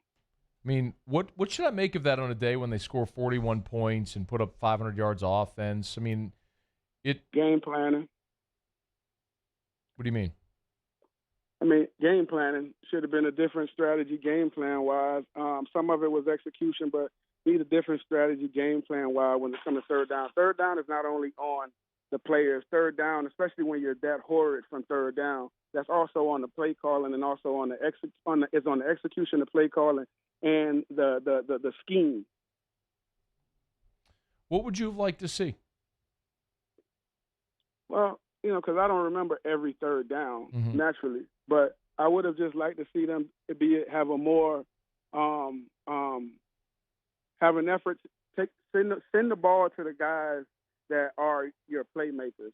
S7: I mean, what should I make of that on a day when they score 41 points and put up 500 yards of offense? I mean,
S1: game planning.
S7: What do you mean?
S1: I mean, game planning should have been a different strategy game plan-wise. Some of it was execution, but need a different strategy game plan-wise when it comes to third down. Third down is not only on the players. Third down, especially when you're that horrid from third down, that's also on the play calling and also on the execution of play calling and the scheme.
S7: What would you have liked to see?
S1: Well, because I don't remember every third down naturally, but I would have just liked to see them have a more have an effort to send the ball to the guys that are your playmakers.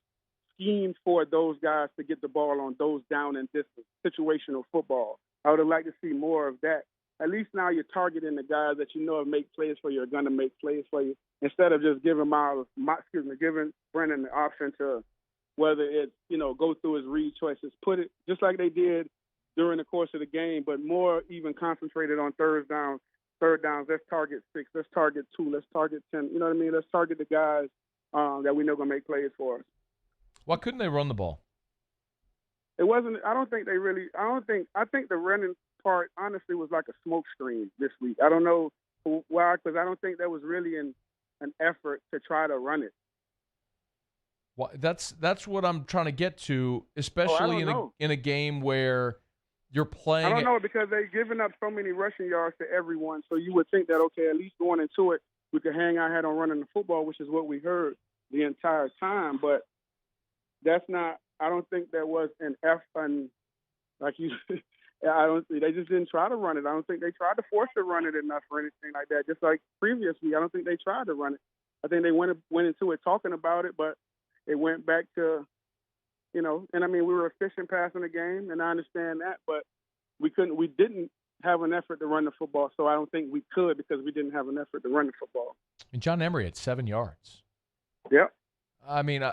S1: Scheme for those guys to get the ball on those down and distance situational football. I would have liked to see more of that. At least now you're targeting the guys that make plays for you, are going to make plays for you, instead of just giving giving Brennan the option to whether it's, go through his read choices, put it just like they did during the course of the game, but more even concentrated on third downs. Let's target 6, let's target 2, let's target 10. You know what I mean? Let's target the guys that we know going to make plays for us.
S7: Why couldn't they run the ball?
S1: It wasn't. I think the running part honestly was like a smoke screen this week. I don't know why, because I don't think there was really an effort to try to run it.
S7: Well, that's what I'm trying to get to, especially in a game where you're playing.
S1: I don't know, because they've given up so many rushing yards to everyone, so you would think that, okay, at least going into it, we could hang our head on running the football, which is what we heard the entire time. But that's not. I don't think there was an effort, like you. They just didn't try to run it. I don't think they tried to force to run it enough or anything like that. Just like previously, I don't think they tried to run it. I think they went into it talking about it, but it went back to, and I mean, we were efficient passing the game, and I understand that, but we didn't have an effort to run the football, so I don't think we could because we didn't have an effort to run the football.
S7: And John Emery had 7 yards.
S1: Yep.
S7: I mean,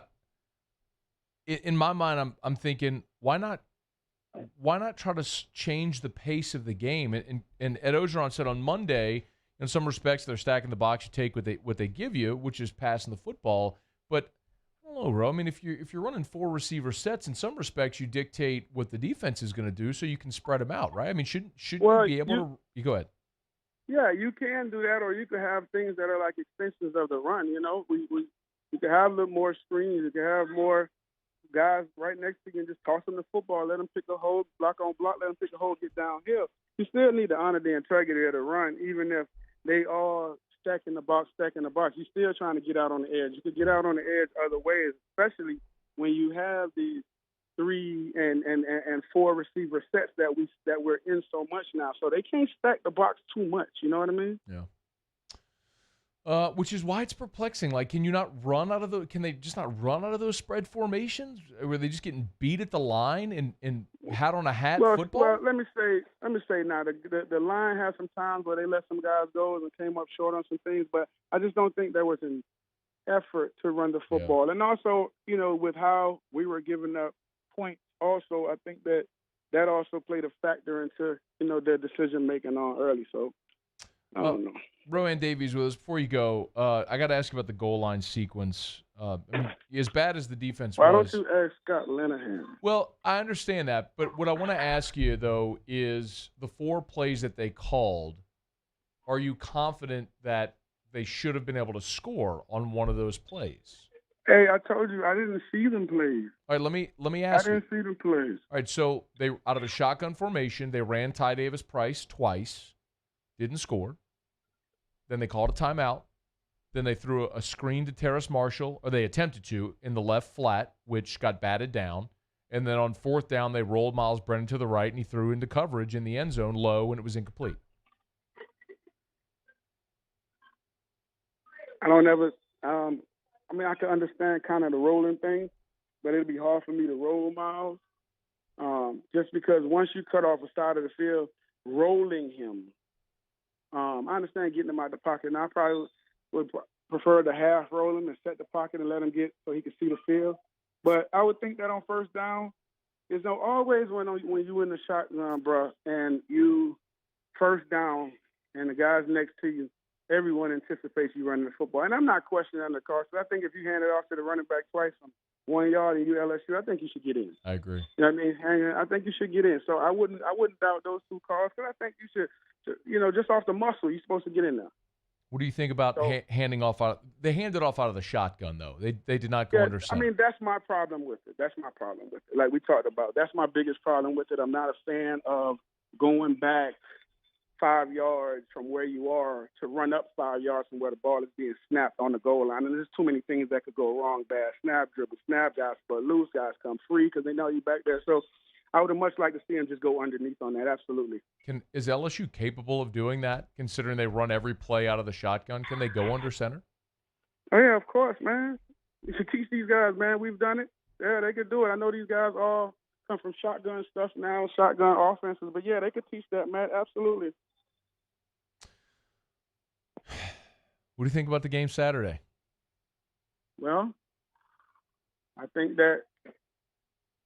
S7: in my mind, I'm thinking, why not try to change the pace of the game? And Ed Ogeron said on Monday, in some respects, they're stacking the box. You take what they give you, which is passing the football. But I don't know, Ro. I mean, if you're running 4 receiver sets, in some respects, you dictate what the defense is going to do, so you can spread them out, right? I mean, should you be able to? You go ahead.
S1: Yeah, you can do that, or you could have things that are like extensions of the run. We could have a little more screens. You could have more guys right next to you and just toss them the football, let them pick a hold, block on block, let them pick a hold, get downhill. You still need to honor the integrity of the run, even if they are stacking the box. You're still trying to get out on the edge. You could get out on the edge other ways, especially when you have these 3 and 4 receiver sets that we're in so much now. So they can't stack the box too much. You know what I mean?
S7: Yeah. Which is why it's perplexing. Like, can they just not run out of those spread formations? Were they just getting beat at the line and hat on a hat football?
S1: Well, let me say now, the line has some times where they let some guys go and came up short on some things, but I just don't think there was an effort to run the football. Yeah. And also, with how we were giving up points, also, I think that also played a factor into, their decision making on early. So I don't know.
S7: Rohan Davey with us. Before you go, I got to ask you about the goal line sequence. As bad as the defense was.
S1: Why don't you ask Scott Linehan?
S7: Well, I understand that, but what I want to ask you, though, is the 4 plays that they called, are you confident that they should have been able to score on one of those plays?
S1: Hey, I told you I didn't see them plays.
S7: All right, let me ask you.
S1: I didn't see them plays.
S7: All right, so they out of a shotgun formation, they ran Ty Davis Price twice, didn't score. Then they called a timeout. Then they threw a screen to Terrace Marshall, or they attempted to, in the left flat, which got batted down. And then on 4th down, they rolled Miles Brennan to the right, and he threw into coverage in the end zone low, and it was incomplete.
S1: I don't ever I can understand kind of the rolling thing, but it'd be hard for me to roll Miles. Just because once you cut off a side of the field, rolling him, I understand getting him out the pocket. And I probably would prefer to half roll him and set the pocket and let him get so he can see the field. But I would think that on 1st down, there's no always when you in the shotgun, bro, and you 1st down and the guys next to you, everyone anticipates you running the football. And I'm not questioning the call. So I think if you hand it off to the running back twice from 1 yard and you LSU, I think you should get in.
S7: I agree.
S1: You know what I mean? I think you should get in. So I wouldn't doubt those 2 calls because I think you should, just off the muscle, you're supposed to get in there.
S7: What do you think about handing off? They handed off out of the shotgun, though. They did not go under center.
S1: I mean, that's my problem with it. Like we talked about, that's my biggest problem with it. I'm not a fan of going back 5 yards from where you are to run up 5 yards from where the ball is being snapped on the goal line. And there's too many things that could go wrong. Bad snap, dribble, snap, guys but loose, guys come free because they know you back there. So I would have much liked to see him just go underneath on that, absolutely.
S7: Is LSU capable of doing that, considering they run every play out of the shotgun? Can they go under center?
S1: Oh, yeah, of course, man. You should teach these guys, man. We've done it. Yeah, they could do it. I know these guys all come from shotgun stuff now, shotgun offenses. But, yeah, they could teach that, man, absolutely.
S7: What do you think about the game Saturday?
S1: Well, I think that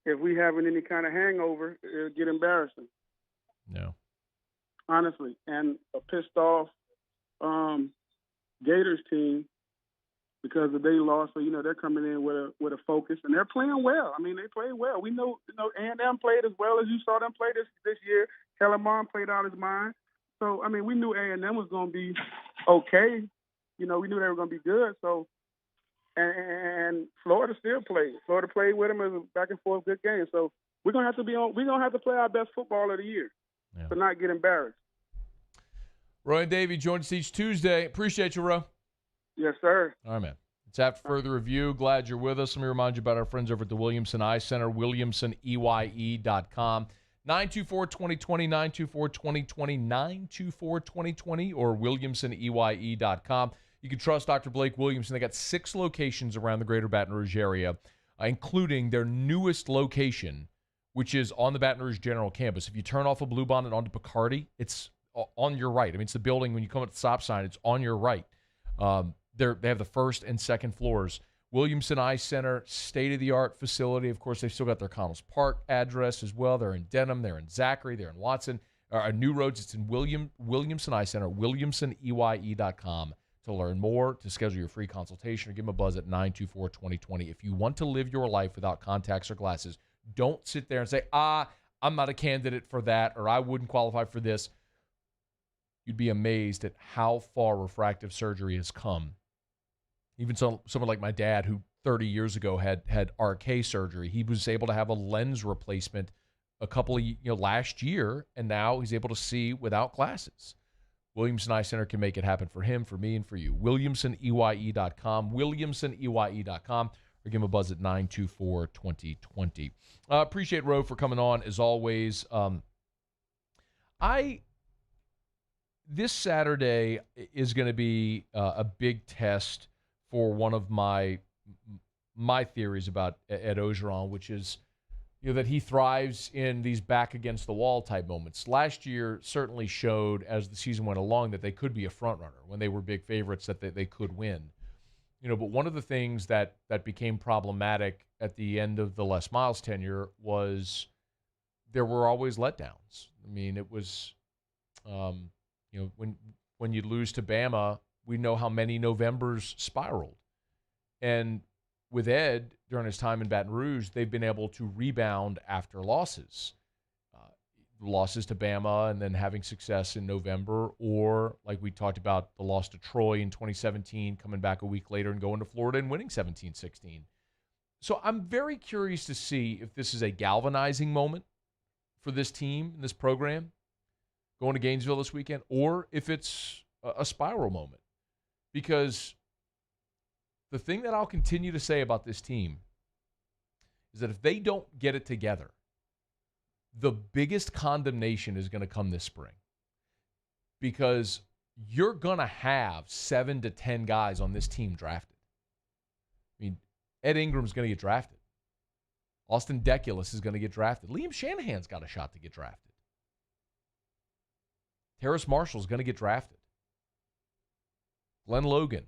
S1: if we having any kind of hangover, it'll get embarrassing.
S7: No.
S1: Honestly. And a pissed off Gators team because they lost. So, they're coming in with a focus. And they're playing well. I mean, they play well. We know, A&M played as well as you saw them play this year. Kellen Mond played out his mind. So, I mean, we knew A&M was going to be okay. We knew they were going to be good. So, and Florida still played. Florida played with them as a back and forth good game. So we're gonna have to play our best football of the year to not get embarrassed.
S7: Rohan Davey joins us each Tuesday. Appreciate you, Ro.
S1: Yes, sir.
S7: All right, man. It's after further review. Glad you're with us. Let me remind you about our friends over at the Williamson Eye Center, WilliamsonEye.com. 924-2020, 924-2020, 924-2020, or WilliamsonEye.com. You can trust Dr. Blake Williamson. They got 6 locations around the greater Baton Rouge area, including their newest location, which is on the Baton Rouge General Campus. If you turn off a Bluebonnet onto Picardy, it's on your right. I mean, it's the building. When you come up to the stop sign, it's on your right. They have the 1st and 2nd floors. Williamson Eye Center, state-of-the-art facility. Of course, they've still got their Connells Park address as well. They're in Denham. They're in Zachary. They're in Watson. New Roads, it's in Williamson Eye Center, WilliamsonEye.com. To learn more, to schedule your free consultation, or give them a buzz at 924-2020. If you want to live your life without contacts or glasses, don't sit there and say, I'm not a candidate for that, or I wouldn't qualify for this. You'd be amazed at how far refractive surgery has come. Even someone like my dad, who 30 years ago had RK surgery, he was able to have a lens replacement last year, and now he's able to see without glasses. Williamson Eye Center can make it happen for him, for me, and for you. WilliamsonEye.com, WilliamsonEye.com, or give him a buzz at 924-2020. Appreciate Ro for coming on, as always. I this Saturday is going to be a big test for one of my theories about Ed Ogeron, which is that he thrives in these back against the wall type moments. Last year certainly showed as the season went along that they could be a front runner when they were big favorites, that they could win. But one of the things that became problematic at the end of the Les Miles tenure was there were always letdowns. I mean, it was, when you lose to Bama, we know how many Novembers spiraled. And with Ed, during his time in Baton Rouge, they've been able to rebound after losses. Losses to Bama and then having success in November, or like we talked about, the loss to Troy in 2017, coming back a week later and going to Florida and winning 17-16. So I'm very curious to see if this is a galvanizing moment for this team, this program, going to Gainesville this weekend, or if it's a spiral moment. Because the thing that I'll continue to say about this team is that if they don't get it together, the biggest condemnation is going to come this spring, because you're going to have 7 to 10 guys on this team drafted. I mean, Ed Ingram's going to get drafted. Austin Deculus is going to get drafted. Liam Shanahan's got a shot to get drafted. Terrace Marshall's going to get drafted. Glenn Logan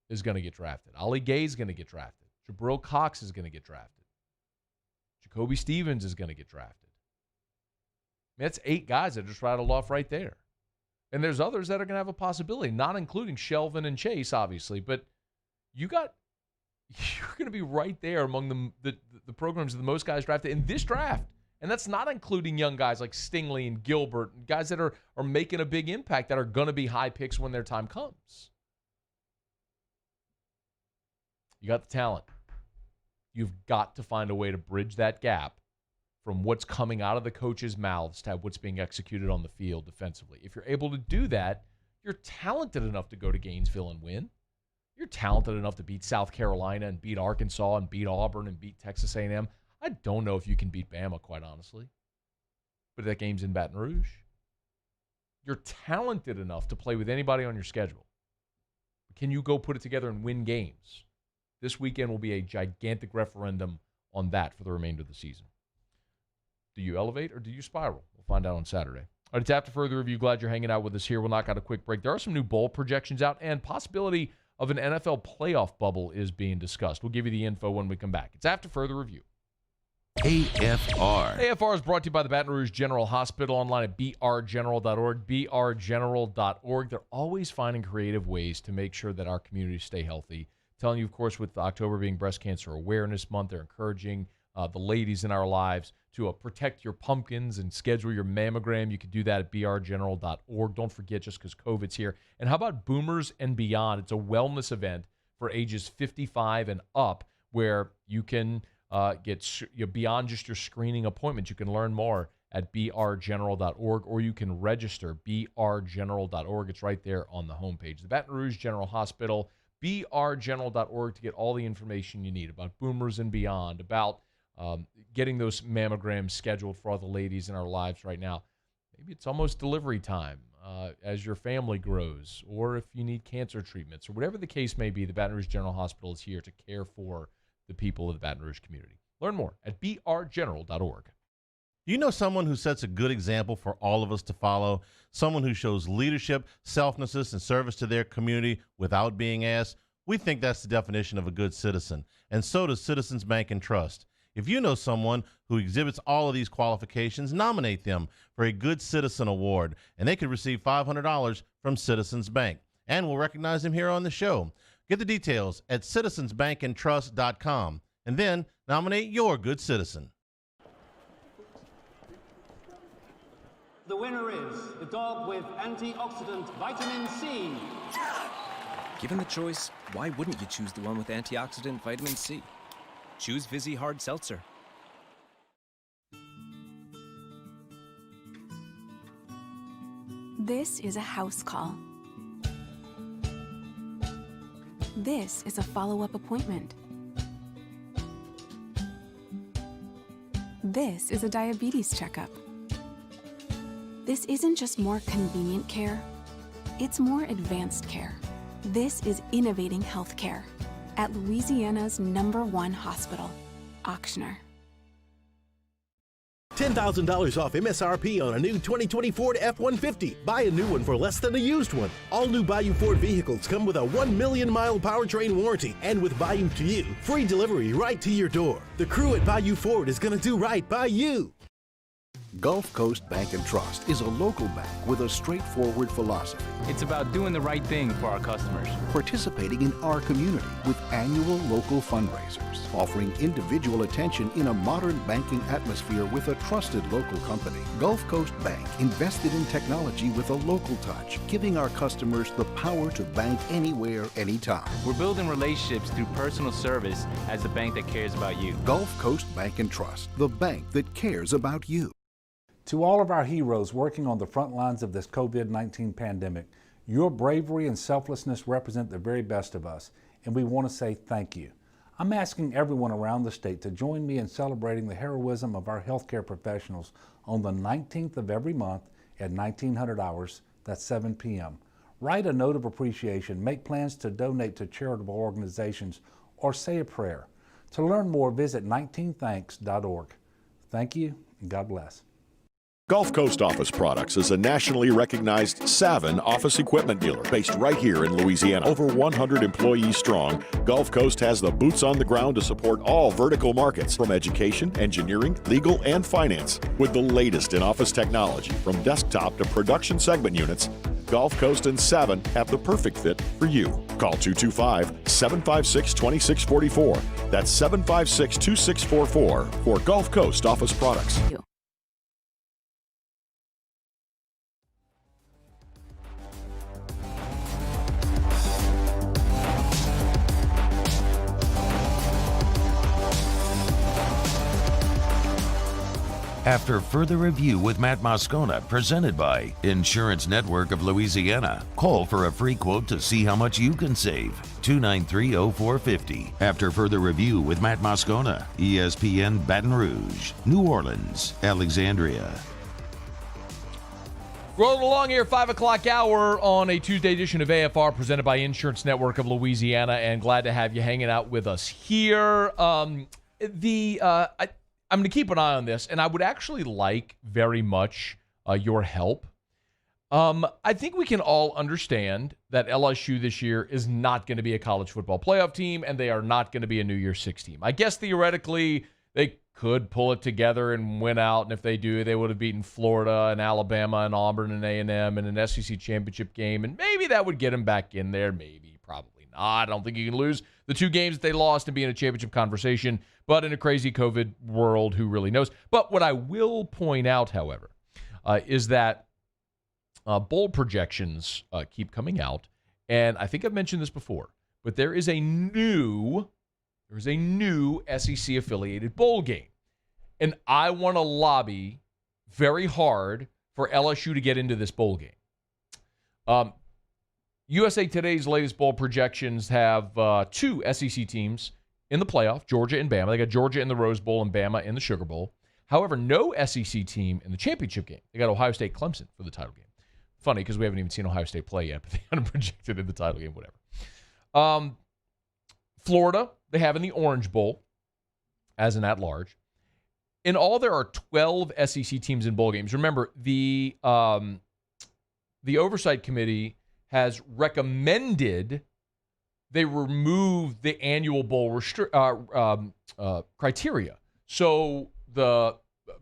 S7: is going to get drafted. Ali Gay's going to get drafted. Jabril Cox is going to get drafted. Jacoby Stevens is going to get drafted. I mean, that's 8 guys that just rattled off right there. And there's others that are going to have a possibility, not including Shelvin and Chase, obviously. But you're going to be right there among the programs with the most guys drafted in this draft. And that's not including young guys like Stingley and Gilbert, and guys that are making a big impact, that are going to be high picks when their time comes. You got the talent. You've got to find a way to bridge that gap from what's coming out of the coaches' mouths to what's being executed on the field defensively. If you're able to do that, you're talented enough to go to Gainesville and win. You're talented enough to beat South Carolina and beat Arkansas and beat Auburn and beat Texas A&M. I don't know if you can beat Bama, quite honestly. But that game's in Baton Rouge. You're talented enough to play with anybody on your schedule. Can you go put it together and win games? This weekend will be a gigantic referendum on that for the remainder of the season. Do you elevate or do you spiral? We'll find out on Saturday. All right, it's After Further Review. Glad you're hanging out with us here. We'll knock out a quick break. There are some new bowl projections out, and possibility of an NFL playoff bubble is being discussed. We'll give you the info when we come back. It's After Further Review.
S4: AFR.
S7: AFR is brought to you by the Baton Rouge General Hospital, online at brgeneral.org, brgeneral.org. They're always finding creative ways to make sure that our communities stay healthy. Telling you, of course, with October being Breast Cancer Awareness Month, they're encouraging the ladies in our lives to protect your pumpkins and schedule your mammogram. You can do that at brgeneral.org. Don't forget, just because COVID's here. And how about Boomers and Beyond? It's a wellness event for ages 55 and up, where you can get beyond just your screening appointment. You can learn more at brgeneral.org, or you can register brgeneral.org. It's right there on the homepage. The Baton Rouge General Hospital, brgeneral.org, to get all the information you need about Boomers and Beyond, about getting those mammograms scheduled for all the ladies in our lives right now. Maybe it's almost delivery time as your family grows, or if you need cancer treatments, or whatever the case may be. The Baton Rouge General Hospital is here to care for the people of the Baton Rouge community. Learn more at brgeneral.org.
S5: Do you know someone who sets a good example for all of us to follow? Someone who shows leadership, selflessness, and service to their community without being asked? We think that's the definition of a good citizen, and so does Citizens Bank and Trust. If you know someone who exhibits all of these qualifications, nominate them for a Good Citizen Award, and they could receive $500 from Citizens Bank. And we'll recognize them here on the show. Get the details at citizensbankandtrust.com, and then nominate your good citizen.
S8: The winner is the dog with antioxidant vitamin C.
S9: Given the choice, why wouldn't you choose the one with antioxidant vitamin C? Choose Vizzy Hard Seltzer.
S10: This is a house call. This is a follow-up appointment. This is a diabetes checkup. This isn't just more convenient care. It's more advanced care. This is innovating healthcare at Louisiana's #1 hospital, Ochsner.
S3: $10,000 off MSRP on a new 2020 Ford F-150. Buy a new one for less than a used one. All new Bayou Ford vehicles come with a 1 million mile powertrain warranty. And with Bayou to You, free delivery right to your door. The crew at Bayou Ford is going to do right by you.
S17: Gulf Coast Bank and Trust is a local bank with a straightforward philosophy.
S19: It's about doing the right thing for our customers.
S17: Participating in our community with annual local fundraisers, offering individual attention in a modern banking atmosphere with a trusted local company. Gulf Coast Bank invested in technology with a local touch, giving our customers the power to bank anywhere, anytime.
S19: We're building relationships through personal service as the bank that cares about you.
S17: Gulf Coast Bank and Trust, the bank that cares about you.
S6: To all of our heroes working on the front lines of this COVID-19 pandemic, your bravery and selflessness represent the very best of us, and we want to say thank you. I'm asking everyone around the state to join me in celebrating the heroism of our healthcare professionals on the 19th of every month at 1900 hours, that's 7 p.m. Write a note of appreciation, make plans to donate to charitable organizations, or say a prayer. To learn more, visit 19thanks.org. Thank you, and God bless.
S13: Gulf Coast Office Products is a nationally recognized Savin office equipment dealer based right here in Louisiana. Over 100 employees strong, Gulf Coast has the boots on the ground to support all vertical markets from education, engineering, legal, and finance. With the latest in office technology from desktop to production segment units, Gulf Coast and Savin have the perfect fit for you. Call 225-756-2644. That's 756-2644 for Gulf Coast Office Products.
S4: After further review with Matt Moscona, presented by Insurance Network of Louisiana. Call for a free quote to see how much you can save. 293-0450. After further review with Matt Moscona, ESPN Baton Rouge, New Orleans, Alexandria.
S7: Rolling along here, 5 o'clock hour on a Tuesday edition of AFR, presented by Insurance Network of Louisiana, and glad to have you hanging out with us here. I'm going to keep an eye on this, and I would actually like very much your help. I think we can all understand that LSU this year is not going to be a college football playoff team, and they are not going to be a New Year's Six team. I guess theoretically they could pull it together and win out, and if they do, they would have beaten Florida and Alabama and Auburn and A&M in an SEC championship game, and maybe that would get them back in there. Maybe, probably not. I don't think you can lose the two games that they lost and be in a championship conversation. But in a crazy COVID world, who really knows? But what I will point out, however, is that bowl projections keep coming out. And I think I've mentioned this before, but there is a new SEC-affiliated bowl game. And I want to lobby very hard for LSU to get into this bowl game. USA Today's latest bowl projections have two SEC teams in the playoff, Georgia and Bama. They got Georgia in the Rose Bowl and Bama in the Sugar Bowl. However, no SEC team in the championship game. They got Ohio State Clemson for the title game. Funny, because we haven't even seen Ohio State play yet, but they got them projected in the title game, whatever. Florida, they have in the Orange Bowl as an at-large. In all, there are 12 SEC teams in bowl games. Remember, the Oversight Committee has recommended they remove the annual bowl criteria. So the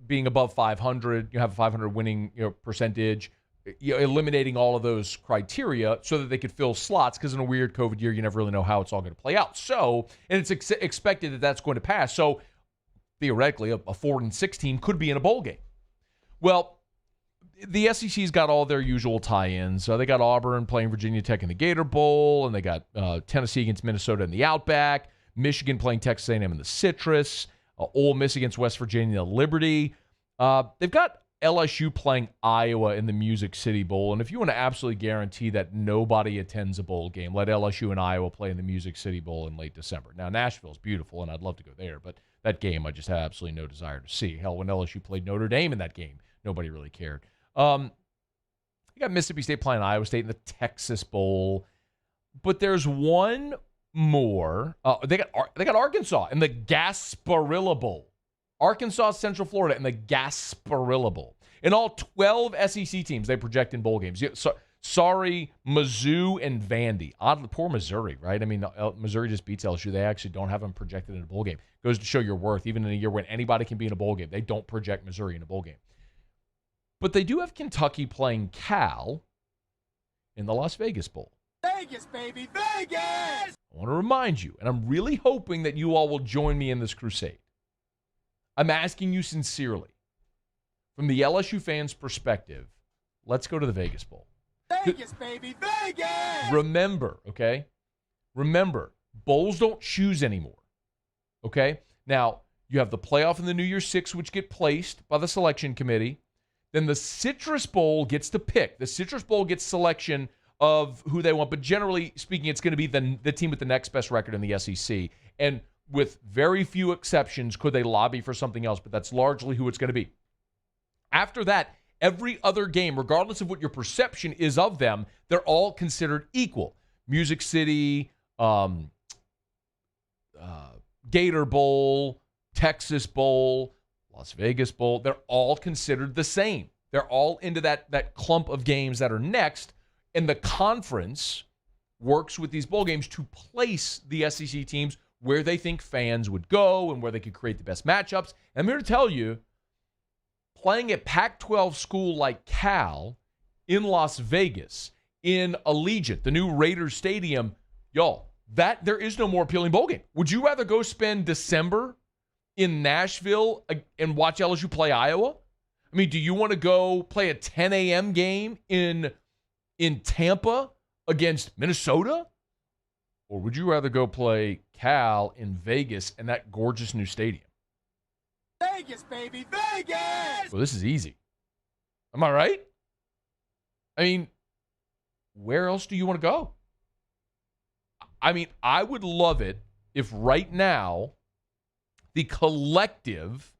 S7: being above 500, you have a 500 winning percentage, eliminating all of those criteria so that they could fill slots, because in a weird COVID year, you never really know how it's all going to play out. So, and it's expected that that's going to pass. So theoretically, a 4-6 team could be in a bowl game. Well, the SEC's got all their usual tie-ins. They got Auburn playing Virginia Tech in the Gator Bowl, and they got Tennessee against Minnesota in the Outback, Michigan playing Texas A&M in the Citrus, Ole Miss against West Virginia in the Liberty. They've got LSU playing Iowa in the Music City Bowl, and if you want to absolutely guarantee that nobody attends a bowl game, let LSU and Iowa play in the Music City Bowl in late December. Now, Nashville's beautiful, and I'd love to go there, but that game I just have absolutely no desire to see. Hell, when LSU played Notre Dame in that game, nobody really cared. You got Mississippi State playing Iowa State in the Texas Bowl. But there's one more. They got Arkansas in the Gasparilla Bowl. Arkansas, Central Florida in the Gasparilla Bowl. In all 12 SEC teams, they project in bowl games. Sorry, Mizzou and Vandy. Oddly, poor Missouri, right? I mean, Missouri just beats LSU. They actually don't have them projected in a bowl game. Goes to show your worth. Even in a year when anybody can be in a bowl game, they don't project Missouri in a bowl game. But they do have Kentucky playing Cal in the Las Vegas Bowl.
S14: Vegas, baby, Vegas!
S7: I want to remind you, and I'm really hoping that you all will join me in this crusade. I'm asking you sincerely, from the LSU fans' perspective, let's go to the Vegas Bowl.
S14: Vegas, baby, Vegas!
S7: Remember, okay? Remember, bowls don't choose anymore, okay? Now, you have the playoff and the New Year's Six, which get placed by the selection committee. Then the Citrus Bowl gets to pick. The Citrus Bowl gets selection of who they want, but generally speaking, it's going to be the team with the next best record in the SEC. And with very few exceptions, could they lobby for something else, but that's largely who it's going to be. After that, every other game, regardless of what your perception is of them, they're all considered equal. Music City, Gator Bowl, Texas Bowl, Las Vegas Bowl, they're all considered the same. They're all into that clump of games that are next, and the conference works with these bowl games to place the SEC teams where they think fans would go and where they could create the best matchups. And I'm here to tell you, playing a Pac-12 school like Cal in Las Vegas, in Allegiant, the new Raiders Stadium, y'all, that there is no more appealing bowl game. Would you rather go spend December in Nashville and watch LSU play Iowa? I mean, do you want to go play a 10 a.m. game in Tampa against Minnesota? Or would you rather go play Cal in Vegas and that gorgeous new stadium?
S14: Vegas, baby, Vegas!
S7: Well, this is easy. Am I right? I mean, where else do you want to go? I mean, I would love it if right now the collective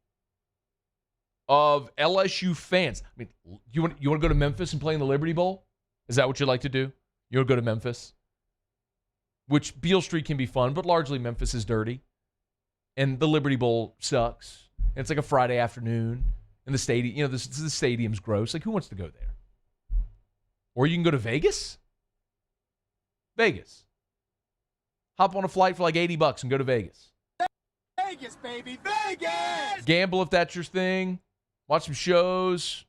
S7: of LSU fans, I mean, you want to go to Memphis and play in the Liberty Bowl? Is that what you'd like to do? You want to go to Memphis? Which Beale Street can be fun, but largely Memphis is dirty. And the Liberty Bowl sucks. And it's like a Friday afternoon. And the stadium, the stadium's gross. Like, who wants to go there? Or you can go to Vegas? Vegas. Hop on a flight for like $80 and go to Vegas.
S14: Vegas, baby, Vegas!
S7: Gamble if that's your thing. Watch some shows.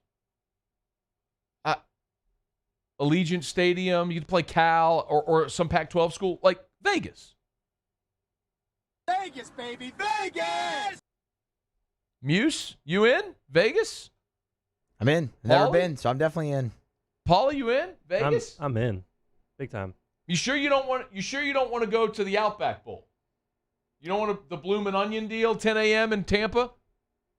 S7: Allegiant Stadium. You can play Cal or some Pac-12 school. Like Vegas.
S14: Vegas, baby, Vegas!
S7: Muse, you in? Vegas?
S18: I'm in. Never been, so I'm definitely in.
S7: Paula, you in? Vegas?
S22: I'm in. Big time.
S7: You sure you don't want to go to the Outback Bowl? You don't want the Bloomin' Onion deal, 10 a.m. in Tampa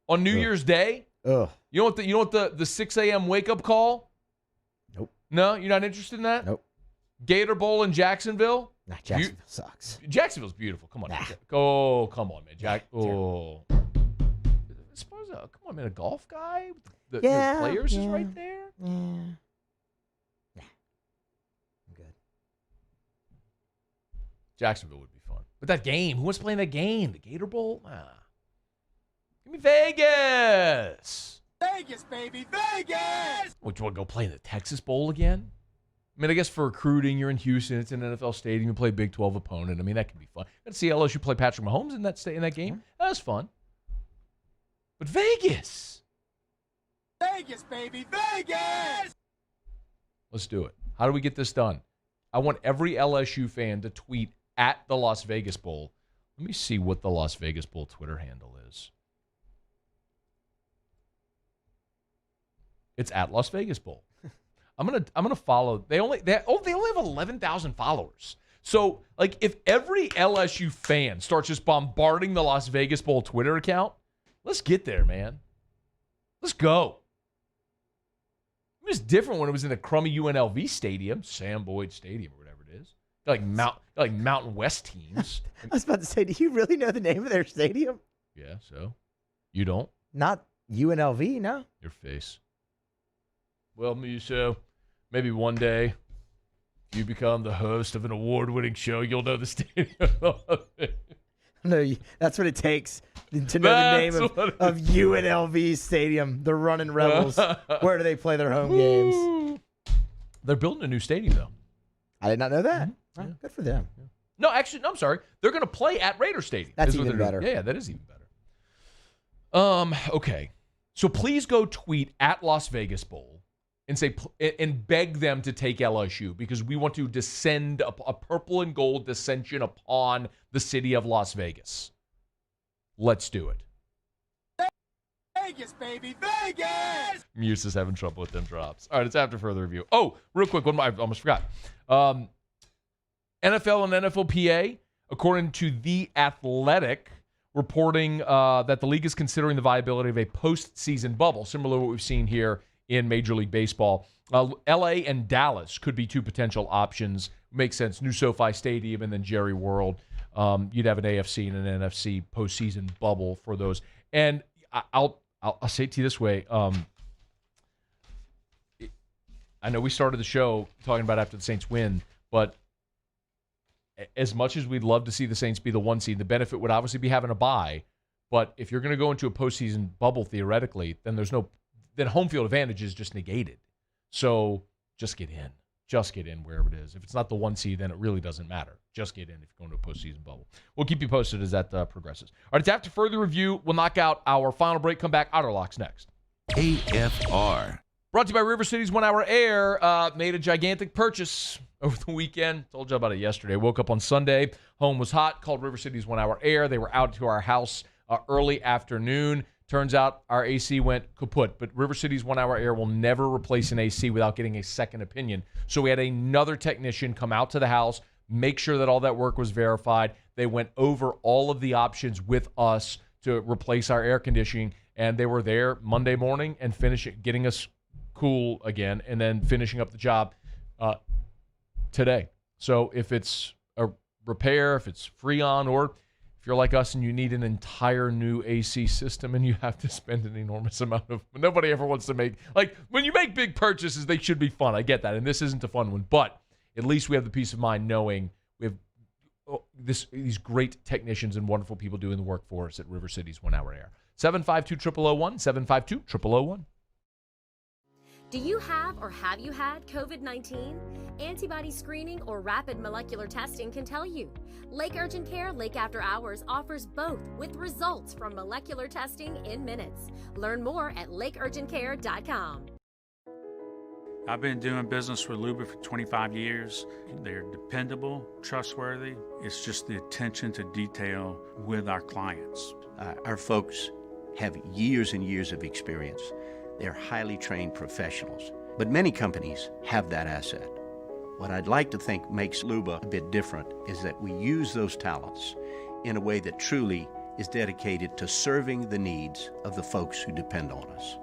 S7: on New Year's Day?
S18: Ugh.
S7: You don't want the 6 a.m. wake-up call?
S18: Nope.
S7: No? You're not interested in that?
S18: Nope.
S7: Gator Bowl in Jacksonville?
S18: Nah, Jacksonville sucks.
S7: Jacksonville's beautiful. Come on.
S18: Nah.
S7: Oh, come on, man. Suppose, come on, man. A golf guy? The players is right there?
S18: Yeah. Nah. I'm good.
S7: Jacksonville would be fun. But that game, who wants playing that game? The Gator Bowl? Give me Vegas.
S14: Vegas, baby, Vegas!
S7: Would you want to go play in the Texas Bowl again? I mean, I guess for recruiting, you're in Houston. It's an NFL stadium. You play a Big 12 opponent. I mean, that can be fun. Got to see LSU play Patrick Mahomes in that game. That was fun. But Vegas.
S14: Vegas, baby, Vegas!
S7: Let's do it. How do we get this done? I want every LSU fan to tweet at the Las Vegas Bowl. Let me see what the Las Vegas Bowl Twitter handle is. It's at Las Vegas Bowl. I'm gonna follow. They only have 11,000 followers. So like, if every LSU fan starts just bombarding the Las Vegas Bowl Twitter account, let's get there, man. Let's go. It was different when it was in the crummy UNLV stadium, Sam Boyd Stadium or whatever it is. Like Mountain West teams.
S18: I was about to say, do you really know the name of their stadium?
S7: Yeah, so you don't?
S18: Not UNLV, no.
S7: Your face. Well, Muso, Maybe one day you become the host of an award-winning show, you'll know the stadium.
S18: No, that's what it takes to know the name of UNLV Stadium, the Running Rebels. Where do they play their home games?
S7: They're building a new stadium, though.
S18: I did not know that. Oh, good for them.
S7: No, actually, no, I'm sorry. They're going to play at Raider Stadium.
S18: That's even better.
S7: Yeah, that is even better. Okay. So please go tweet at Las Vegas Bowl and say and beg them to take LSU because we want to descend a purple and gold dissension upon the city of Las Vegas. Let's do it.
S14: Vegas, baby, Vegas!
S7: Muse is having trouble with them drops. All right, it's after further review. Oh, real quick, one more, I almost forgot. NFL and NFLPA, according to The Athletic, reporting that the league is considering the viability of a postseason bubble, similar to what we've seen here in Major League Baseball. LA and Dallas could be two potential options. Makes sense. New SoFi Stadium and then Jerry World. You'd have an AFC and an NFC postseason bubble for those. And I'll say it to you this way. I know we started the show talking about after the Saints win, but as much as we'd love to see the Saints be the one seed, the benefit would obviously be having a bye. But if you're going to go into a postseason bubble theoretically, then then home field advantage is just negated. So just get in. Just get in wherever it is. If it's not the one seed, then it really doesn't matter. Just get in if you're going to a postseason bubble. We'll keep you posted as that progresses. All right, it's after further review. We'll knock out our final break. Come back. Outer Locks next.
S4: AFR.
S7: Brought to you by River City's 1 Hour Air. Made a gigantic purchase over the weekend. Told you about it yesterday. Woke up on Sunday. Home was hot. Called River City's 1 Hour Air. They were out to our house early afternoon. Turns out our AC went kaput, but River City's 1 Hour Air will never replace an AC without getting a second opinion. So we had another technician come out to the house, make sure that all that work was verified. They went over all of the options with us to replace our air conditioning, and they were there Monday morning and getting us cool again, and then finishing up the job today. So if it's a repair, if it's Freon, or if you're like us and you need an entire new AC system and you have to spend an enormous amount of, nobody ever wants to make, like when you make big purchases, they should be fun. I get that. And this isn't a fun one, but at least we have the peace of mind knowing we have these great technicians and wonderful people doing the work for us at River City's 1 Hour Air. 752-0001, 752-0001.
S11: Do you have or have you had COVID-19? Antibody screening or rapid molecular testing can tell you. Lake Urgent Care Lake After Hours offers both with results from molecular testing in minutes. Learn more at lakeurgentcare.com.
S22: I've been doing business with Luba for 25 years. They're dependable, trustworthy. It's just the attention to detail with our clients.
S12: Our folks have years and years of experience. They're highly trained professionals, but many companies have that asset. What I'd like to think makes Luba a bit different is that we use those talents in a way that truly is dedicated to serving the needs of the folks who depend on us.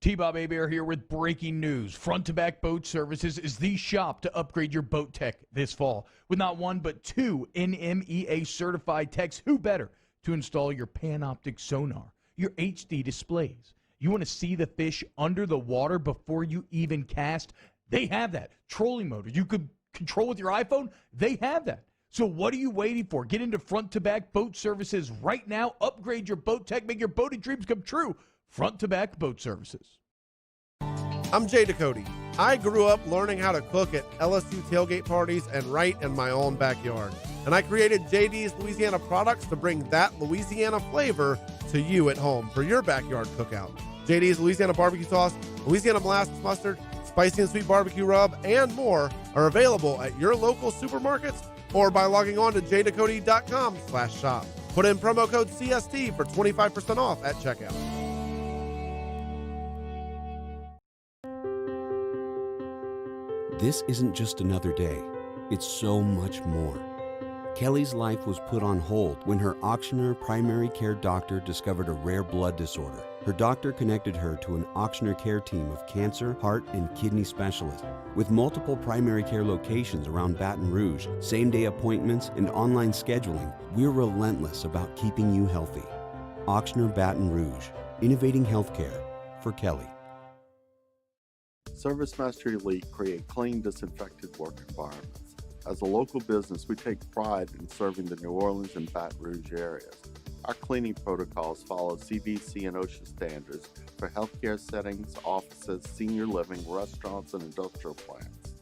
S23: T-Bob Hebert here with breaking news. Front to Back Boat Services is the shop to upgrade your boat tech this fall. With not one but two NMEA certified techs, who better to install your Panoptic sonar, your HD displays. You want to see the fish under the water before you even cast? They have that. Trolling motor you could control with your iPhone? They have that. So what are you waiting for? Get into Front to Back Boat Services right now. Upgrade your boat tech. Make your boating dreams come true. Front to Back Boat Services.
S24: I'm Jay Ducote. I grew up learning how to cook at LSU tailgate parties and right in my own backyard. And I created JD's Louisiana products to bring that Louisiana flavor to you at home for your backyard cookout. JD's Louisiana barbecue sauce, Louisiana molasses mustard, spicy and sweet barbecue rub, and more are available at your local supermarkets or by logging on to jducote.com/shop. Put in promo code CST for 25% off at checkout.
S25: This isn't just another day. It's so much more. Kelly's life was put on hold when her auctioneer primary care doctor discovered a rare blood disorder. Her doctor connected her to an auctioneer care team of cancer, heart, and kidney specialists. With multiple primary care locations around Baton Rouge, same-day appointments, and online scheduling, we're relentless about keeping you healthy. Auctioneer Baton Rouge, innovating healthcare for Kelly.
S2: ServiceMaster Elite create clean, disinfected work environments. As a local business, we take pride in serving the New Orleans and Baton Rouge areas. Our cleaning protocols follow CDC and OSHA standards for healthcare settings, offices, senior living, restaurants, and industrial plants.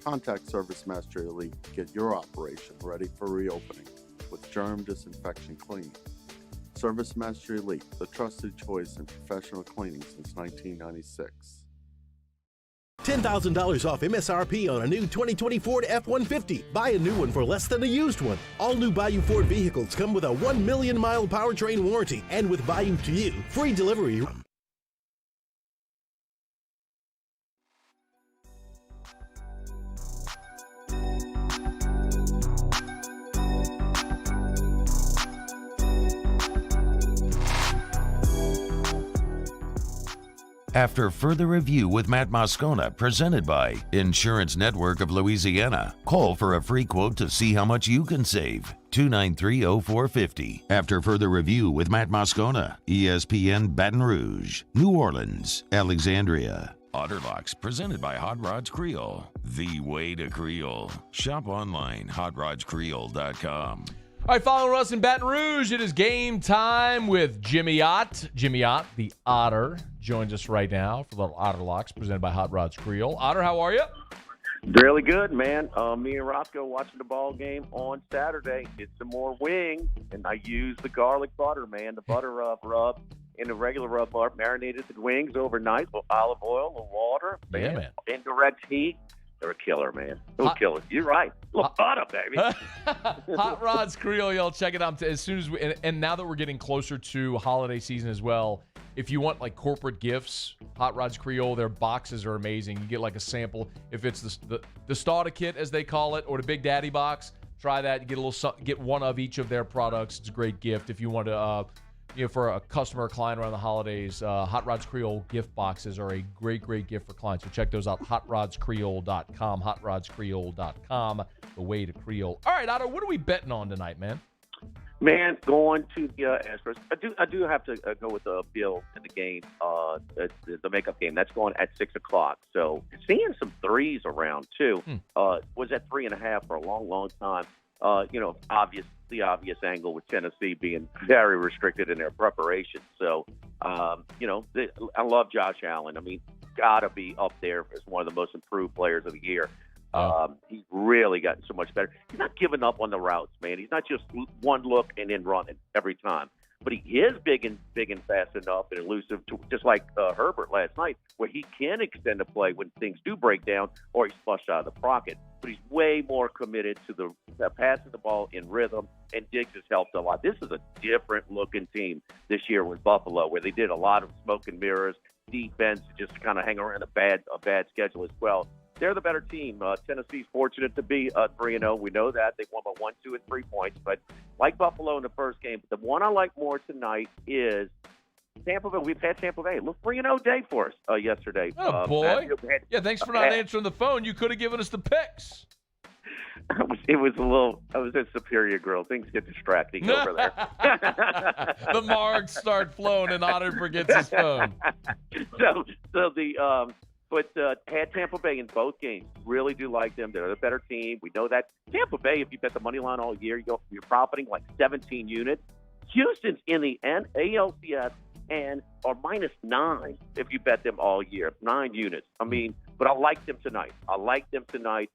S2: Contact ServiceMaster Elite to get your operation ready for reopening with germ disinfection cleaning. ServiceMaster Elite, the trusted choice in professional cleaning since 1996.
S3: $10,000 off MSRP on a new 2020 Ford F-150. Buy a new one for less than a used one. All new Bayou Ford vehicles come with a 1 million mile powertrain warranty, and with Bayou to You, free delivery.
S4: After further review with Matt Moscona, presented by Insurance Network of Louisiana. Call for a free quote to see how much you can save. 293-0450. After further review with Matt Moscona, ESPN Baton Rouge, New Orleans, Alexandria. Otterlocks, presented by Hot Rods Creole. The way to Creole. Shop online, hotrodscreole.com.
S7: All right, follow us in Baton Rouge. It is game time with Jimmy Ott. Jimmy Ott, the Otter, joins us right now for Little Otter Locks, presented by Hot Rods Creole. Otter, how are you?
S15: Really good, man. Me and Roscoe watching the ball game on Saturday. Did some more wings, and I used the garlic butter, man, the butter rub and the regular rub bar. Marinated the wings overnight with olive oil, a little water,
S7: man.
S15: Indirect heat. They're a killer, man. They're killers. You're right. A little butter, baby.
S7: Hot Rods Creole, y'all check it out as soon as we, and now that we're getting closer to holiday season as well, if you want like corporate gifts, Hot Rods Creole, their boxes are amazing. You get like a sample. If it's the starter kit, as they call it, or the Big Daddy box, try that. You get one of each of their products. It's a great gift. If you want to, for a customer or client around the holidays, Hot Rods Creole gift boxes are a great, great gift for clients. So check those out, hotrodscreole.com, hotrodscreole.com, the way to Creole. All right, Otto, what are we betting on tonight, man?
S15: Man, going to the Astros. I do have to go with the Bill in the game, the makeup game. That's going at 6 o'clock. So seeing some threes around, too. Was at 3.5 for a long, long time. The obvious angle with Tennessee being very restricted in their preparation. So, I love Josh Allen. I mean, got to be up there as one of the most improved players of the year. He's really gotten so much better. He's not giving up on the routes, man. He's not just one look and then running every time. But he is big and fast enough and elusive, just like Herbert last night, where he can extend the play when things do break down or he's flushed out of the pocket. But he's way more committed to the passing the ball in rhythm, and Diggs has helped a lot. This is a different-looking team this year with Buffalo, where they did a lot of smoke and mirrors, defense, just kind of hang around a bad schedule as well. They're the better team. Tennessee's fortunate to be 3-0. We know that. They won by 1, 2, and 3 points. But like Buffalo in the first game, the one I like more tonight is Tampa Bay. We've had Tampa Bay. Look, 3-0 day for us yesterday.
S7: Oh, boy. Thanks for not answering the phone. You could have given us the picks.
S15: I was a Superior Grill. Things get distracting over there.
S7: The marks start flowing and Otter forgets his phone.
S15: But had Tampa Bay in both games. Really do like them. They're the better team. We know that. Tampa Bay, if you bet the money line all year, you're profiting like 17 units. Houston's in the ALCS and are -9 if you bet them all year. 9 units. I mean, but I like them tonight. Urquidy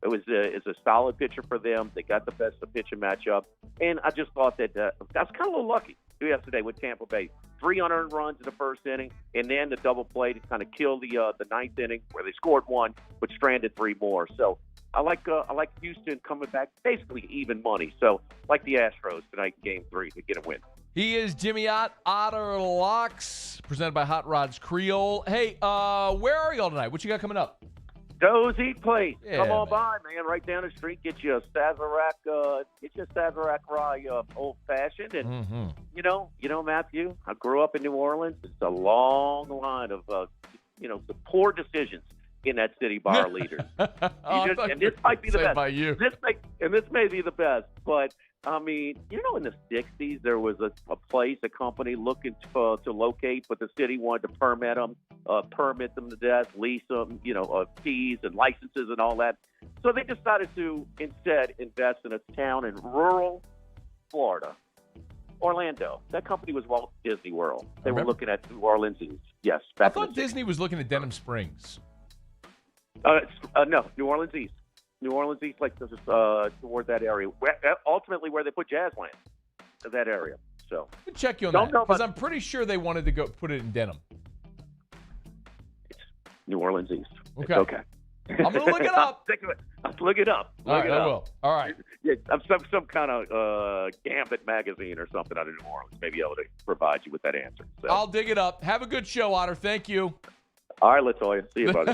S15: is a solid pitcher for them. They got the best of pitching matchup. And I just thought that that's kind of a little lucky yesterday with Tampa Bay. 3 unearned runs in the first inning, and then the double play to kind of kill the ninth inning where they scored 1 but stranded 3 more. So I like Houston coming back basically even money. So like the Astros tonight in Game 3 to get a win.
S7: He is Jimmy Ott, Otter Locks, presented by Hot Rods Creole. Hey, where are y'all tonight? What you got coming up?
S15: Dozy Place.
S7: Yeah,
S15: come on by, man. Right down the street. Get you a Sazerac rye old fashioned. And you know, Matthew, I grew up in New Orleans. It's a long line of the poor decisions in that city bar leaders. And this might be the best.
S7: By you.
S15: This may be the best, but I mean, in the 60s, there was a company looking to locate, but the city wanted to permit them to death, lease them, fees and licenses and all that. So they decided to instead invest in a town in rural Florida, Orlando. That company was Walt Disney World. They were looking at New Orleans East. Yes.
S7: I thought Disney was looking at Denham Springs.
S15: No, New Orleans East. New Orleans East, like toward that area. Ultimately, where they put Jazzland, that area. So
S7: check you on that, because I'm pretty sure they wanted to go put it in Denham.
S15: It's New Orleans East.
S7: Okay.
S15: It's okay.
S7: I'm gonna look it up.
S15: Look it up.
S7: All right, I will. All right.
S15: Yeah, some kind of Gambit magazine or something out of New Orleans may be able to provide you with that answer. So.
S7: I'll dig it up. Have a good show, Otter. Thank you.
S15: All right, Latoya. See you, buddy.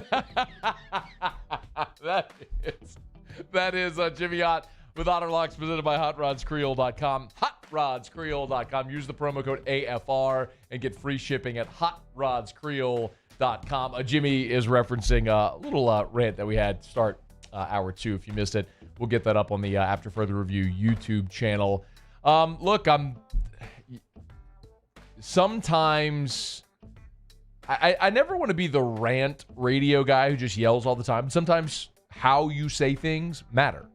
S7: That is Jimmy Ott with Otter Locks, presented by HotRodsCreole.com. HotRodsCreole.com. Use the promo code AFR and get free shipping at HotRodsCreole.com. Jimmy is referencing a little rant that we had to start hour 2. If you missed it, we'll get that up on the After Further Review YouTube channel. Look, sometimes I never want to be the rant radio guy who just yells all the time. Sometimes how you say things matter.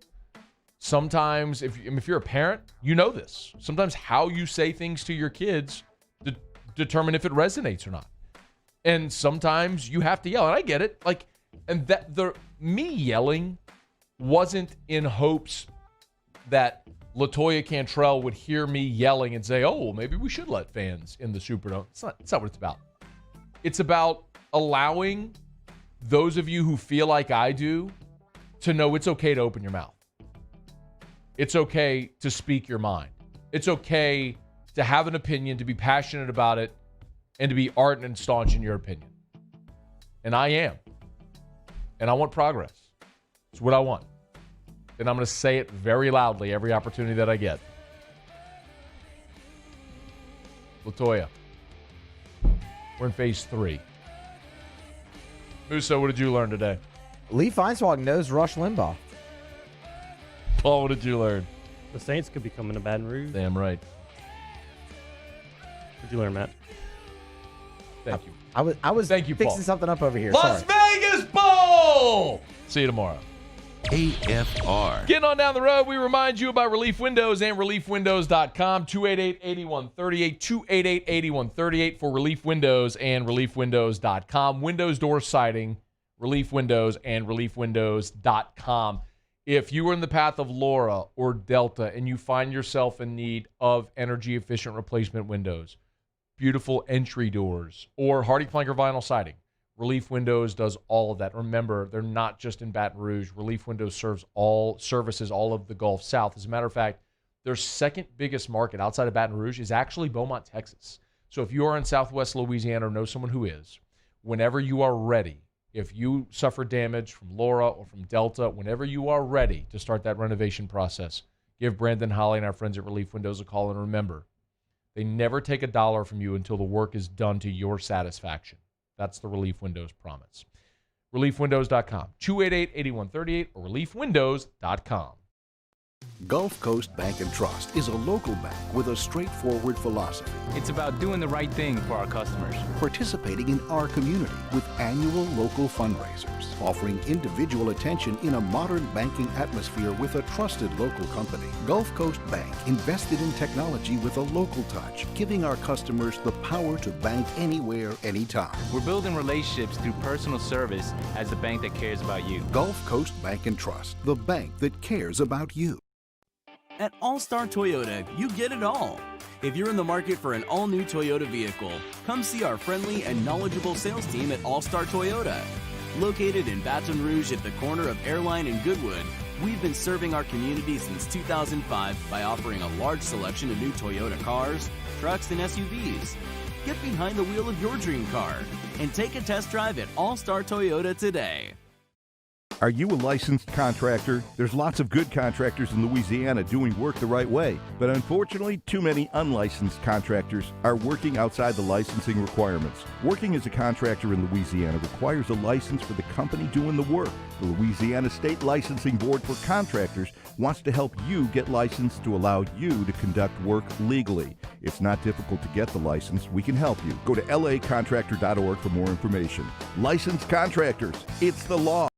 S7: Sometimes, if you're a parent, you know this. Sometimes how you say things to your kids determine if it resonates or not. And sometimes you have to yell, and I get it. And that me yelling wasn't in hopes that Latoya Cantrell would hear me yelling and say, "Oh, well, maybe we should let fans in the Superdome." It's not what it's about. It's about allowing those of you who feel like I do to know it's okay to open your mouth. It's okay to speak your mind. It's okay to have an opinion, to be passionate about it, and to be ardent and staunch in your opinion. And I am. And I want progress. It's what I want. And I'm going to say it very loudly every opportunity that I get. Latoya. We're in phase 3. Musso, what did you learn today?
S18: Lee Feinswag knows Rush Limbaugh.
S7: Paul, what did you learn?
S1: The Saints could be coming to Baton Rouge.
S7: Damn right.
S1: What did you learn, Matt?
S7: Thank you.
S18: I was
S7: Thank you,
S18: fixing
S7: Paul.
S18: something up over here.
S7: Las Vegas Bowl! See you tomorrow.
S4: AFR.
S7: Getting on down the road, we remind you about Relief Windows and ReliefWindows.com. 288-8138, 288-8138 for Relief Windows and ReliefWindows.com. Windows door siding, Relief Windows and ReliefWindows.com. If you are in the path of Laura or Delta and you find yourself in need of energy-efficient replacement windows, beautiful entry doors, or hardy plank or vinyl siding, Relief Windows does all of that. Remember, they're not just in Baton Rouge. Relief Windows services all of the Gulf South. As a matter of fact, their second biggest market outside of Baton Rouge is actually Beaumont, Texas. So if you are in Southwest Louisiana or know someone who is, whenever you are ready, if you suffer damage from Laura or from Delta, whenever you are ready to start that renovation process, give Brandon Holly and our friends at Relief Windows a call. And remember, they never take $1 from you until the work is done to your satisfaction. That's the Relief Windows promise. ReliefWindows.com, 288-8138, or ReliefWindows.com.
S17: Gulf Coast Bank and Trust is a local bank with a straightforward philosophy.
S19: It's about doing the right thing for our customers.
S17: Participating in our community with annual local fundraisers. Offering individual attention in a modern banking atmosphere with a trusted local company. Gulf Coast Bank invested in technology with a local touch, giving our customers the power to bank anywhere, anytime.
S19: We're building relationships through personal service as the bank that cares about you.
S17: Gulf Coast Bank and Trust, the bank that cares about you.
S5: At All-Star Toyota, you get it all. If you're in the market for an all-new Toyota vehicle, come see our friendly and knowledgeable sales team at All-Star Toyota. Located in Baton Rouge at the corner of Airline and Goodwood, we've been serving our community since 2005 by offering a large selection of new Toyota cars, trucks, and SUVs. Get behind the wheel of your dream car and take a test drive at All-Star Toyota today.
S8: Are you a licensed contractor? There's lots of good contractors in Louisiana doing work the right way, but unfortunately, too many unlicensed contractors are working outside the licensing requirements. Working as a contractor in Louisiana requires a license for the company doing the work. The Louisiana State Licensing Board for Contractors wants to help you get licensed to allow you to conduct work legally. It's not difficult to get the license. We can help you. Go to lacontractor.org for more information. Licensed contractors, it's the law.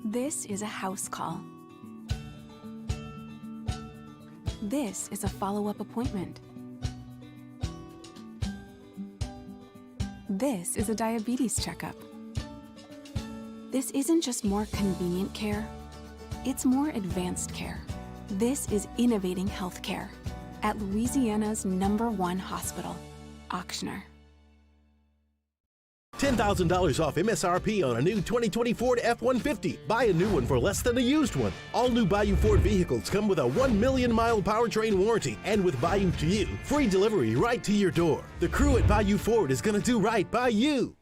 S10: This is a house call. This is a follow-up appointment. This is a diabetes checkup. This isn't just more convenient care, it's more advanced care. This is innovating healthcare at Louisiana's #1 hospital, Auctioner.
S3: $10,000 off MSRP on a new 2020 Ford F-150. Buy a new one for less than a used one. All new Bayou Ford vehicles come with a 1 million mile powertrain warranty, and with Bayou to You, free delivery right to your door. The crew at Bayou Ford is going to do right by you.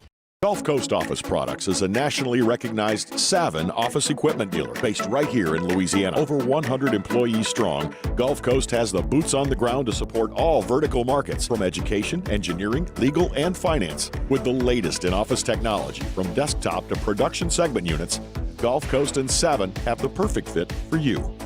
S13: Gulf Coast Office Products is a nationally recognized Savin office equipment dealer based right here in Louisiana. Over 100 employees strong, Gulf Coast has the boots on the ground to support all vertical markets, from education, engineering, legal, and finance. With the latest in office technology, from desktop to production segment units, Gulf Coast and Savin have the perfect fit for you.